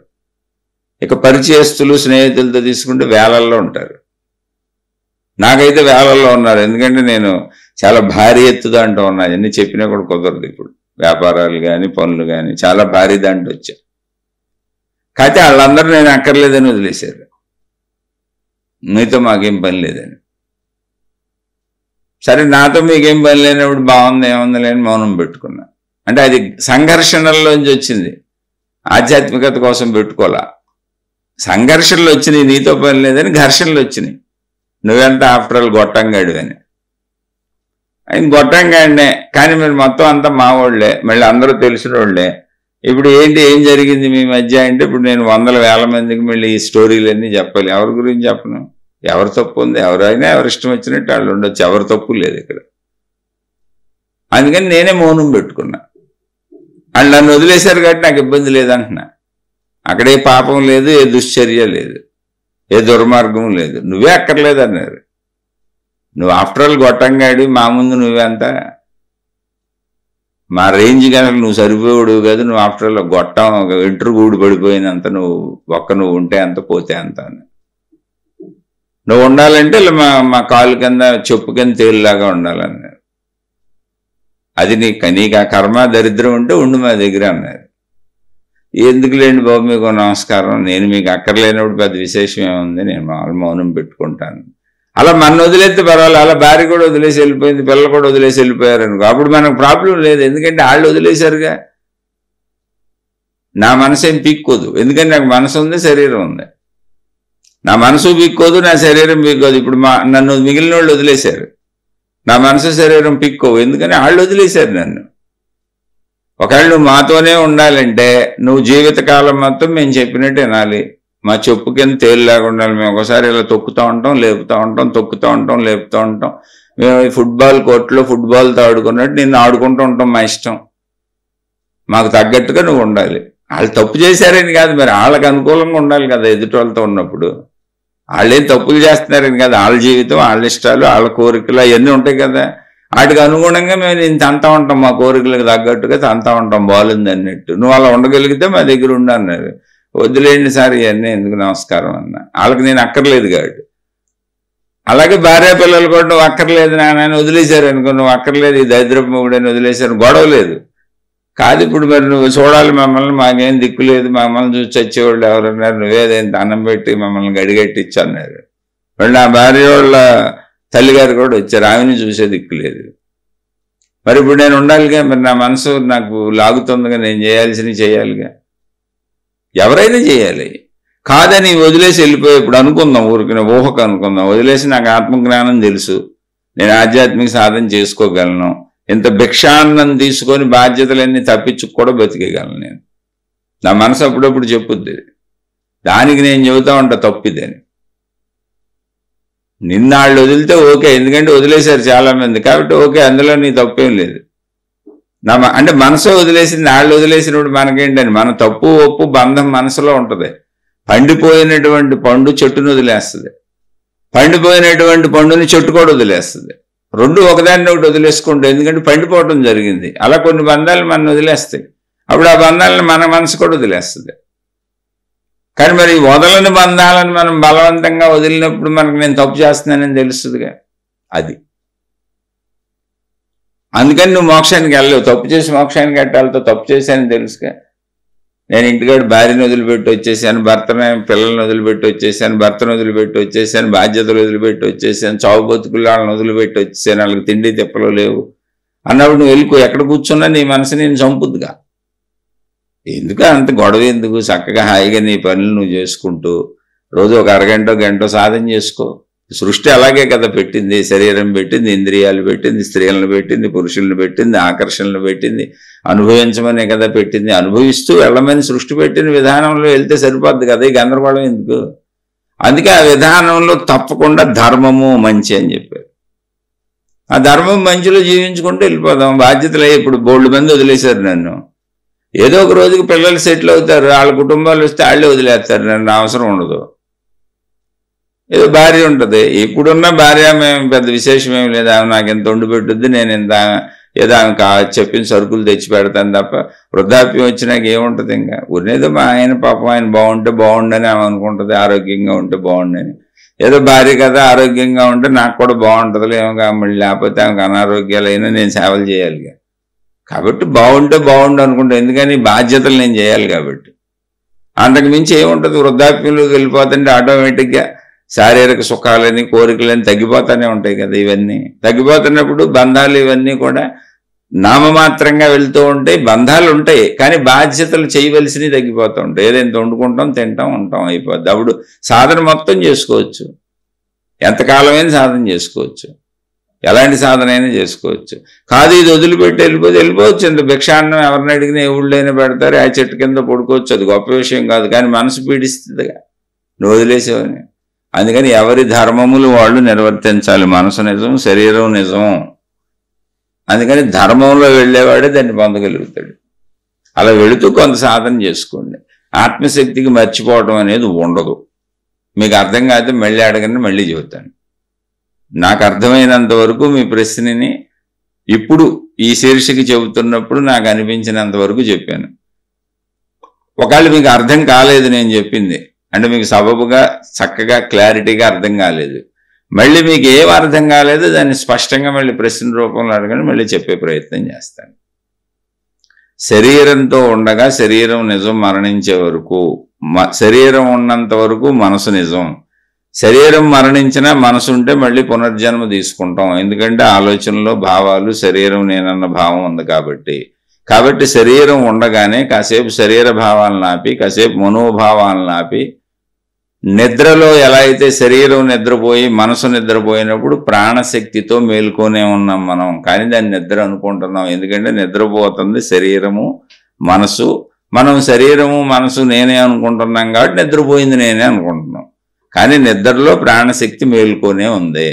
ఇక పరిచయస్తులు, స్నేహితులతో తీసుకుంటే వేలల్లో ఉంటారు. నాకైతే వేలల్లో ఉన్నారు. ఎందుకంటే నేను చాలా భారీ ఎత్తుదా అంటూ ఉన్నా, అన్నీ చెప్పినా కూడా కుదరదు. ఇప్పుడు వ్యాపారాలు కానీ పనులు కానీ చాలా భారీ దాంట్లో వచ్చా. కాకపోతే వాళ్ళందరూ నేను అక్కర్లేదని వదిలేశారు, మీతో మాకేం పని లేదని. సరే, నాతో మీకేం పని లేనప్పుడు బాగుంది, ఏముంది లేని మౌనం పెట్టుకున్నా. అంటే అది సంఘర్షణల్లోంచి వచ్చింది, ఆధ్యాత్మికత కోసం పెట్టుకోవాలా. సంఘర్షణలు వచ్చినాయి, నీతో పని లేదని ఘర్షణలు వచ్చినాయి. నువ్వెంత ఆఫ్టర్ ఆల్ గొట్టంగాడు అని. ఆయన గొట్టంగాడినే, కానీ మీరు మొత్తం అంతా మా వాళ్ళే, మళ్ళీ అందరూ తెలిసిన వాళ్ళే. ఇప్పుడు ఏం జరిగింది మీ మధ్య అంటే, ఇప్పుడు నేను వందల వేల మందికి మళ్ళీ ఈ స్టోరీలన్నీ చెప్పాలి. ఎవరి గురించి చెప్పను? ఎవరు తప్పు ఉంది? ఎవరైనా ఎవరి ఇష్టం వచ్చినట్టు వాళ్ళు ఉండొచ్చు, ఎవరి తప్పు లేదు ఇక్కడ. అందుకని నేనే మౌనం పెట్టుకున్నా. వాళ్ళు నన్ను వదిలేశారు కాబట్టి నాకు ఇబ్బంది లేదంటున్నా. అక్కడే పాపం లేదు, ఏ దుశ్చర్య లేదు, ఏ దుర్మార్గం లేదు. నువ్వే అక్కర్లేదు అన్నారు. నువ్వు ఆఫ్టర్ ఆల్ గొట్టంగాడి, మా ముందు నువ్వెంత, మా రేంజ్ కనుక నువ్వు సరిపోయాడు కాదు. నువ్వు ఆఫ్టర్ ఆల్ గొట్టం, ఇంటర్ గూడు పడిపోయినంత, నువ్వు ఉంటే అంత, పోతే అంత. నువ్వు ఉండాలంటే ఇలా మా కాలు కింద, చెప్పు కింద తేలిలాగా ఉండాలన్నారు. అది నీకు ఆ కర్మ దరిద్రం ఉంటే ఉండు మా దగ్గర అన్నారు. ఎందుకు లేండి బాబు, మీకు నమస్కారం, నేను మీకు అక్కర్లేనప్పుడు పెద్ద విశేషం ఏముంది, నేను మౌనం పెట్టుకుంటాను. అలా మన వదిలేస్తే పర్వాలేదు, అలా భార్య కూడా వదిలేసి వెళ్ళిపోయింది, పిల్లలు కూడా వదిలేసి వెళ్ళిపోయారు అనుకో, అప్పుడు మనకు ప్రాబ్లం లేదు. ఎందుకంటే వాళ్ళు వదిలేశారుగా. నా మనసు ఏం పీక్కోదు, ఎందుకంటే నాకు మనసు ఉంది, శరీరం ఉంది. నా మనసు పీక్కోదు, నా శరీరం పీక్కోదు. ఇప్పుడు నన్ను మిగిలిన వాళ్ళు వదిలేశారు, నా మనసు శరీరం పీక్కోవు, ఎందుకని వాళ్ళు వదిలేశారు నన్ను. ఒకవేళ నువ్వు మాతోనే ఉండాలంటే నువ్వు జీవితకాలం మొత్తం మేము చెప్పినట్టు వినాలి, మా చెప్పు కింద తేలిలాగా ఉండాలి. మేము ఒకసారి ఇలా తొక్కుతూ ఉంటాం, లేపుతూ ఉంటాం, తొక్కుతూ ఉంటాం, లేపుతూ ఉంటాం. మేము ఫుట్బాల్ కోర్టులో ఫుట్బాల్తో ఆడుకున్నట్టు నిన్ను ఆడుకుంటూ ఉంటాం, మా ఇష్టం. మాకు తగ్గట్టుగా నువ్వు ఉండాలి. వాళ్ళు తప్పు చేశారని కాదు, మరి వాళ్ళకి అనుకూలంగా ఉండాలి కదా. ఎదుటి వాళ్ళతో ఉన్నప్పుడు వాళ్ళేం తప్పులు చేస్తున్నారని కాదు, వాళ్ళ జీవితం, వాళ్ళ ఇష్టాలు, వాళ్ళ కోరికలు అవన్నీ ఉంటాయి కదా. వాటికి అనుగుణంగా మేము ఇంత అంతా ఉంటాం, మా కోరికలకు తగ్గట్టుగా అంతా ఉంటాం, బాగుంది అన్నట్టు. నువ్వు అలా ఉండగలిగితే మా దగ్గర ఉండు అన్నారు. వదిలేండి సార్ ఇవన్నీ ఎందుకు, నమస్కారం అన్న. వాళ్ళకి నేను అక్కర్లేదు కాబట్టి. అలాగే భార్య పిల్లలు కూడా నువ్వు అక్కర్లేదు నాన్న వదిలేశారు అనుకో, నువ్వు అక్కర్లేదు, ఈ దరిద్రపు మొగుడని వదిలేశారు, గొడవ లేదు కాదు. ఇప్పుడు మరి నువ్వు చూడాలి మమ్మల్ని, మాకేం దిక్కు లేదు, మమ్మల్ని చూసి వచ్చేవాళ్ళు ఎవరన్నారు, నువ్వేదేంత అన్నం పెట్టి మమ్మల్ని గడిగట్టించు అన్నారు. వాళ్ళు నా భార్య వాళ్ళ తల్లిగారు కూడా వచ్చారు, ఆమెను చూసే దిక్కు లేదు. మరి ఇప్పుడు నేను ఉండాలిగా, మరి నా మనసు నాకు లాగుతుందిగా, నేను చేయాల్సినవి చేయాలిగా, ఎవరైనా చేయాలి. కాదని వదిలేసి వెళ్ళిపోయి ఇప్పుడు అనుకుందాం, ఊరికి ఊహకు అనుకుందాం, వదిలేసి నాకు ఆత్మజ్ఞానం తెలుసు, నేను ఆధ్యాత్మిక సాధన చేసుకోగలను, ఇంత భిక్షాన్నం తీసుకొని బాధ్యతలన్నీ తప్పించు కూడా బతికేయగలను నేను. నా మనసు అప్పుడప్పుడు చెప్పుద్ది, దానికి నేను చెబుతా ఉంటా తప్పిదని. నిన్నాళ్ళు వదిలితే ఓకే, ఎందుకంటే వదిలేశారు చాలామంది కాబట్టి ఓకే, అందులో నీ తప్పేం లేదు. అంటే మనసు వదిలేసింది, వాళ్ళు వదిలేసినప్పుడు మనకేంటని, మన తప్పు ఒప్పు బంధం మనసులో ఉంటుంది. పండిపోయినటువంటి పండు చెట్టును వదిలేస్తుంది. పండిపోయినటువంటి పండుని చెట్టు కూడా వదిలేస్తుంది. రెండు ఒకదాన్ని ఒకటి వదిలేసుకుంటే, ఎందుకంటే పండిపోవడం జరిగింది. అలా కొన్ని బంధాలు మనం వదిలేస్తాయి. అప్పుడు ఆ బంధాలను మన మనసు కూడా వదిలేస్తుంది. కానీ మరి వదలని బంధాలను మనం బలవంతంగా వదిలినప్పుడు మనకు నేను తప్పు చేస్తున్నానని తెలుస్తుందిగా. అది అందుకని నువ్వు మోక్షానికి వెళ్ళలేవు. తప్పు చేసి మోక్షానికి వెళ్ళాలితో తప్పు చేశానని తెలుసుగా. నేను ఇంటికాడు భార్యను వదిలిపెట్టి వచ్చేసాను, పిల్లల్ని వదిలిపెట్టి వచ్చేసాను, భర్తను వదిలిపెట్టి వచ్చేసాను, బాధ్యతలు వదిలిపెట్టి వచ్చేసాను, చావు బతుకులు వాళ్ళని వదిలిపెట్టి వచ్చేసాను, వాళ్ళకి తిండి తిప్పలు లేవు అన్నప్పుడు నువ్వు వెళ్ళిపో. ఎక్కడ కూర్చున్నా నీ మనసు నేను చంపుద్దుగా. ఎందుకు అంత గొడవ ఎందుకు? చక్కగా హాయిగా నీ పనులు నువ్వు చేసుకుంటూ రోజు ఒక అరగంట గంట సాధన చేసుకో. సృష్టి అలాగే కదా పెట్టింది. శరీరం పెట్టింది, ఇంద్రియాలు పెట్టింది, స్త్రీలను పెట్టింది, పురుషులను పెట్టింది, ఆకర్షణలు పెట్టింది, అనుభవించమనే కదా పెట్టింది. అనుభవిస్తూ వెళ్ళమని సృష్టి పెట్టిన విధానంలో వెళ్తే సరిపోద్ది కదా, ఈ గందరగోళం ఎందుకు? అందుకే ఆ విధానంలో తప్పకుండా ధర్మము మంచి అని చెప్పారు. ఆ ధర్మం మంచిలో జీవించుకుంటూ వెళ్ళిపోదాం. బాధ్యతలు ఇప్పుడు బోల్డ్ మంది వదిలేశారు నన్ను. ఏదో ఒక రోజుకి పిల్లలు సెటిల్ అవుతారు, వాళ్ళ కుటుంబాలు వస్తే వాళ్ళే వదిలేస్తారు, నన్ను అవసరం ఉండదు. ఏదో భార్య ఉంటుంది, ఇప్పుడున్న భార్య మేము పెద్ద విశేషం ఏమి లేదు. ఆమె నాకు ఎంత వండి పెట్టుద్ది, నేను ఎంత ఏదో ఆమె చెప్పిన సరుకులు తెచ్చి పెడతాను తప్ప వృద్ధాప్యం వచ్చినాక ఏముంటుంది? ఇంకా ఉన్నేదో మా ఆయన పాపం ఆయన బాగుంటే బాగుండని ఆమె అనుకుంటుంది, ఆరోగ్యంగా ఉంటే బాగుండని. ఏదో భార్య కదా ఆరోగ్యంగా ఉంటే నాకు కూడా బాగుంటుంది, ఏమో మళ్ళీ లేకపోతే ఆమెకు అనారోగ్యాలు అయినా నేను సేవలు చేయాలి కాబట్టి బాగుంటే బాగుండు అనుకుంటా. ఎందుకని బాధ్యతలు నేను చేయాలి కాబట్టి. అంతకు మించి ఏముంటుంది? వృద్ధాప్యంలోకి వెళ్ళిపోతుంటే ఆటోమేటిక్గా శారీరక సుఖాలని కోరికలని తగ్గిపోతూనే ఉంటాయి కదా. ఇవన్నీ తగ్గిపోతున్నప్పుడు బంధాలు ఇవన్నీ కూడా నామమాత్రంగా వెళ్తూ ఉంటాయి. బంధాలు ఉంటాయి కానీ బాధ్యతలు చేయవలసినవి తగ్గిపోతూ ఉంటాయి. ఏదైనా వండుకుంటాం, తింటాం, ఉంటాం, అయిపోద్ది. అప్పుడు సాధన మొత్తం చేసుకోవచ్చు, ఎంతకాలమైనా సాధన చేసుకోవచ్చు, ఎలాంటి సాధన అయినా చేసుకోవచ్చు. కాదు ఇది వదిలిపెట్టి వెళ్ళిపోవచ్చు. ఇంత భిక్షాన్నం ఎవరిని అడిగినా ఏ ఊళ్ళైనా పెడతారు, ఆ చెట్టు కింద పడుకోవచ్చు. అది గొప్ప విషయం కాదు, కానీ మనసు పీడిస్తుందిగా నువ్వు వదిలేసేవని. అందుకని ఎవరి ధర్మములు వాళ్ళు నిర్వర్తించాలి. మనసు నిజం, శరీరం నిజం. అందుకని ధర్మంలో వెళ్ళేవాడే దాన్ని పొందగలుగుతాడు. అలా వెళుతూ కొంత సాధన చేసుకోండి. ఆత్మశక్తికి మర్చిపోవడం అనేది ఉండదు. మీకు అర్థం కాదు మళ్ళీ అడగండి, మళ్ళీ చెబుతాను. నాకు అర్థమైనంత వరకు మీ ప్రశ్నని ఇప్పుడు ఈ శీర్షిక చెబుతున్నప్పుడు నాకు అనిపించినంత వరకు చెప్పాను. ఒకవేళ మీకు అర్థం కాలేదు నేను చెప్పింది అంటే మీకు సబబుగా చక్కగా క్లారిటీగా అర్థం కాలేదు, మళ్ళీ మీకు ఏం అర్థం కాలేదు దాన్ని స్పష్టంగా మళ్ళీ ప్రశ్న రూపంలో అడగండి, మళ్ళీ చెప్పే ప్రయత్నం చేస్తాను. శరీరంతో ఉండగా శరీరం నిజం, మరణించే వరకు శరీరం ఉన్నంత వరకు మనసు నిజం. శరీరం మరణించినా మనసు ఉంటే మళ్ళీ పునర్జన్మ తీసుకుంటాం. ఎందుకంటే ఆలోచనలో భావాలు శరీరం నేనన్న భావం ఉంది కాబట్టి శరీరం ఉండగానే కాసేపు శరీర భావాలను ఆపి, కాసేపు మనోభావాలను ఆపి, నిద్రలో ఎలా అయితే శరీరం నిద్రపోయి మనసు నిద్రపోయినప్పుడు ప్రాణశక్తితో మేల్కొనే ఉన్నాం మనం, కానీ దాన్ని నిద్ర అనుకుంటున్నాం. ఎందుకంటే నిద్రపోతుంది శరీరము మనసు. మనం శరీరము మనసు నేనే అనుకుంటున్నాం కాబట్టి నిద్రపోయింది నేనే అనుకుంటున్నాం. కానీ నిద్రలో ప్రాణశక్తి మేల్కొనే ఉంది.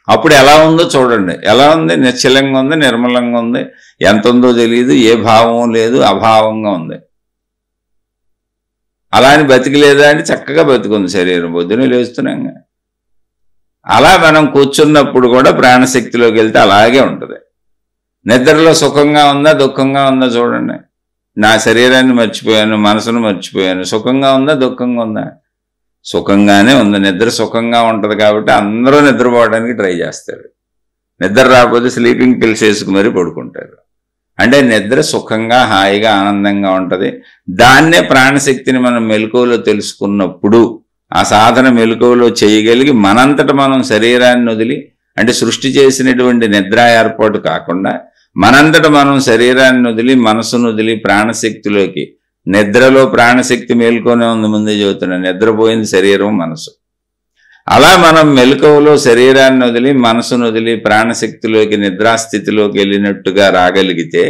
అప్పుడు ఎలా ఉందో చూడండి. ఎలా ఉంది? నిశ్చలంగా ఉంది, నిర్మలంగా ఉంది, ఎంత ఉందో తెలియదు, ఏ భావం లేదు, అభావంగా ఉంది. అలా అని బతికిలేదా అంటే చక్కగా బతుకుంది శరీరం, పొద్దునే లేస్తున్నాంగా. అలా మనం కూర్చున్నప్పుడు కూడా ప్రాణశక్తిలోకి వెళ్తే అలాగే ఉంటుంది. నిద్రలో సుఖంగా ఉందా దుఃఖంగా ఉందా చూడండి. నా శరీరాన్ని మర్చిపోయాను, మనసును మర్చిపోయాను, సుఖంగా ఉందా దుఃఖంగా ఉందా? సుఖంగానే ఉంది. నిద్ర సుఖంగా ఉంటుంది కాబట్టి అందరూ నిద్రపోవడానికి ట్రై చేస్తారు. నిద్ర రాకపోతే స్లీపింగ్ పిల్స్ వేసుకు మరీ పడుకుంటారు. అంటే నిద్ర సుఖంగా హాయిగా ఆనందంగా ఉంటుంది. దాన్నే ప్రాణశక్తిని మనం మెలకువలో తెలుసుకున్నప్పుడు ఆ సాధన మెలకువలో చేయగలిగి మనంతట మనం శరీరాన్ని వదిలి, అంటే సృష్టి చేసినటువంటి నిద్ర ఏర్పాటు కాకుండా మనంతట మనం శరీరాన్ని వదిలి మనసును వదిలి ప్రాణశక్తిలోకి, నిద్రలో ప్రాణశక్తి మేల్కొనే ఉంది, ముందే చెబుతున్నా, నిద్రపోయింది శరీరం మనసు. అలా మనం మెలకువలో శరీరాన్ని వదిలి మనసును వదిలి ప్రాణశక్తిలోకి నిద్రాస్థితిలోకి వెళ్ళినట్టుగా రాగలిగితే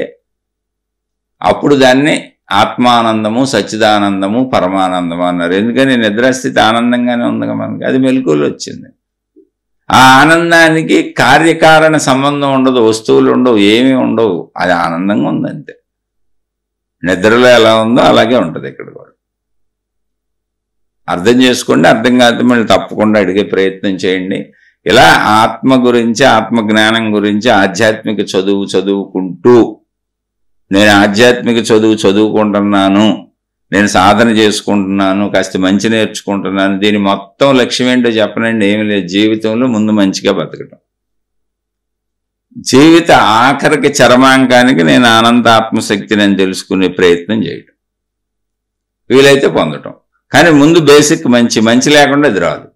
అప్పుడు దాన్ని ఆత్మానందము, సచ్చిదానందము, పరమానందము అన్నారు. ఎందుకని నిద్రాస్థితి ఆనందంగానే ఉందిగా మనకి, అది మెలకువలో వచ్చింది. ఆ ఆనందానికి కార్యకారణ సంబంధం ఉండదు, వస్తువులు ఉండవు, ఏమీ ఉండవు, అది ఆనందంగా ఉందంతే. నిద్రలో ఎలా ఉందో అలాగే ఉంటుంది ఇక్కడ కూడా. అర్థం చేసుకోండి. అర్థం కాకపోతే మళ్ళీ తప్పకుండా అడిగే ప్రయత్నం చేయండి. ఇలా ఆత్మ గురించి, ఆత్మజ్ఞానం గురించి ఆధ్యాత్మిక చదువుకుంటూ, నేను ఆధ్యాత్మిక చదువుకుంటున్నాను, నేను సాధన చేసుకుంటున్నాను, కాస్త మంచి నేర్చుకుంటున్నాను, దీని మొత్తం లక్ష్యం ఏంటో చెప్పనండి. ఏమి లేదు, జీవితంలో ముందు మంచిగా బతకటం, జీవిత ఆఖరికి చరమాంకానికి నేను అనంత ఆత్మశక్తిని అని తెలుసుకునే ప్రయత్నం చేయటం, వీలైతే పొందటం. కానీ ముందు బేసిక్ మంచి లేకుండా ఇది రాదు.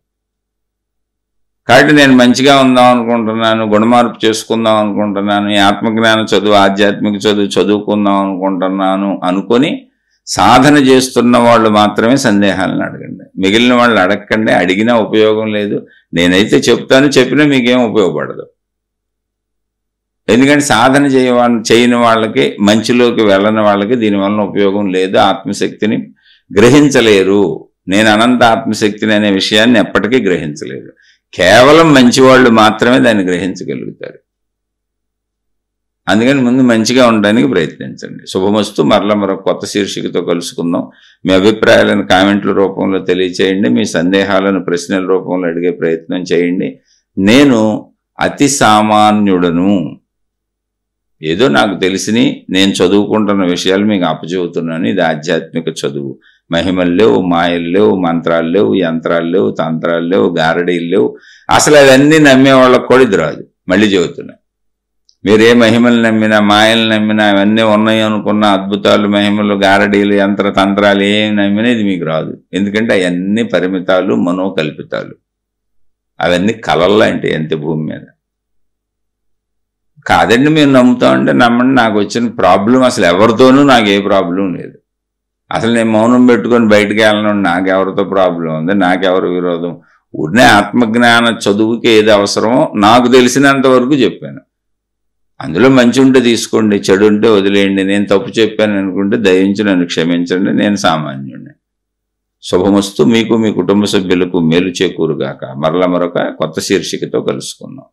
కాబట్టి నేను మంచిగా ఉందాం అనుకుంటున్నాను, గుణమార్పు చేసుకుందాం అనుకుంటున్నాను, ఈ ఆత్మజ్ఞాన ఆధ్యాత్మిక చదువుకుందాం అనుకుంటున్నాను అనుకొని సాధన చేస్తున్న వాళ్ళు మాత్రమే సందేహాలను అడగండి. మిగిలిన వాళ్ళు అడగకండి. అడిగినా ఉపయోగం లేదు. నేనైతే చెప్తాను, చెప్పినా మీకేం ఉపయోగపడదు. ఎందుకంటే సాధన చేయని వాళ్ళకి, మంచిలోకి వెళ్ళని వాళ్ళకి దీనివల్ల ఉపయోగం లేదు. ఆత్మశక్తిని గ్రహించలేరు. నేను అనంత ఆత్మశక్తిని అనే విషయాన్ని ఎప్పటికీ గ్రహించలేరు. కేవలం మంచివాళ్ళు మాత్రమే దాన్ని గ్రహించగలుగుతారు. అందుకని ముందు మంచిగా ఉండడానికి ప్రయత్నించండి. శుభమస్తు. మరలా మరొక కొత్త శీర్షికతో కలుసుకుందాం. మీ అభిప్రాయాలను కామెంట్ల రూపంలో తెలియచేయండి. మీ సందేహాలను ప్రశ్నల రూపంలో అడిగే ప్రయత్నం చేయండి. నేను అతి సామాన్యుడను. ఏదో నాకు తెలిసిని నేను చదువుకుంటున్న విషయాలు మీకు అప్పచెబుతున్నాను. ఇది ఆధ్యాత్మిక చదువు. మహిమలు లేవు, మాయలు లేవు, మంత్రాలు లేవు, యంత్రాలు లేవు, తంత్రాలు లేవు, గారడీలు లేవు. అసలు అవన్నీ నమ్మే వాళ్ళకు కూడా ఇది రాదు. మళ్ళీ చెబుతున్నా, మీరు ఏ మహిమలు నమ్మినా, మాయలు నమ్మినా, అవన్నీ ఉన్నాయి అనుకున్న అద్భుతాలు, మహిమలు, గారడీలు, తంత్రాలు ఏమి నమ్మినా ఇది మీకు రాదు. ఎందుకంటే అవన్నీ పరిమితాలు, మనోకల్పితాలు. అవన్నీ కలల్లాంటి అంతే భూమి మీద. కాదండి మీరు నమ్ముతామంటే నమ్మండి. నాకు వచ్చిన ప్రాబ్లం అసలు ఎవరితోనూ నాకు ఏ ప్రాబ్లం లేదు. అసలు నేను మౌనం పెట్టుకొని బయటకు వెళ్ళను. నాకెవరితో ప్రాబ్లం ఉంది, నాకెవరు విరోధం. ఊరినే ఆత్మజ్ఞాన చదువుకి ఏది అవసరమో నాకు తెలిసినంత వరకు చెప్పాను. అందులో మంచి ఉంటే తీసుకోండి, చెడు ఉంటే వదిలేయండి. నేను తప్పు చెప్పాను అనుకుంటే దయించి నన్ను క్షమించండి. నేను సామాన్యుడిని. శుభమస్తు. మీకు, మీ కుటుంబ సభ్యులకు మేలు చేకూరుగాక. మరలా మరొక కొత్త శీర్షికతో కలుసుకుందాం.